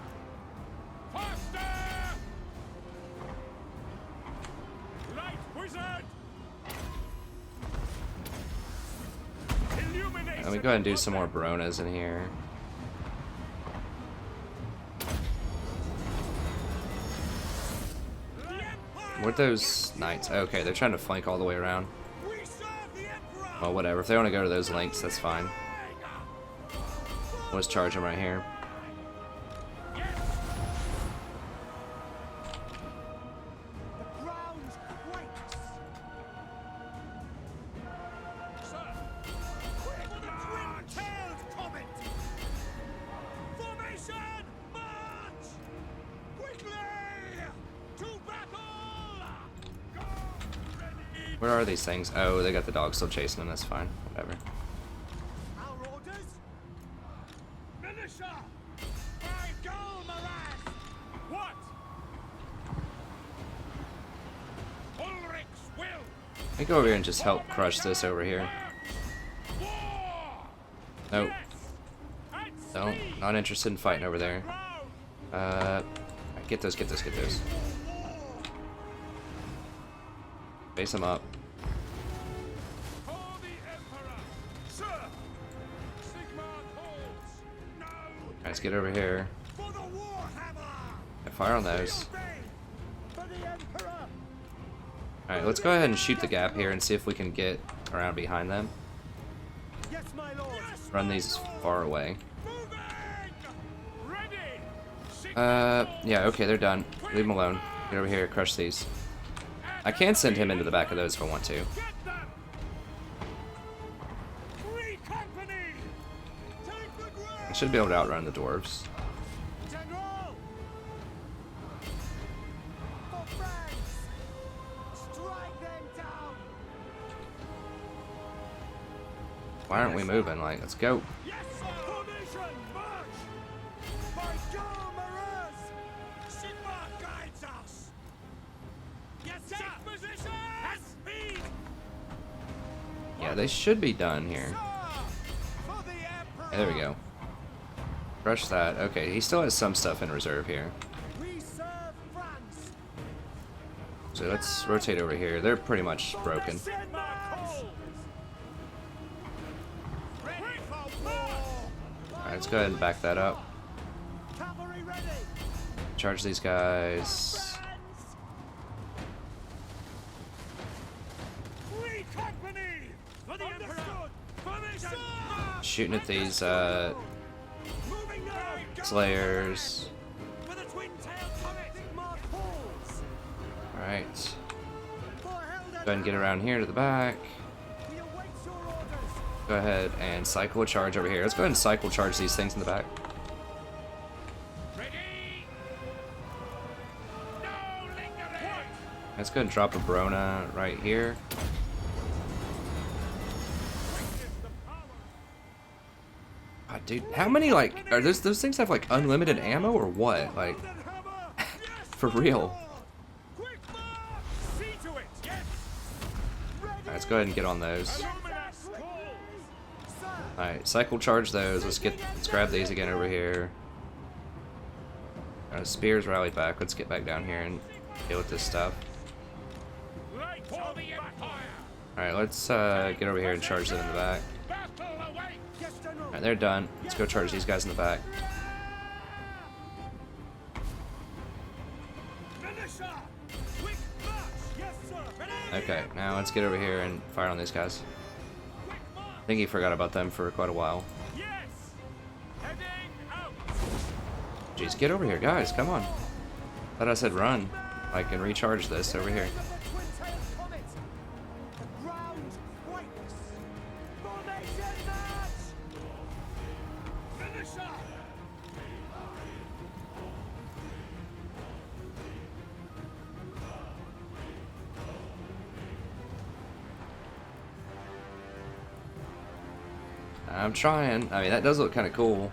Faster! Light wizard! Illumination! Let me go ahead and do some more Baronas in here. Where'd those knights? Okay, they're trying to flank all the way around. We serve the Emperor! Well, whatever. If they want to go to those links, that's fine. Let's charge them right here. The ground quakes! Sir! Quick for the twin-tailed comet! Formation! March! Quickly! To battle! Go! Ready! Where are these things? Oh, they got the dog still chasing them. That's fine. Whatever. Our orders? Militia! By Gul Maraz! What? Ulrich's will! Let me go over here and just help crush this over here. War! Nope. At Don't. speed! Not interested in fighting over there. Ground! Get those, get those, get those. Base them up. For the Emperor! Sir! Sigmar calls! No! Alright, let's get over here. For the Warhammer! Yeah, fire on those. Obey! For the Emperor! Alright, let's go ahead and shoot the gap here and see if we can get around behind them. Yes, my lord! Yes, Run these far away. moving! Ready! Yeah, okay, they're done. Leave them alone. Get over here, crush these. I can send him into the back of those if I want to. Get them! Free company! Take the ground! I should be able to outrun the dwarves. General! For France! Strike them down! Why aren't we moving? Like, let's go. Yes, sir! Formation, march! By Gul Maraz! Sigmar guides us! Yes, sir! Take position! At speed! Yeah, they should be done here. Sir! For the Emperor! Yeah, there we go. Crush that. Okay, he still has some stuff in reserve here. We serve France! So let's rotate over here. They're pretty much broken. Sigmar calls! Ready for war! Alright, let's go ahead and back that up. Cavalry ready! Charge these guys. Free company! For the Emperor! Formation! Shooting at these Moving now! slayers. For the twin-tailed comet! Sigmar calls! Alright. For Go ahead and get around here to the back. We await your orders! Go ahead and cycle a charge over here. Let's go ahead and cycle charge these things in the back. Ready! No lingering! Let's go ahead and drop a Brona right here. Witness the power! God, dude, how many, like, are those things have, like, unlimited ammo or what? Like, Heldenhammer! Yes, for real. quick march! See to it! Yes! Ready! Alright, let's go ahead and get on those. Illuminous calls! Sir! Alright, cycle charge those. Let's grab these again over here. Spears rally back. Let's get back down here and deal with this stuff. Light for the Empire! Alright, let's get over here and charge them in the back. Battle awaits! Yes, General! Alright, they're done. Let's go charge these guys in the back. Militia! Quick march! Yes, sir! Ready! Okay, now let's get over here and fire on these guys. Quick march! I think he forgot about them for quite a while. Yes! Heading out! Jeez, get over here, guys. Come on. Thought I said run. I can recharge this over here. The twin-tailed comet! The ground quakes! Formation march! Militia! I'm trying. I mean, that does look kind of cool.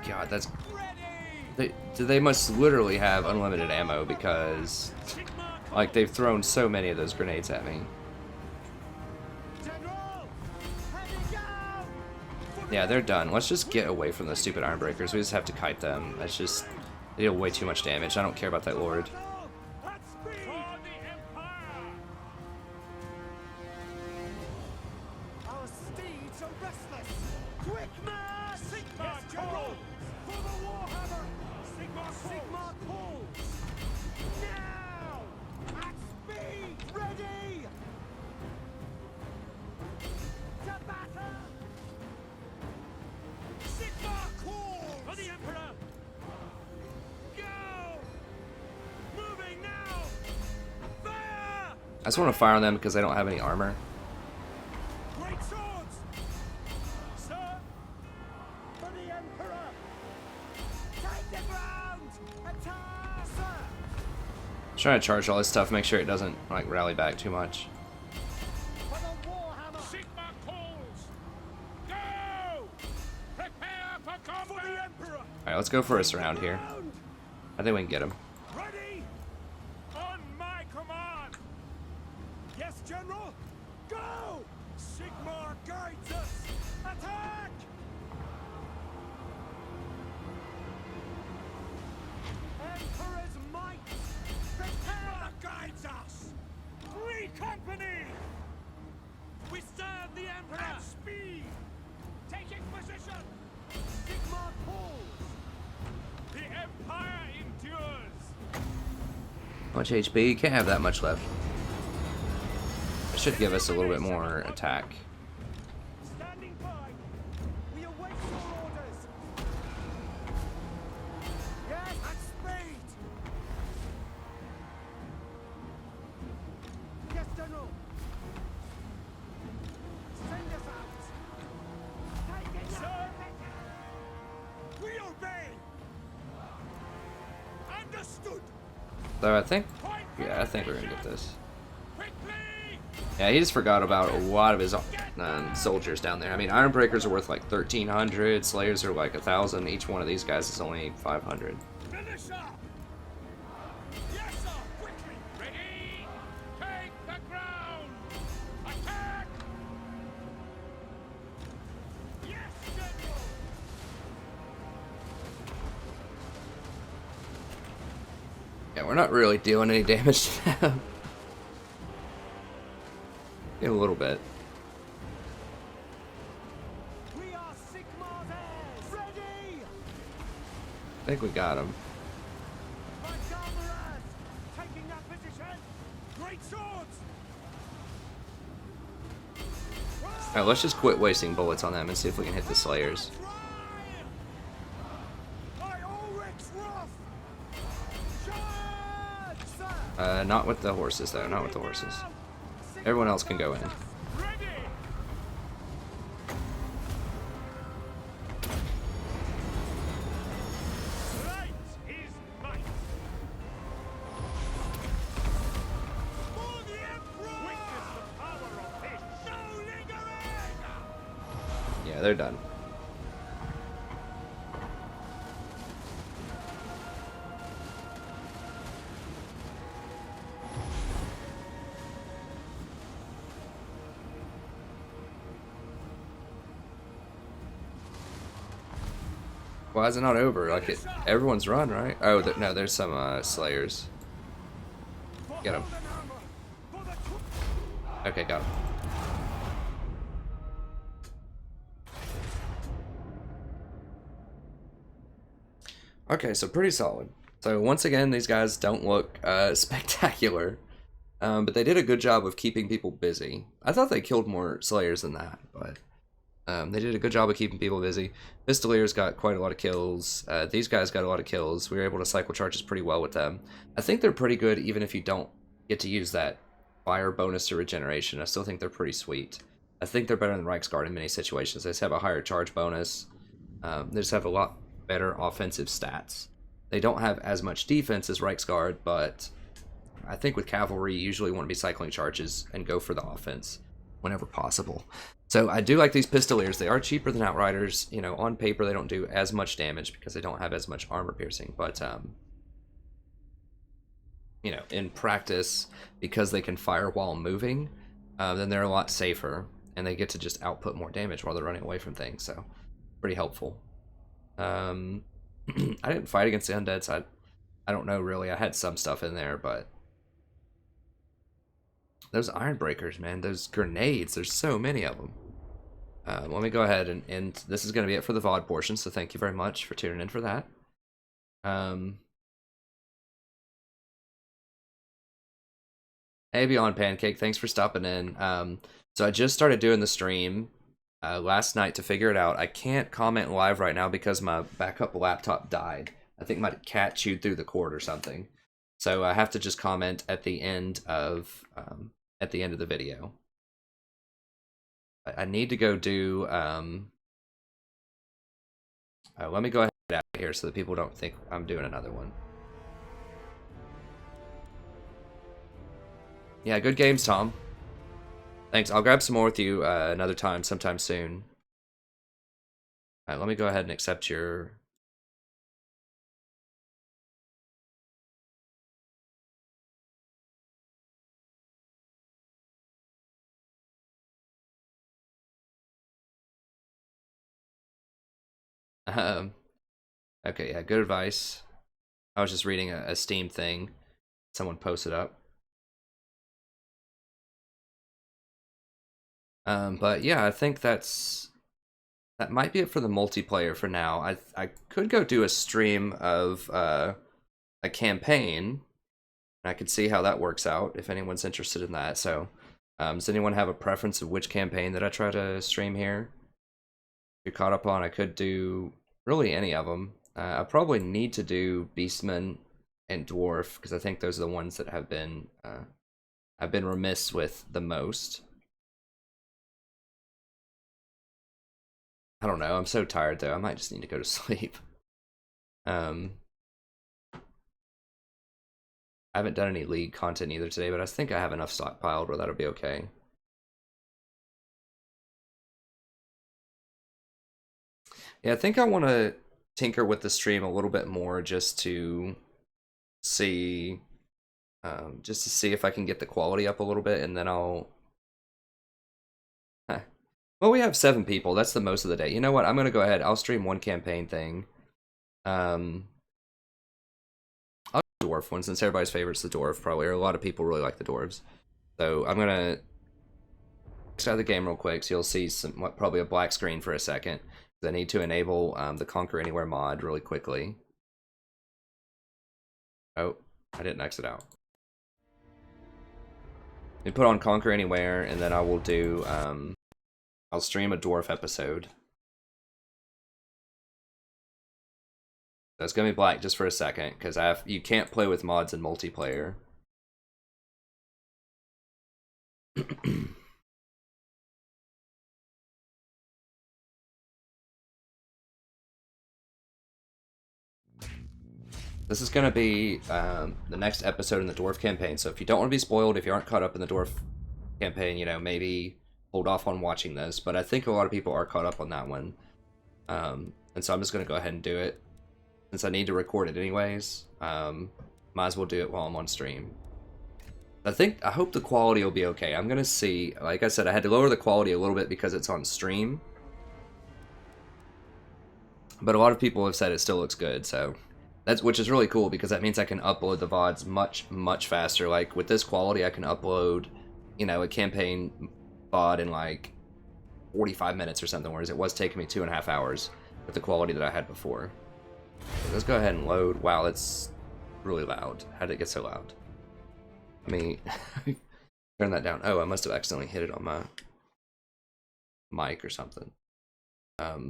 God, that's... They must literally have unlimited ammo because, like, they've thrown so many of those grenades at me. Yeah, they're done. Let's just get away from the stupid Ironbreakers. We just have to kite them. That's just... They deal way too much damage. I don't care about that Lord. Our steeds are restless. Quick man! Sigma calls for the Warhammer. Sigma calls. Now! At speed! Ready! To battle! Sigma calls for the Emperor. Go! Moving now! Fire! I just want to fire on them because they don't have any armor. Great swords! Sir! For the Emperor! Take the ground! Attack! Sir! Trying to charge all this stuff, make sure it doesn't, like, rally back too much. For the Warhammer! Sigma calls! Go! Prepare for combat! For the Emperor! Alright, let's go for a surround here. Ground! I think we can get him. Ready? On my command! Yes, General! Go! Sigmar guides us! Attack! Emperor's might! Prepare guides us! Free company! We serve the Emperor! At speed! Taking position! Sigmar calls! The Empire endures! How much HP? Can't have that much left. It should give us a little bit more attack. Standing by! We await your orders! Yes, at speed! Yes, General! Send us out! Take it, sir! We obey! Understood! So I think, yeah, I think we're gonna get this. Quickly! Yeah, he just forgot about a lot of his soldiers down there. I mean, Ironbreakers are worth like 1,300, Slayers are like 1,000. Each one of these guys is only 500. Militia! Yes, sir! Quickly! Ready! Take the ground! Attack! Yes, General! Yeah, we're not really dealing any damage to them. A little bit. We are Sigmar's heirs! Ready! I think we got him. My comrades! Taking that position! Great swords! Alright, let's just quit wasting bullets on them and see if we can hit the Slayers. By Ulrich's wrath! Charge, sir! Not with the horses though, not with the horses. Everyone else can go in. Ready! Right is might! For the Emperor! Witness the power of this! No lingering! Yeah, they're done. Why is it not over? Like, everyone's run, right? Oh, no, there's some Slayers. Get him. Okay, got him. Okay, so pretty solid. So once again, these guys don't look spectacular, but they did a good job of keeping people busy. I thought they killed more Slayers than that, but they did a good job of keeping people busy. Pistoliers got quite a lot of kills. These guys got a lot of kills. We were able to cycle charges pretty well with them. I think they're pretty good even if you don't get to use that fire bonus to regeneration. I still think they're pretty sweet. I think they're better than Reichsguard in many situations. They just have a higher charge bonus. They just have a lot better offensive stats. They don't have as much defense as Reichsguard, but I think with cavalry, you usually want to be cycling charges and go for the offense whenever possible. So I do like these Pistoliers. They are cheaper than Outriders. You know, on paper, they don't do as much damage because they don't have as much armor piercing. But, you know, in practice, because they can fire while moving, then they're a lot safer. And they get to just output more damage while they're running away from things. So, pretty helpful. I didn't fight against the Undead, so I don't know really. I had some stuff in there, but those iron breakers, man, those grenades, there's so many of them. Let me go ahead and end. This is going to be it for the VOD portion, so thank you very much for tuning in for that. Hey, Beyond Pancake, thanks for stopping in. So I just started doing the stream last night to figure it out. I can't comment live right now because my backup laptop died. I think my cat chewed through the cord or something. So I have to just comment at the end of the video. I need to go do. Let me go ahead and get out of here so that people don't think I'm doing another one. Yeah, good games, Tom. Thanks. I'll grab some more with you another time, sometime soon. All right, let me go ahead and accept your. Okay, yeah, good advice. I was just reading a Steam thing someone posted up. But yeah, I think that might be it for the multiplayer for now. I could go do a stream of a campaign. I could see how that works out if anyone's interested in that. So, does anyone have a preference of which campaign that I try to stream here? If you're caught up on, I could do really any of them. I probably need to do Beastmen and Dwarf because I think those are the ones that have been I've been remiss with the most. I don't know. I'm so tired though. I might just need to go to sleep. I haven't done any League content either today, but I think I have enough stockpiled where that'll be okay. Yeah, I think I want to tinker with the stream a little bit more just to see if I can get the quality up a little bit, and then I'll. Well, we have 7 people. That's the most of the day. You know what? I'm gonna go ahead. I'll stream one campaign thing. I'll do Dwarf one since everybody's favorite's the Dwarf. Probably, or a lot of people really like the Dwarves. So I'm gonna start the game real quick, so you'll see probably a black screen for a second. I need to enable the Conquer Anywhere mod really quickly. Oh, I didn't exit out. We put on Conquer Anywhere, and then I will do. I'll stream a Dwarf episode. So it's gonna be black just for a second because you can't play with mods in multiplayer. This is going to be the next episode in the Dwarf Campaign, so if you don't want to be spoiled, if you aren't caught up in the Dwarf Campaign, you know, maybe hold off on watching this, but I think a lot of people are caught up on that one. And so I'm just going to go ahead and do it. Since I need to record it anyways, might as well do it while I'm on stream. I hope the quality will be okay. I'm going to see, like I said, I had to lower the quality a little bit because it's on stream. But a lot of people have said it still looks good, so... which is really cool because that means I can upload the VODs much faster. Like with this quality, I can upload, you know, a campaign VOD in like 45 minutes or something, whereas it was taking me 2.5 hours with the quality that I had before. So let's go ahead and load. Wow, that's really loud. How did it get so loud? Let me turn that down. Oh, I must have accidentally hit it on my mic or something. Let's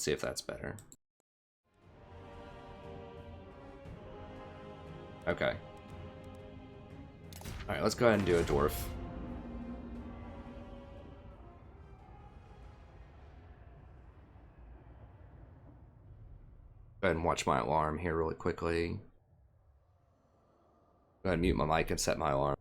see if that's better. Okay. Alright, let's go ahead and do a Dwarf. Go ahead and watch my alarm here really quickly. Go ahead and mute my mic and set my alarm.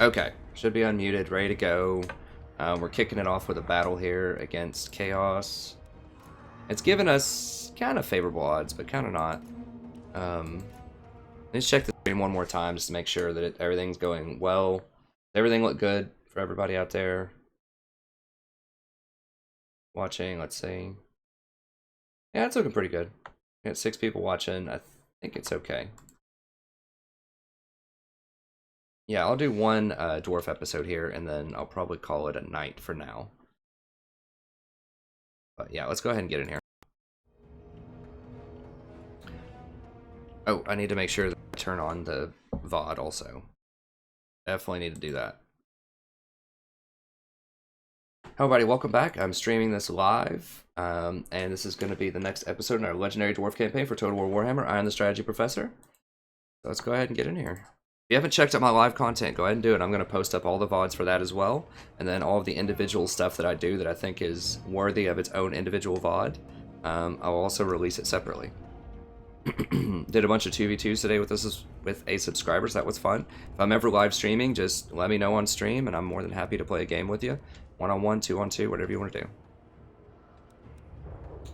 Okay, should be unmuted, ready to go. We're kicking it off with a battle here against Chaos. It's given us kind of favorable odds, but kind of not. Let's check the screen one more time just to make sure that everything's going well. Does everything look good for everybody out there watching? Let's see. Yeah, it's looking pretty good. We got 6 people watching. I think it's okay. Yeah, I'll do one dwarf episode here, and then I'll probably call it a night for now. But yeah, let's go ahead and get in here. Oh, I need to make sure that I turn on the VOD also. Definitely need to do that. Hello everybody, welcome back. I'm streaming this live, and this is going to be the next episode in our legendary dwarf campaign for Total War Warhammer. I am the strategy professor. So let's go ahead and get in here. If you haven't checked out my live content, go ahead and do it. I'm going to post up all the VODs for that as well, and then all of the individual stuff that I do that I think is worthy of its own individual VOD. I'll also release it separately. Did a bunch of 2v2s today with a subscriber, so that was fun. If I'm ever live streaming, just let me know on stream, and I'm more than happy to play a game with you. 1-on-1, 2-on-2, whatever you want to do.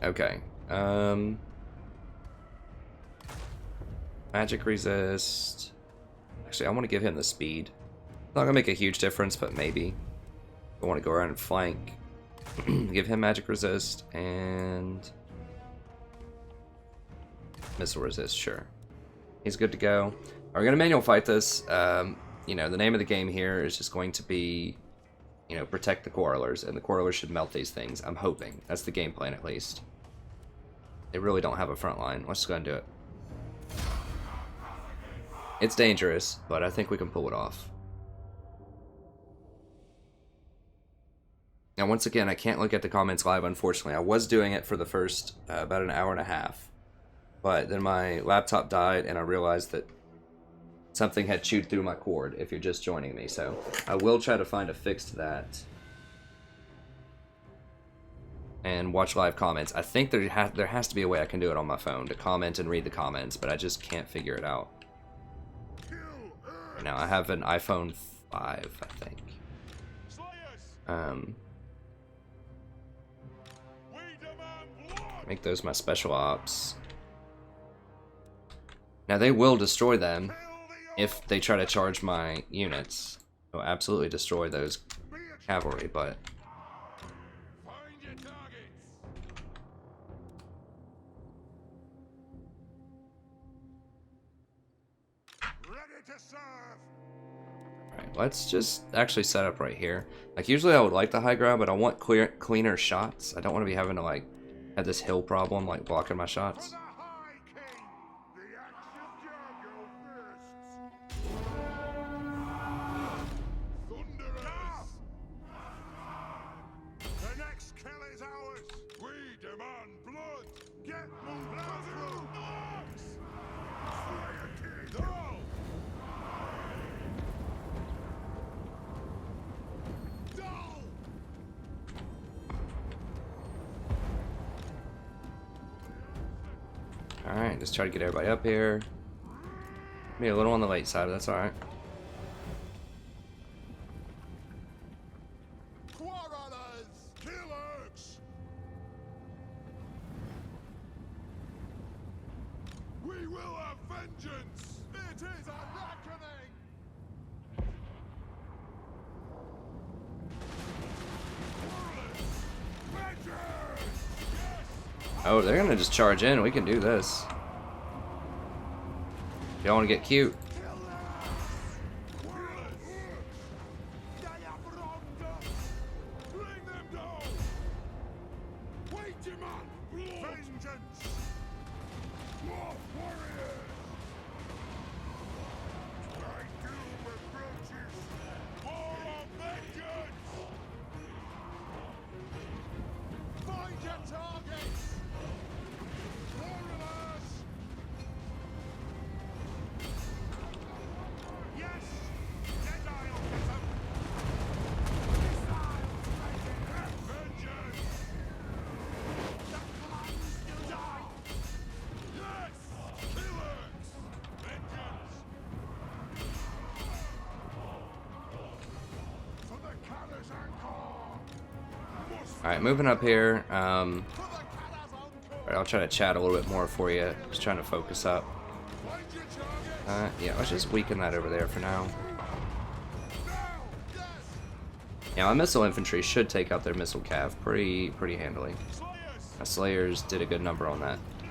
Okay. Magic resist. Actually, I want to give him the speed. Not gonna make a huge difference, but maybe. I want to go around and flank. Give him magic resist and missile resist. Sure, he's good to go. We're gonna manual fight this. You know, the name of the game here is just going to be, you know, protect the quarrelers, and the quarrelers should melt these things. I'm hoping that's the game plan at least. They really don't have a front line. Let's just go ahead and do it. It's dangerous, but I think we can pull it off. Now, once again, I can't look at the comments live, unfortunately. I was doing it for the first about an hour and a half, but then my laptop died, and I realized that something had chewed through my cord if you're just joining me, so I will try to find a fix to that. And watch live comments. I think there has to be a way I can do it on my phone to comment and read the comments, but I just can't figure it out. Now I have an iPhone 5, I think. Make those my special ops. Now they will destroy them if they try to charge my units. They'll absolutely destroy those cavalry, but let's just actually set up right here. Like, usually I would like the high ground, but I want cleaner shots. I don't want to be having to, like, have this hill problem, like, blocking my shots. The next kill is ours. We demand blood. Get blood through dogs. Fire king. No. Alright, just try to get everybody up here. Be a little on the late side, but that's alright. Quarrelers, killers. We will have vengeance. It is a reckoning. Oh, they're gonna just charge in. We can do this. Y'all want to get cute? Alright, moving up here. Alright, I'll try to chat a little bit more for you. Just trying to focus up. Yeah, let's just weaken that over there for now. Yeah, my missile infantry should take out their missile cav pretty handily. My Slayers did a good number on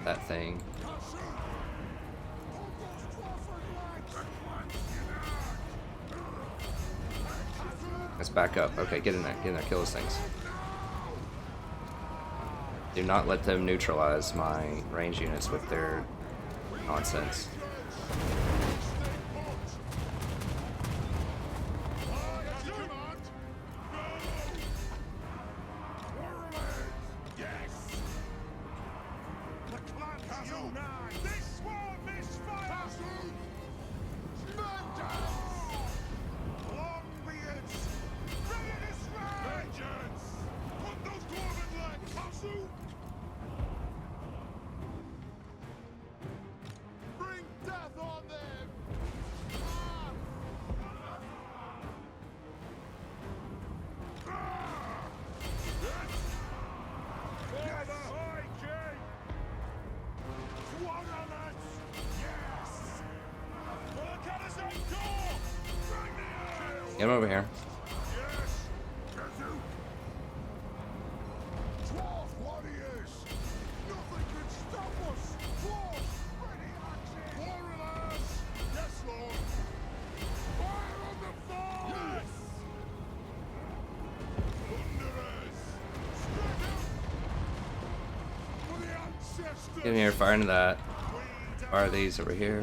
that thing. Let's back up. Okay, get in there, kill those things. Do not let them neutralize my range units with their nonsense. Get him over here. Dwarf warriors! Nothing can stop us! Dwarf, ready action! Warriors! Yes, Lord! Fire on the foe! Yes! Thunderers! Straight up! For the ancestors! Get in here, fire into that. Fire these over here.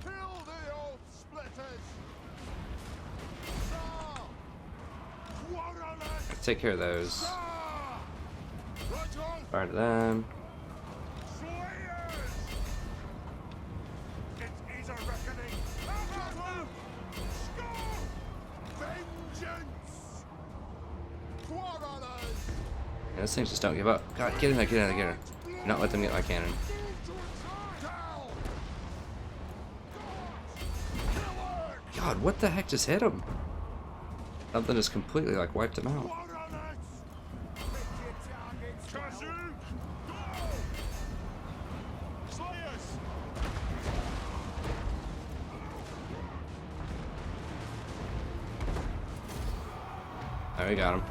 Kill the oath splitters! Take care of those. Fire to them. Yeah, those things just don't give up. God, get in there, get in there, get in there. Do not let them get my cannon. God, what the heck just hit him? Something just completely like wiped him out. There, we got him.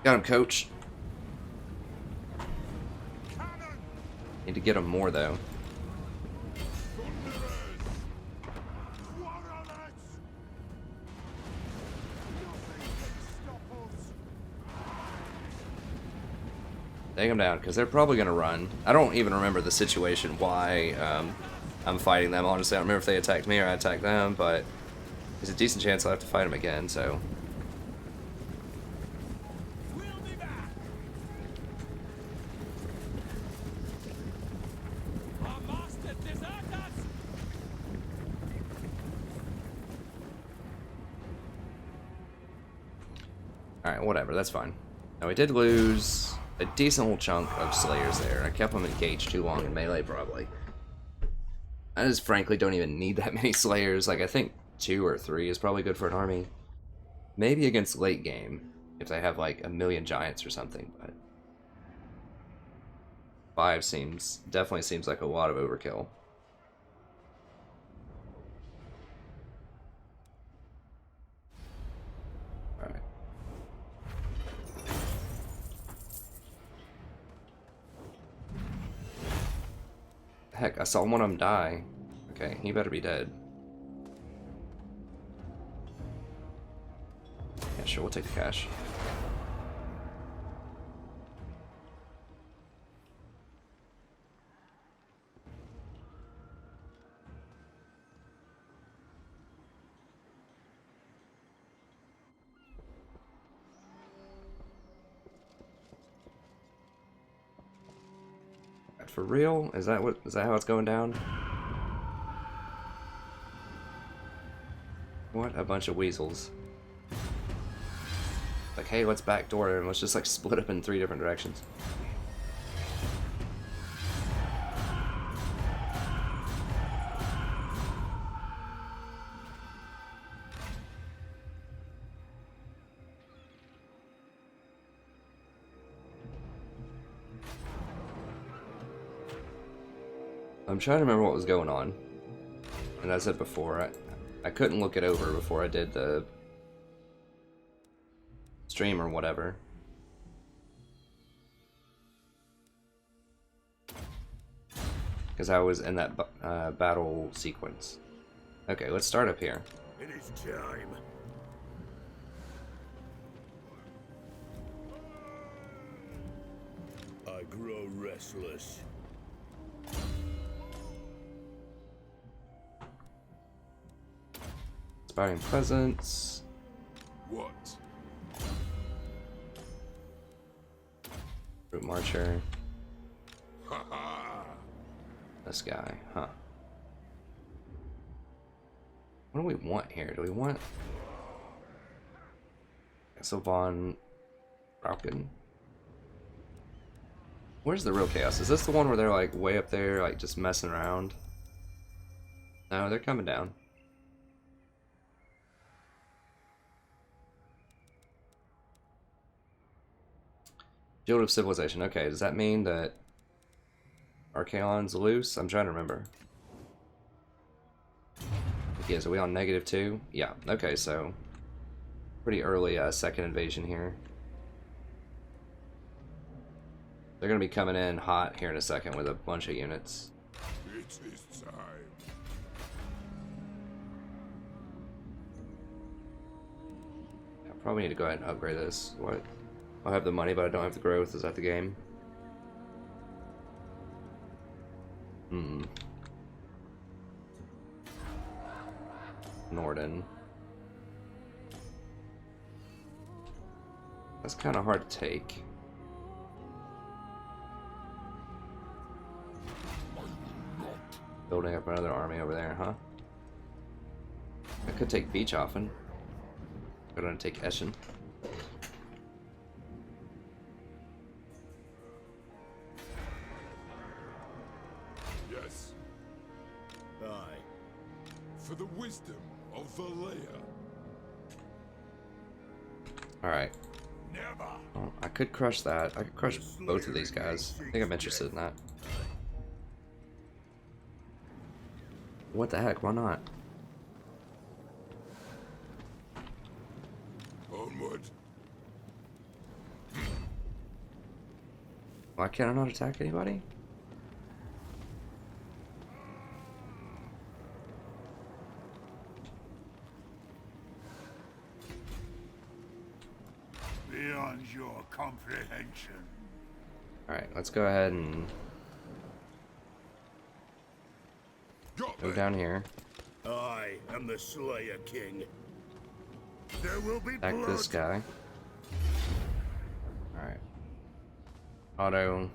Got him, coach. Need to get him more though. Take them down, because they're probably going to run. I don't even remember the situation, why I'm fighting them. Honestly, I don't remember if they attacked me or I attacked them, but there's a decent chance I'll have to fight them again, so. We'll be back. Our master desert us. Alright, whatever, that's fine. Now, we did lose a decent little chunk of Slayers there. I kept them engaged too long in melee, probably. I just frankly don't even need that many Slayers. Like, I think 2 or 3 is probably good for an army. Maybe against late game, if they have like 1,000,000 giants or something, but 5 definitely seems like a lot of overkill. Alright. Heck, I saw one of them die. Okay, he better be dead. Yeah, sure, we'll take the cash. For real? Is that how it's going down? What a bunch of weasels. Like, hey, let's backdoor and let's just like split up in 3 different directions. I'm trying to remember what was going on. And as I said before, I couldn't look it over before I did the stream or whatever. Because I was in that battle sequence. Okay, let's start up here. It is time. I grow restless. Inspiring presence. What? Root Marcher. Ha ha! This guy, huh? What do we want here? Do we want Sylvan Rauken? Where's the real chaos? Is this the one where they're like way up there, like just messing around? No, they're coming down. Guild of Civilization. Okay, does that mean that Archaon's loose? I'm trying to remember. Yes, are we on -2? Yeah, okay, so pretty early second invasion here. They're gonna be coming in hot here in a second with a bunch of units. It is time. I probably need to go ahead and upgrade this. What? I have the money, but I don't have the growth. Is that the game? Norden. That's kind of hard to take. Building up another army over there, huh? I could take Beechhofen. I'm gonna take Eschen. Yes. Aye. For the wisdom of Valea. Alright. Never. Well, I could crush that. I could crush both of these guys. I think I'm interested in that. What the heck? Why not? Onward. Why can't I not attack anybody? Beyond your comprehension. Alright, let's go ahead and go down here. I am the Slayer King. There will be Attack blood. this guy. Alright. Auto.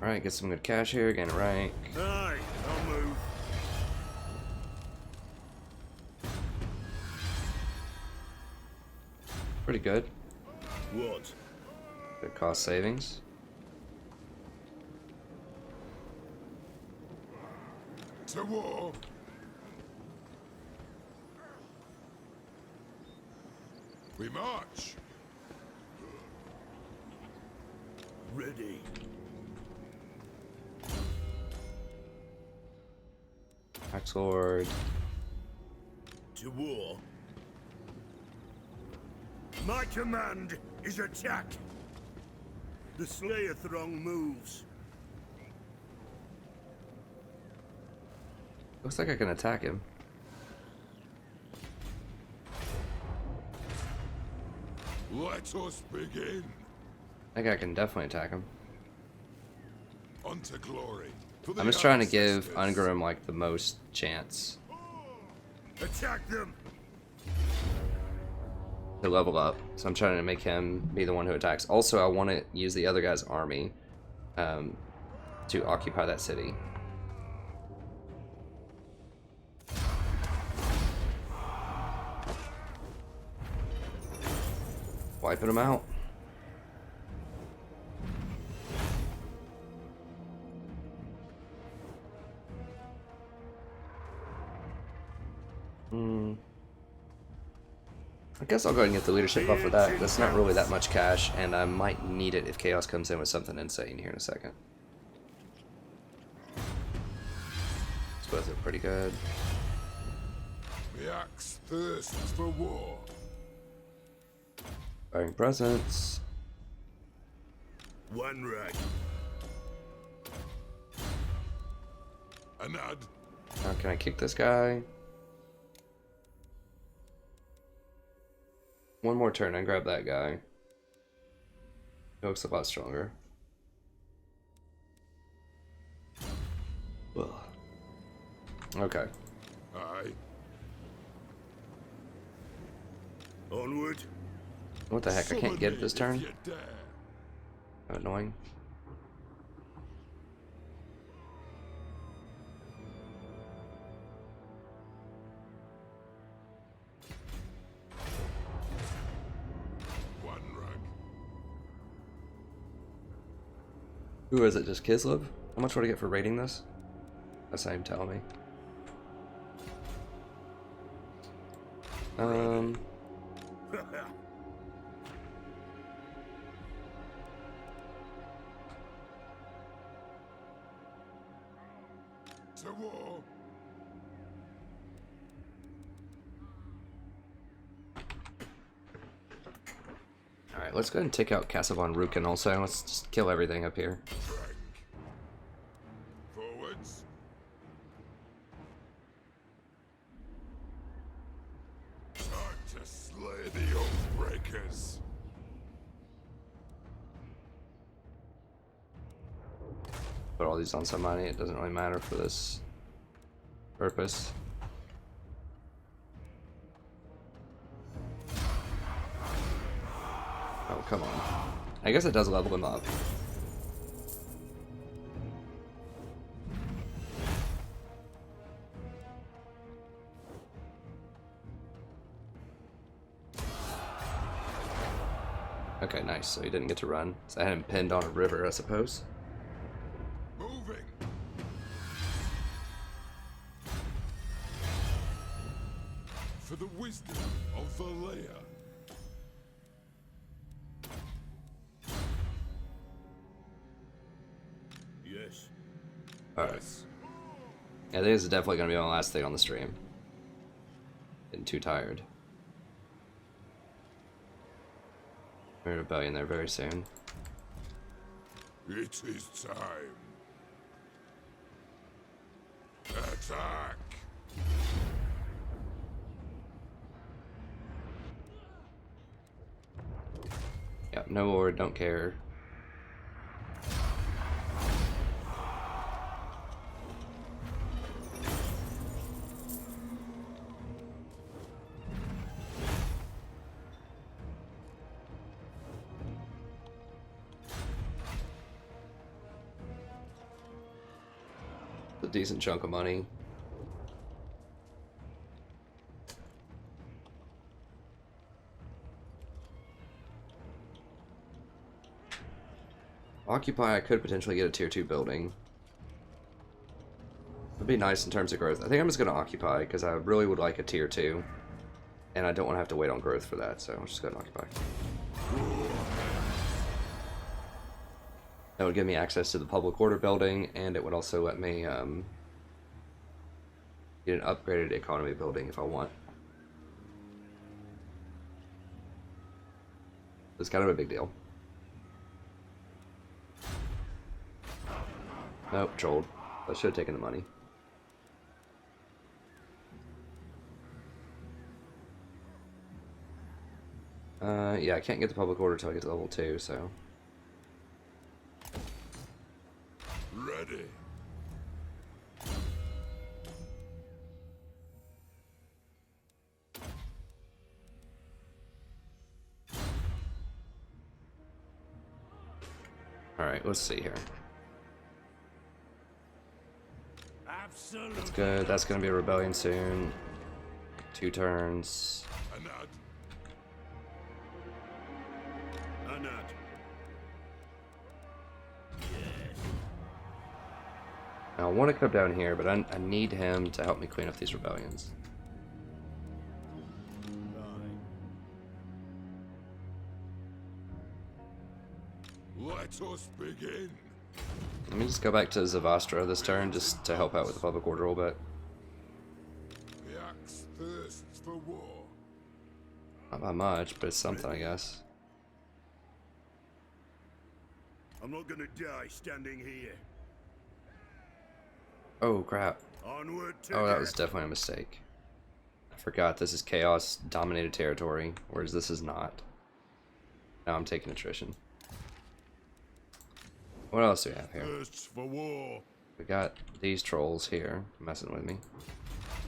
Alright, get some good cash here, gain a rank. Aye, I'll move. Pretty good. What? Good cost savings. To war. We march. Ready. Axe Lord. To war. My command is attack. The Slayer throng moves. Looks like I can attack him. Let us begin. I think I can definitely attack him. Unto glory. For the I'm just trying to give ancestors. Ungrim like the most chance Attack them. to level up. So I'm trying to make him be the one who attacks. Also, I want to use the other guy's army to occupy that city. Wiping them out. I guess I'll go ahead and get the leadership buff for that. That's not really that much cash, and I might need it if Chaos comes in with something insane here in a second. Suppose they're pretty good. The axe thirsts for war. Firing presents. One rag. An ad. Now can I kick this guy? One more turn, I grab that guy. He looks a lot stronger. Ugh. Okay. Aye. Onward. What the heck? I can't get it this turn? If you dare. Annoying. One rag. Who is it? Just Kislev? How much would I get for rating this? That's not even telling me. To war. Alright, let's go ahead and take out Castle von Ruken also. Let's just kill everything up here. Drag. Forwards. Time to slay the Oathbreakers. Put all these on some money. It doesn't really matter for this purpose. Oh, come on. I guess it does level him up. Okay, nice. So he didn't get to run. So I had him pinned on a river, I suppose. Moving. For the wisdom of Valea. Yes. Alright. Yeah, this is definitely going to be my last thing on the stream. Getting too tired. Rebellion there very soon. It is time. Attack. Yep, no lord, don't care. A decent chunk of money. Occupy, I could potentially get a tier 2 building. Would be nice in terms of growth. I think I'm just going to occupy because I really would like a tier 2. And I don't want to have to wait on growth for that, so I'm just going to occupy. That would give me access to the public order building, and it would also let me get an upgraded economy building if I want. It's kind of a big deal. Nope, trolled. I should have taken the money. Yeah, I can't get the public order until I get to level 2, so... Ready. Alright, let's see here. Absolutely. That's good. That's going to be a rebellion soon. 2 turns. An ad. An ad. Now, I want to come down here, but I need him to help me clean up these rebellions. Let us begin. Let me just go back to Zavastra this turn just to help out with the public order a little bit. The axe thirsts for war. Not by much, but it's something, I guess. I'm not gonna die standing here. Oh, crap. Onward to Oh, that was definitely a mistake. I forgot this is Chaos dominated territory, whereas this is not. Now I'm taking attrition. What else do we have here? thirsts for war. We got these trolls here messing with me.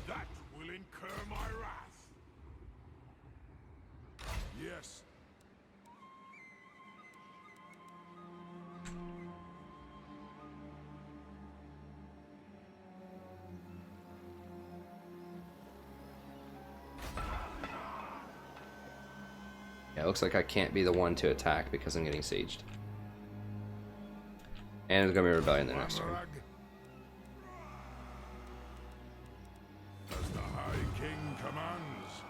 That will incur my wrath. Yes. Yeah, it looks like I can't be the one to attack because I'm getting sieged. And there's gonna be a rebellion the next turn. As the High King commands.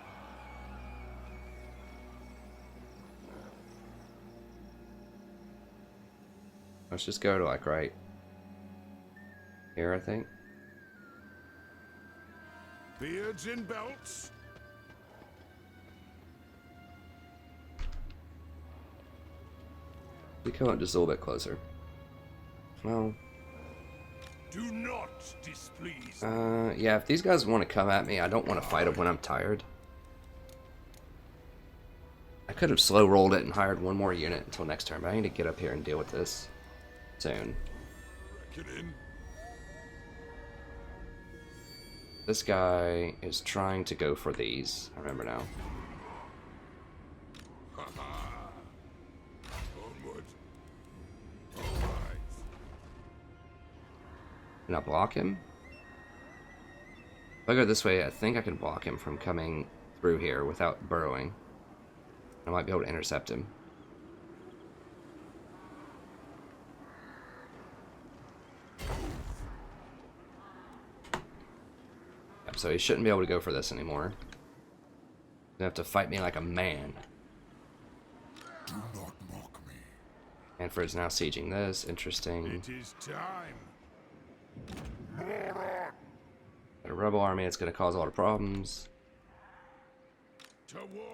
Let's just go to like right here, I think. Beards in belts. We come up just a little bit closer. Well, Do not displease. yeah, if these guys want to come at me, I don't want to fight them when I'm tired. I could have slow rolled it and hired one more unit until next turn, but I need to get up here and deal with this soon. Reckoning. This guy is trying to go for these. I remember now. Onward. All right. Can I block him? If I go this way, I think I can block him from coming through here without burrowing. I might be able to intercept him. Yep, so he shouldn't be able to go for this anymore. He's gonna have to fight me like a man. Do not mock me. Manfred's now sieging this. Interesting. It is time. Got a rebel army that's gonna cause a lot of problems. To war.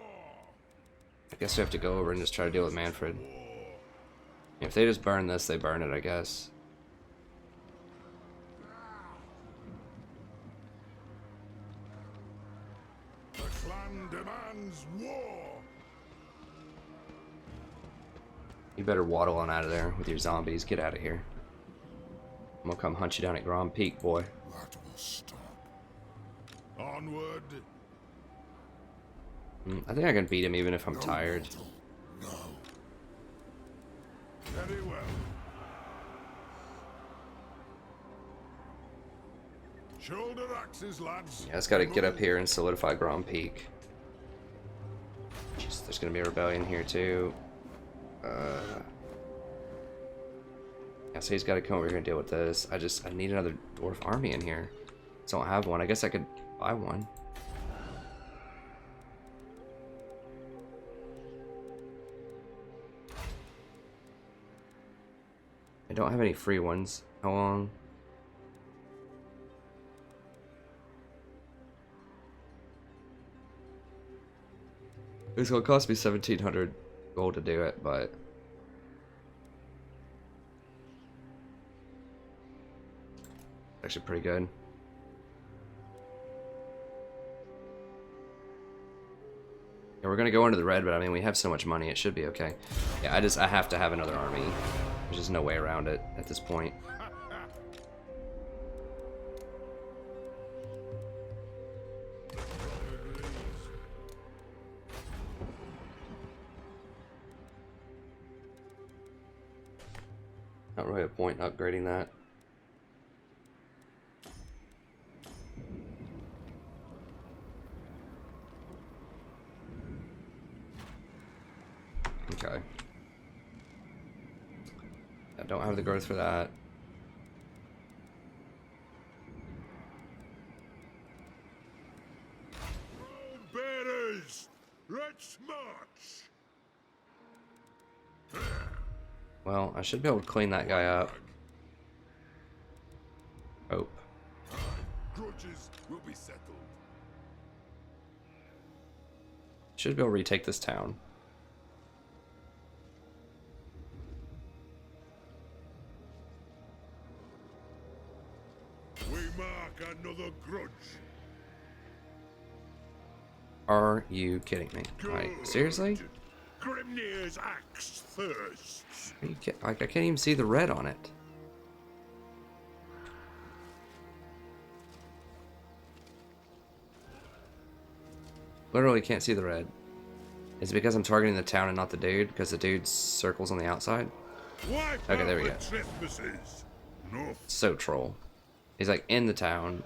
I guess we have to go over and just try to deal with Manfred. If they just burn this, they burn it, I guess. The clan demands war. You better waddle on out of there with your zombies. Get out of here. I'm gonna come hunt you down at Grand Peak, boy. That will stop. Onward. I think I can beat him even if I'm tired. No. Very well. Shoulder axes, lads. Yeah, I just gotta get up here and solidify Grand Peak. Jeez, there's gonna be a rebellion here too. Yeah, so he's gotta come over here and deal with this. I need another dwarf army in here. So I don't have one. I guess I could buy one. I don't have any free ones. How long? It's gonna cost me 1,700 gold to do it, but actually pretty good. Yeah, we're gonna go into the red, but I mean we have so much money, it should be okay. Yeah, I have to have another army. There's just no way around it at this point. Not really a point in upgrading that. Okay. I don't have the growth for that. Bearers, let's march. Well, I should be able to clean that guy up. Hope. Grudges will be settled. Should be able to retake this town. We mark another grudge. Are you kidding me? Like, seriously? Grimnir's axe thirsts. Are you like, I can't even see the red on it. Literally can't see the red. Is it because I'm targeting the town and not the dude? Because the dude's circles on the outside? Wipe Okay, out there we the go. Trespasses. North So troll. He's like in the town,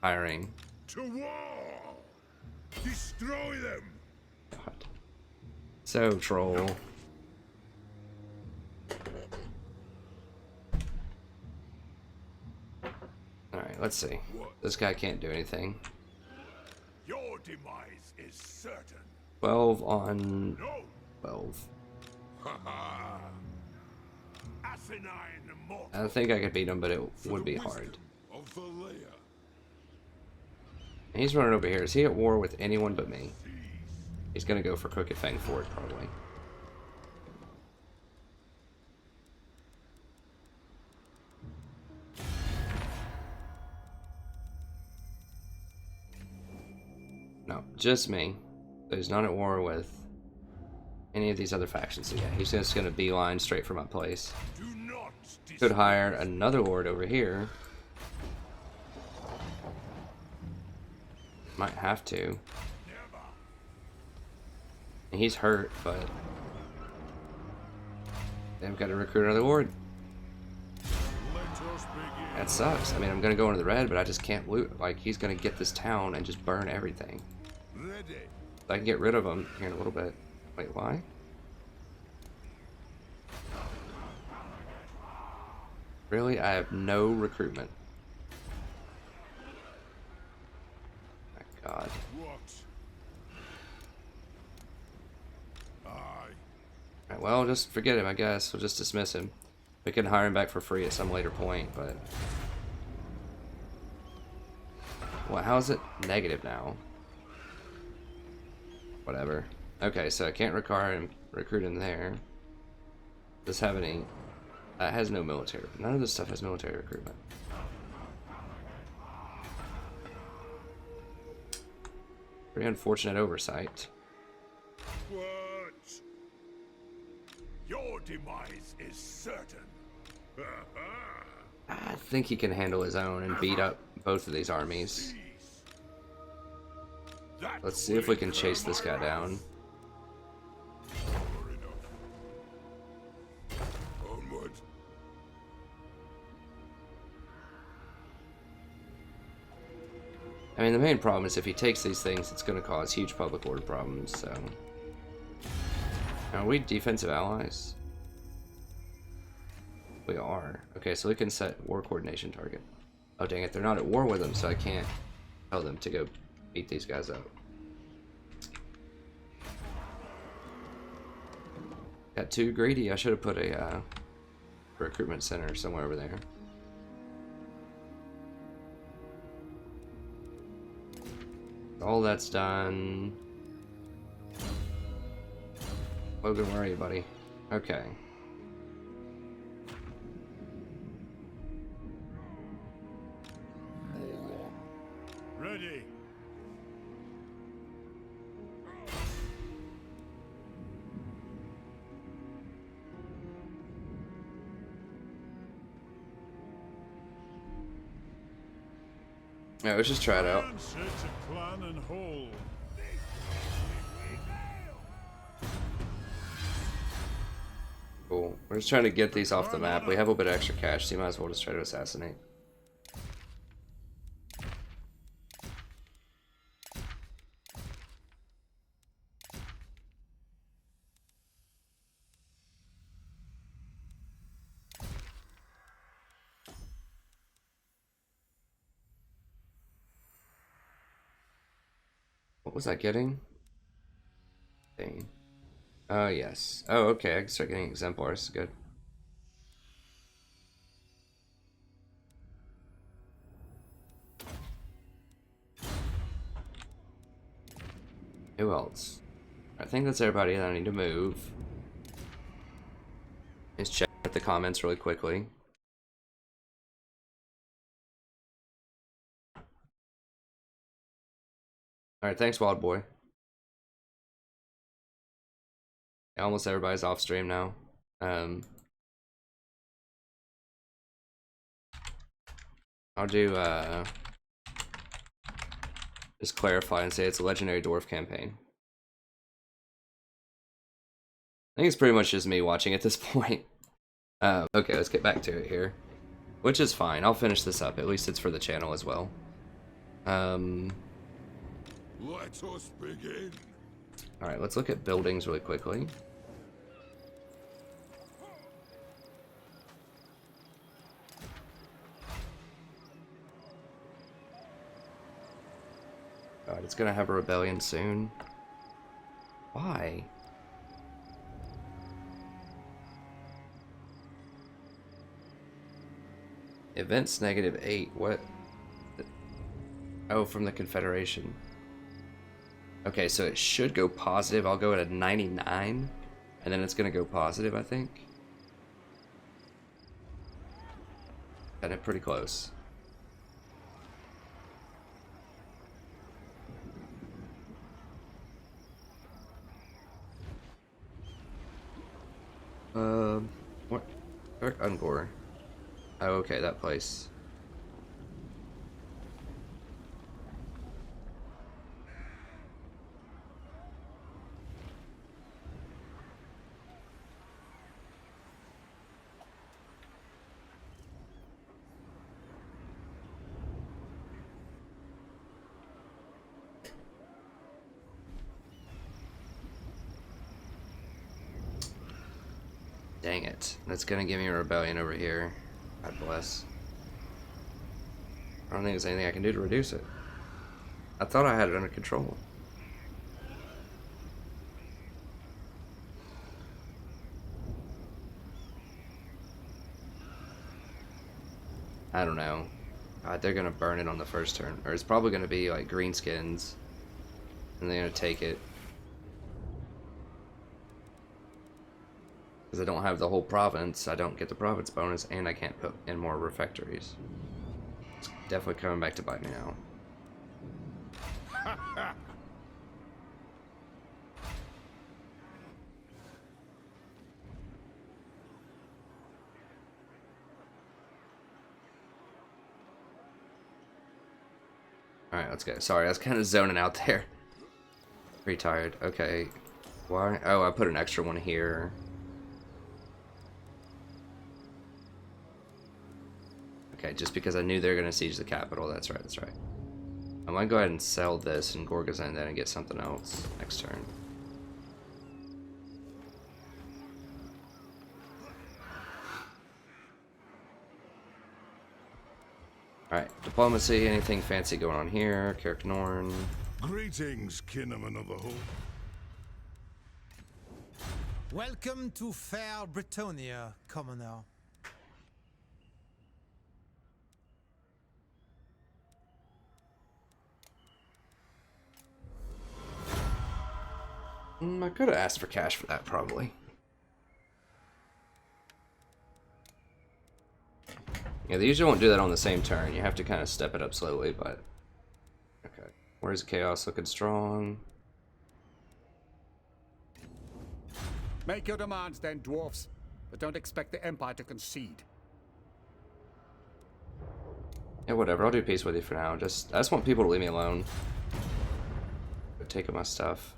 hiring. to war. Destroy them. God. So troll. Alright, let's see. This guy can't do anything. Your demise is certain. 12 on No. 12. Ha ha. Asinine mortal. I think I could beat him, but it For would the be wisdom hard. Of the layer. He's running over here. Is he at war with anyone but me? He's gonna go for Crooked Fang Fort, probably. No, just me. So he's not at war with any of these other factions. So yeah, he's just gonna beeline straight for my place. Do not Could hire another lord over here. Might have to. never. And he's hurt, but they've got to recruit another lord. Let us begin. That sucks. I mean, I'm gonna go into the red, but I just can't loot. Like, he's gonna get this town and just burn everything. Ready. I can get rid of him here in a little bit. Wait, why? Really? I have no recruitment. My God. What? Aye. Alright, well, just forget him, I guess. We'll just dismiss him. We can hire him back for free at some later point, but... Well, how is it negative now? Whatever. Okay, so I can't recruit him there. Does have any... That has no military. None of this stuff has military recruitment. Pretty unfortunate oversight. What? Your demise is certain. I think he can handle his own and beat up both of these armies. That Let's see if we can chase this guy down. Far enough. Onward. I mean, the main problem is if he takes these things, it's going to cause huge public order problems, so... Are we defensive allies? We are. Okay, so we can set war coordination target. Oh, dang it, they're not at war with them, so I can't tell them to go beat these guys up. Got too greedy. I should have put a recruitment center somewhere over there. All that's done. Logan, where are you, buddy? Okay. Ready. Yeah, let's just try it out. Answer to plan and hold. Cool. We're just trying to get these off the map. We have a bit of extra cash, so you might as well just try to assassinate. What was I getting? Dang. Oh, yes. Oh, okay. I can start getting exemplars. Good. Who else? I think that's everybody that I need to move. Let's check the comments really quickly. Alright, thanks, Wild Boy. Almost everybody's off stream now. I'll do, just clarify and say it's a legendary dwarf campaign. I think it's pretty much just me watching at this point. Okay, let's get back to it here. Which is fine. I'll finish this up. At least it's for the channel as well. Let us begin. Alright, let's look at buildings really quickly. God, it's gonna have a rebellion soon. Why? Events -8. What? Oh, from the Confederation. Okay, so it should go positive. I'll go at a 99, and then it's gonna go positive, I think. Got it pretty close. What? Ungor. Oh, okay, that place. Dang it. That's gonna give me a rebellion over here. God bless. I don't think there's anything I can do to reduce it. I thought I had it under control. I don't know. God, they're gonna burn it on the first turn. Or it's probably gonna be like Greenskins. And they're gonna take it. Because I don't have the whole province, I don't get the province bonus, and I can't put in more refectories. It's definitely coming back to bite me now. Alright, let's go. Sorry, I was kind of zoning out there. Pretty tired. Okay. Why? Oh, I put an extra one here. Okay, just because I knew they were going to siege the capital. That's right, that's right. I might go ahead and sell this and Gorgazan then and get something else next turn. Alright, diplomacy, anything fancy going on here? Carrick Norn. Greetings, kinnamen of the whole. Welcome to fair Bretonnia, commoner. I could have asked for cash for that, probably. Yeah, they usually won't do that on the same turn. You have to kind of step it up slowly, but... Okay. Where's Chaos looking strong? Make your demands then, dwarfs, but don't expect the Empire to concede. Yeah, whatever. I'll do peace with you for now. I just want people to leave me alone. Taking my stuff.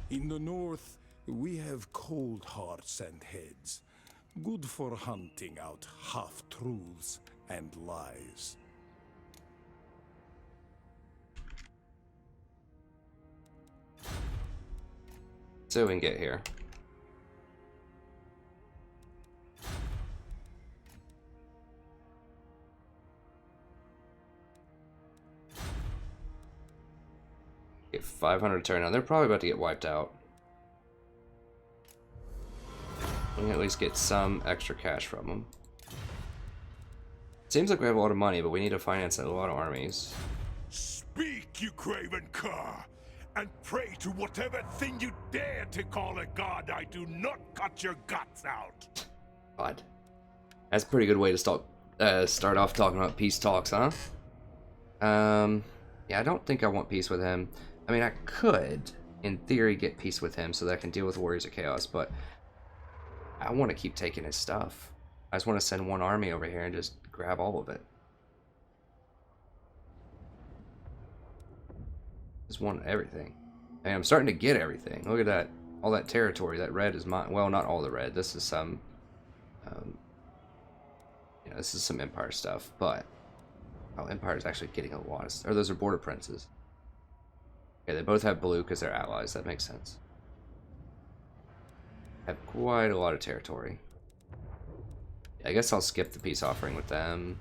In the north, we have cold hearts and heads, good for hunting out half-truths and lies. So we can get here. Get 500 turn. Now they're probably about to get wiped out. can at least get some extra cash from them. Seems like we have a lot of money, but we need to finance a lot of armies. Speak, you craven cur, and pray to whatever thing you dare to call a god I do not cut your guts out. God. That's a pretty good way to start off talking about peace talks, huh? Yeah, I don't think I want peace with him. I mean, I could, in theory, get peace with him so that I can deal with Warriors of Chaos, but I want to keep taking his stuff. I just want to send one army over here and just grab all of it. Just want everything. And I'm starting to get everything. Look at that. All that territory. That red is mine. Well, not all the red. This is some... you know, this is some Empire stuff, but... Oh, Empire is actually getting a lot of... Or those are Border Princes. Okay, they both have blue because they're allies. That makes sense. Have quite a lot of territory. I guess I'll skip the peace offering with them.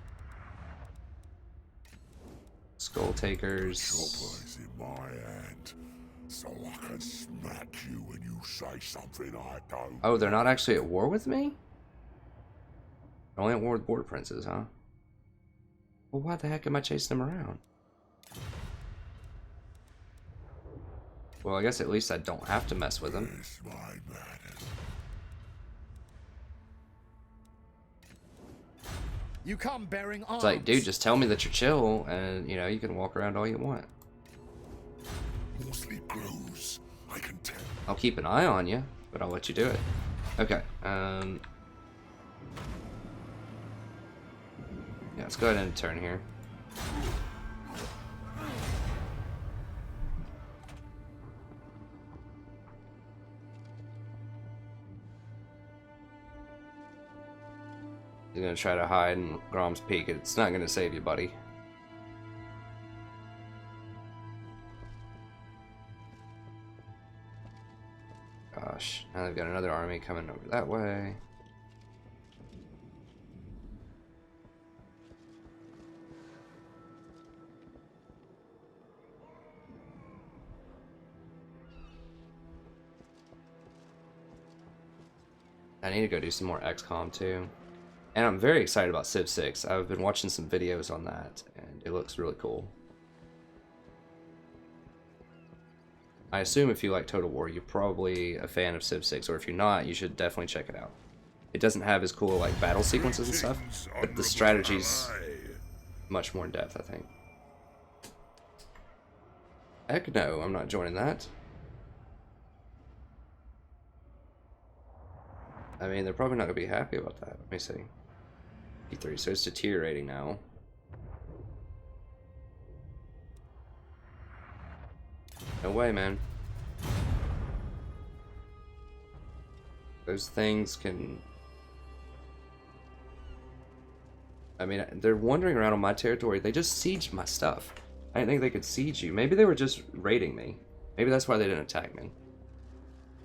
Skull Takers. Chopper's in my hand, so I can smack you when you say something I don't. Oh, they're not actually at war with me? They're only at war with Border Princes, huh? Well, why the heck am I chasing them around? Well, I guess at least I don't have to mess with them. It's my madness. You come bearing arms. It's like, dude, just tell me that you're chill, and, you know, you can walk around all you want. Mostly grows, I can tell. I'll keep an eye on you, but I'll let you do it. Okay, yeah, let's go ahead and turn here. He's gonna try to hide in Grom's Peak. It's not gonna save you, buddy. Gosh, now they've got another army coming over that way. I need to go do some more XCOM too. And I'm very excited about Civ 6. I've been watching some videos on that, and it looks really cool. I assume if you like Total War, you're probably a fan of Civ 6, or if you're not, you should definitely check it out. It doesn't have as cool like battle sequences and stuff, but the strategy's much more in depth, I think. Heck no, I'm not joining that. I mean, they're probably not going to be happy about that. Let me see. E3, so it's deteriorating now. No way, man. Those things can... I mean, they're wandering around on my territory. They just sieged my stuff. I didn't think they could siege you. Maybe they were just raiding me. Maybe that's why they didn't attack me.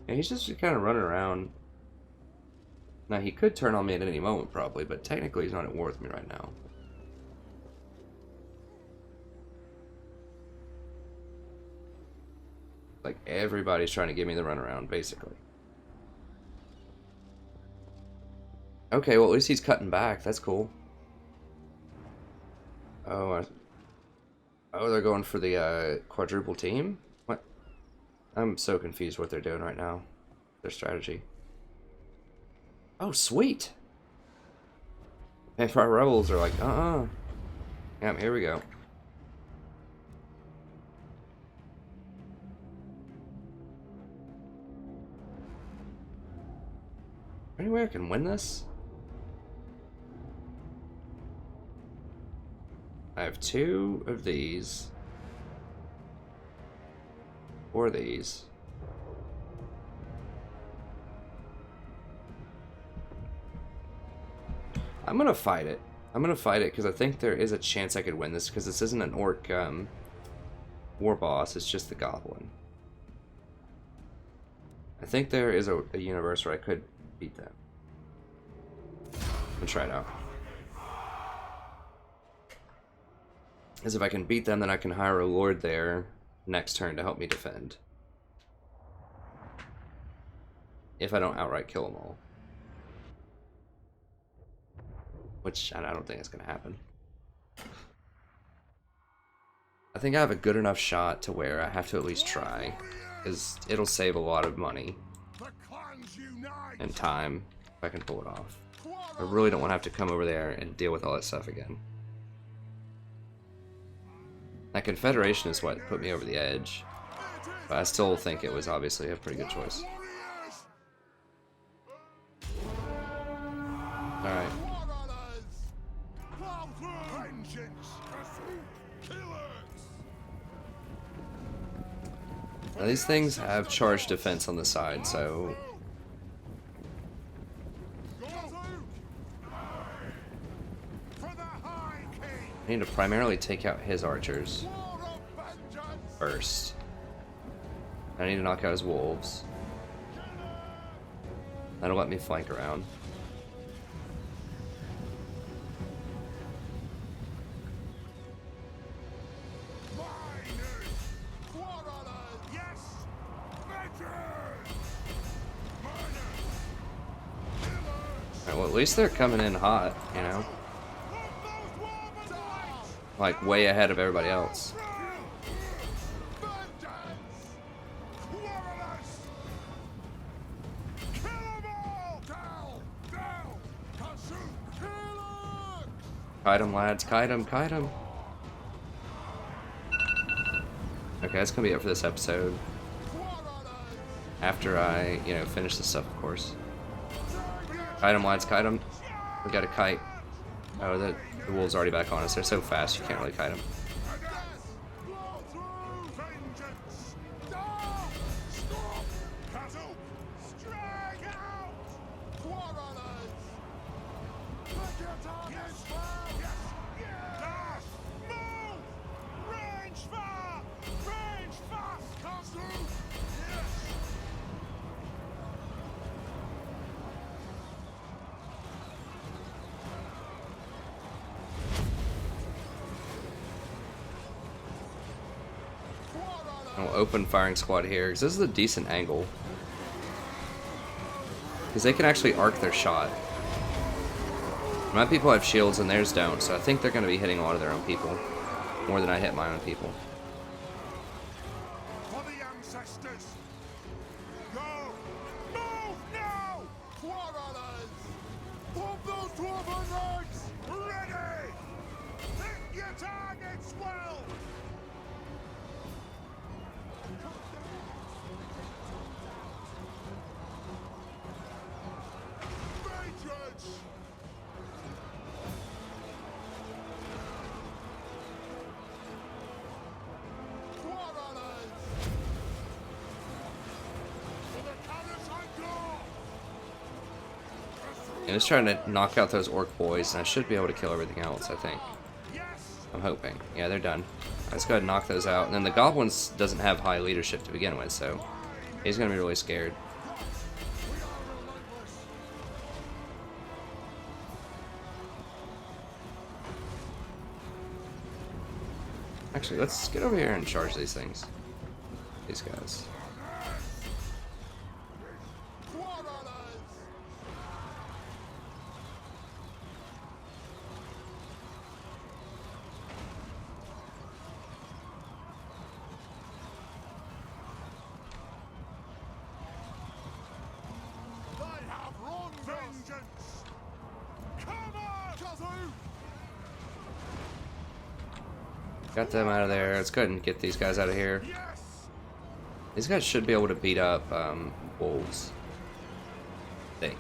And he's just kind of running around. Now, he could turn on me at any moment, probably, but technically he's not at war with me right now. Like, everybody's trying to give me the runaround, basically. Okay, well, at least he's cutting back. That's cool. Oh, oh, they're going for the quadruple team? What? I'm so confused what they're doing right now. Their strategy. Oh, sweet! Empire Rebels are like, Yeah, here we go. Any way I can win this? I have 2 of these. 4 of these. I'm gonna fight it. I'm gonna fight it because I think there is a chance I could win this because this isn't an orc war boss, it's just the goblin. I think there is a universe where I could beat them. Let's try it out. Because if I can beat them, then I can hire a lord there next turn to help me defend. If I don't outright kill them all. which I don't think it's going to happen. I think I have a good enough shot to where I have to at least try, because it'll save a lot of money and time if I can pull it off. I really don't want to have to come over there and deal with all that stuff again. That Confederation is what put me over the edge, but I still think it was obviously a pretty good choice. Alright. Now these things have charged defense on the side, so I need to primarily take out his archers first. I need to knock out his wolves. That'll let me flank around. Alright, well at least they're coming in hot, you know? Like way ahead of everybody else. Kite him, lads, kite him, kite him. Okay, that's gonna be it for this episode. After I, you know, finish this stuff, of course. Kite him, lads, kite him. We got a kite. Oh, the wolves are already back on us. They're so fast, you can't really kite them. I'll open firing squad here, because this is a decent angle. Because they can actually arc their shot. My people have shields and theirs don't, so I think they're going to be hitting a lot of their own people. More than I hit my own people. For the ancestors! Go! Move now! Quarrelers! Pump those dwarven legs! Ready! Hit your targets well! Vengeance! I'm just trying to knock out those orc boys, and I should be able to kill everything else, I think. I'm hoping. Yeah, they're done. Let's go ahead and knock those out. And then the goblins doesn't have high leadership to begin with, so he's going to be really scared. Actually, let's get over here and charge these things. These guys. Got them out of there. Let's go ahead and get these guys out of here. These guys should be able to beat up wolves, I think.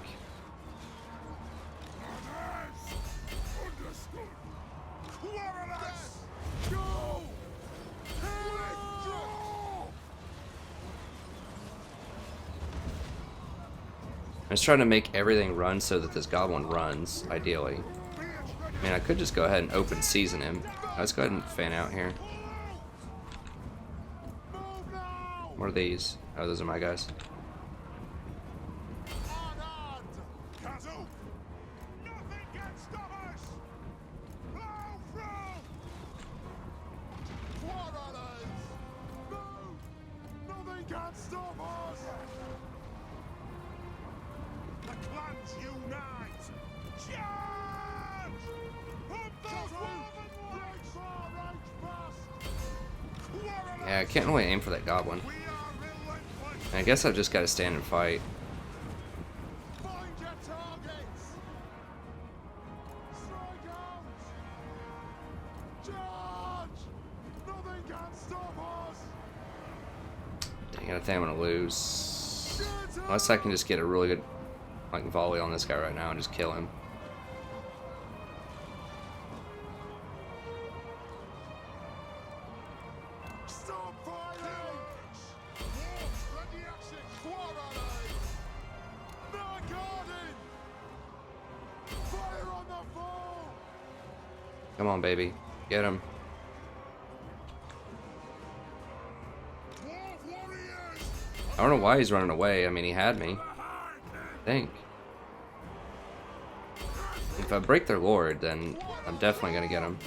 I'm just trying to make everything run so that this goblin runs, ideally. I mean, I could just go ahead and open season him. Let's go ahead and fan out here. What are these? Oh, those are my guys. Yeah, I can't really aim for that goblin. I guess I've just got to stand and fight. Find your targets. Strike out. Charge. Nothing can stop us. Dang it, I think I'm gonna lose. Unless I can just get a really good like volley on this guy right now and just kill him. Stop firing. Ready action. No guarding. Fire on the foe. Come on, baby. Get him. I don't know why he's running away. I mean, he had me. I think. If I break their lord, then I'm definitely gonna get him.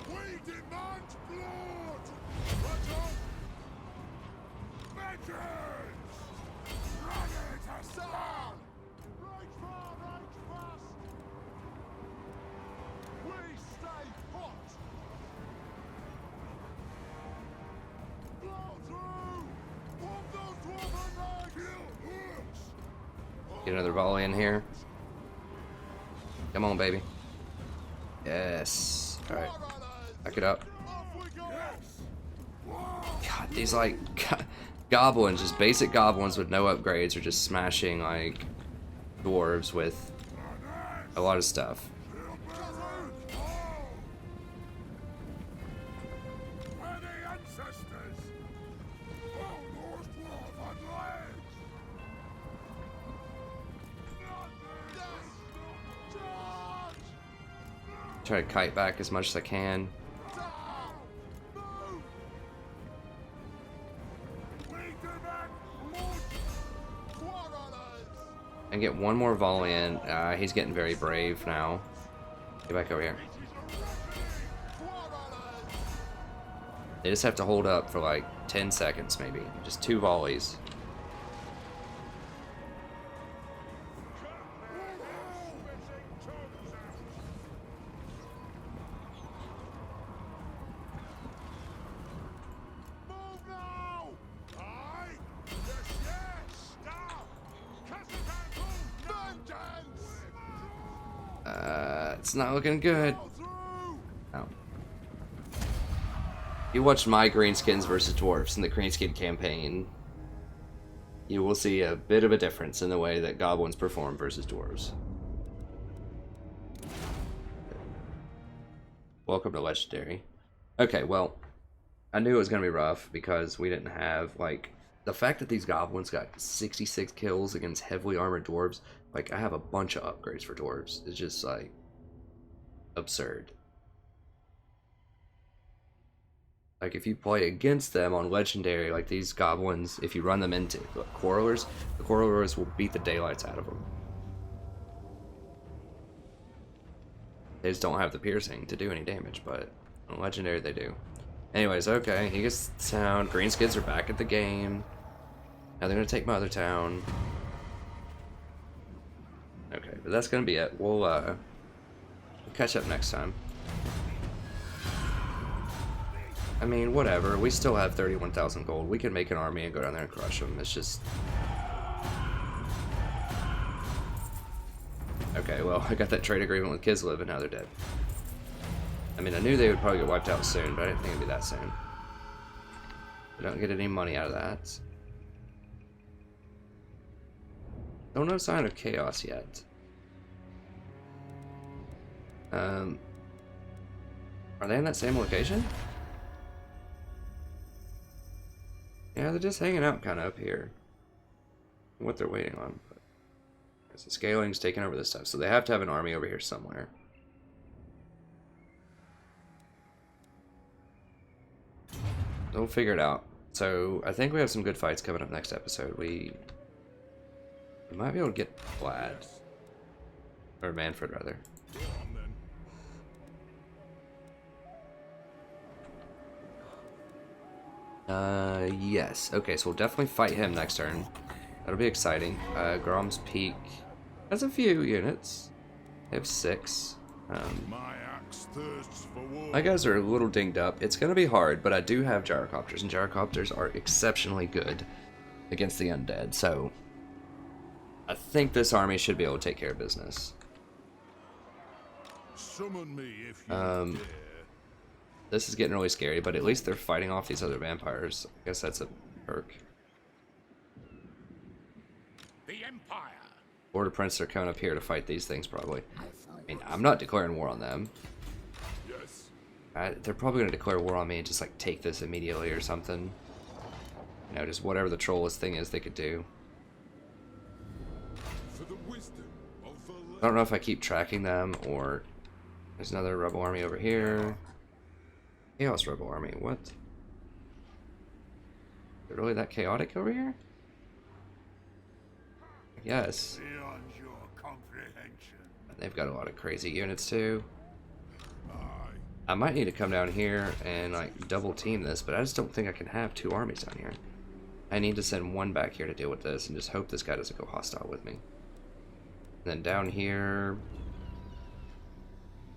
We demand blood. Watch out. Vengeance. Ready to stand. Right far, right fast. We stay hot. Blow through. Pump those dwarven legs. Kill hooks. Get another volley in here. Come on, baby. Yes. Alright. Back it up. Off we go. God, these like goblins, just basic goblins with no upgrades, are just smashing like dwarves with a lot of stuff. Where the ancestors? Oh, those dwarven legs. Charge! Try to kite back as much as I can. Down! Move! We demand blood. Quarrelers! And get one more volley in. He's getting very brave now. Get back over here. Quarrelers! They just have to hold up for like 10 seconds maybe. Just 2 volleys. Move now! Aye! Yes, yes! Stop! Vengeance! It's not looking good. Go through! Oh. You watched my Greenskins versus Dwarfs in the Greenskin campaign. You will see a bit of a difference in the way that goblins perform versus dwarves. Welcome to Legendary. Okay, well, I knew it was going to be rough because we didn't have, like, the fact that these goblins got 66 kills against heavily armored dwarves. Like, I have a bunch of upgrades for dwarves. It's just, like, absurd. Like, if you play against them on Legendary, like these goblins, if you run them into Quarrelers, the Quarrelers will beat the daylights out of them. They just don't have the piercing to do any damage, but on Legendary they do. Anyways, okay, he gets the town. Greenskins are back at the game. Now they're gonna take my other town. Okay, but that's gonna be it. We'll catch up next time. I mean, whatever. We still have 31,000 gold. We can make an army and go down there and crush them. It's just... Okay, well, I got that trade agreement with Kislev and now they're dead. I mean, I knew they would probably get wiped out soon, but I didn't think it'd be that soon. I don't get any money out of that. No sign of chaos yet. Are they in that same location? Yeah, they're just hanging out kind of up here. What they're waiting on. But the scaling's taking over this stuff, so they have to have an army over here somewhere. We'll figure it out. So I think we have some good fights coming up next episode. We might be able to get Vlad. Or Manfred, rather. Yes. Okay, so we'll definitely fight him next turn. That'll be exciting. Grom's Peak. Has a few units. They have 6. My axe thirsts for war. My guys are a little dinged up. It's going to be hard, but I do have gyrocopters, and gyrocopters are exceptionally good against the undead, so I think this army should be able to take care of business. Summon me if you dare. This is getting really scary, but at least they're fighting off these other vampires. I guess that's a perk. The Empire. Border Prince are coming up here to fight these things, probably. I mean, I'm not declaring war on them. Yes. They're probably going to declare war on me and just, like, take this immediately or something. You know, just whatever the trollest thing is they could do. For the wisdom of the I don't know if I keep tracking them or... There's another rebel army over here. Chaos rebel army, what? Is it really that chaotic over here? Yes. beyond your comprehension. They've got a lot of crazy units too. Aye. I might need to come down here and like double team this, but I just don't think I can have 2 armies down here. I need to send 1 back here to deal with this and just hope this guy doesn't go hostile with me. And then down here,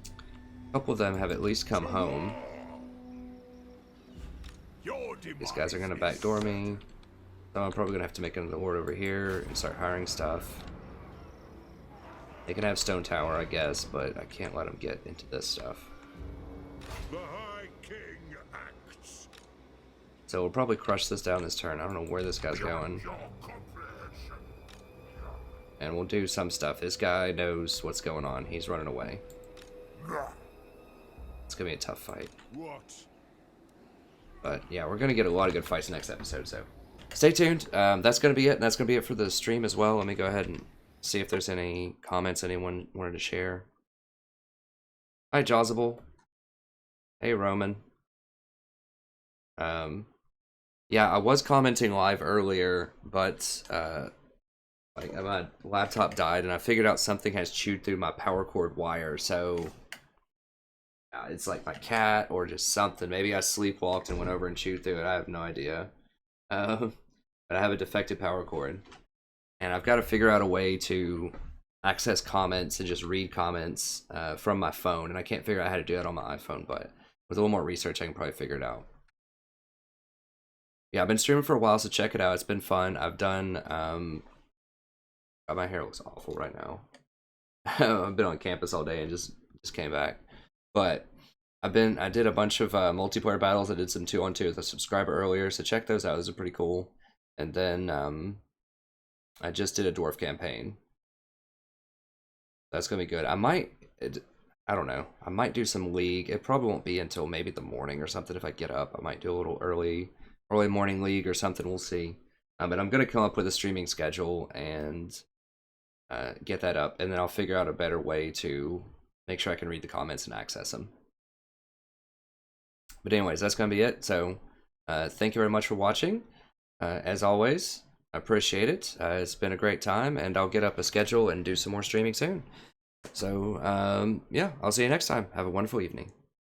a couple of them have at least come home. Your These guys are going to backdoor me. So I'm probably going to have to make another horde over here and start hiring stuff. They can have stone tower, I guess, but I can't let them get into this stuff. The High King acts. So we'll probably crush this down this turn. I don't know where this guy's going. Your comprehension. And we'll do some stuff. This guy knows what's going on. He's running away. It's going to be a tough fight. What? But yeah, we're going to get a lot of good fights next episode, so stay tuned. That's going to be it, and that's going to be it for the stream as well. Let me go ahead and see if there's any comments anyone wanted to share. Hi, Jawsable. Hey, Roman. Yeah, I was commenting live earlier, but like my laptop died, and I figured out something has chewed through my power cord wire, so it's like my cat or just something. Maybe I sleepwalked and went over and chewed through it. I have no idea. But I have a defective power cord, and I've got to figure out a way to access comments and just read comments from my phone, and I can't figure out how to do that on my iPhone, but with a little more research I can probably figure it out. Yeah, I've been streaming for a while, so check it out. It's been fun. I've done God, my hair looks awful right now. I've been on campus all day and just came back. But I did a bunch of multiplayer battles. I did some 2-on-2 with a subscriber earlier, so check those out. Those are pretty cool. And then I just did a Dwarf Campaign. That's gonna be good. I don't know. I might do some League. It probably won't be until maybe the morning or something if I get up. I might do a little early morning League or something. We'll see. But I'm gonna come up with a streaming schedule and get that up, and then I'll figure out a better way to make sure I can read the comments and access them. But anyways, that's going to be it. So thank you very much for watching. As always, I appreciate it. It's been a great time, and I'll get up a schedule and do some more streaming soon. So yeah, I'll see you next time. Have a wonderful evening.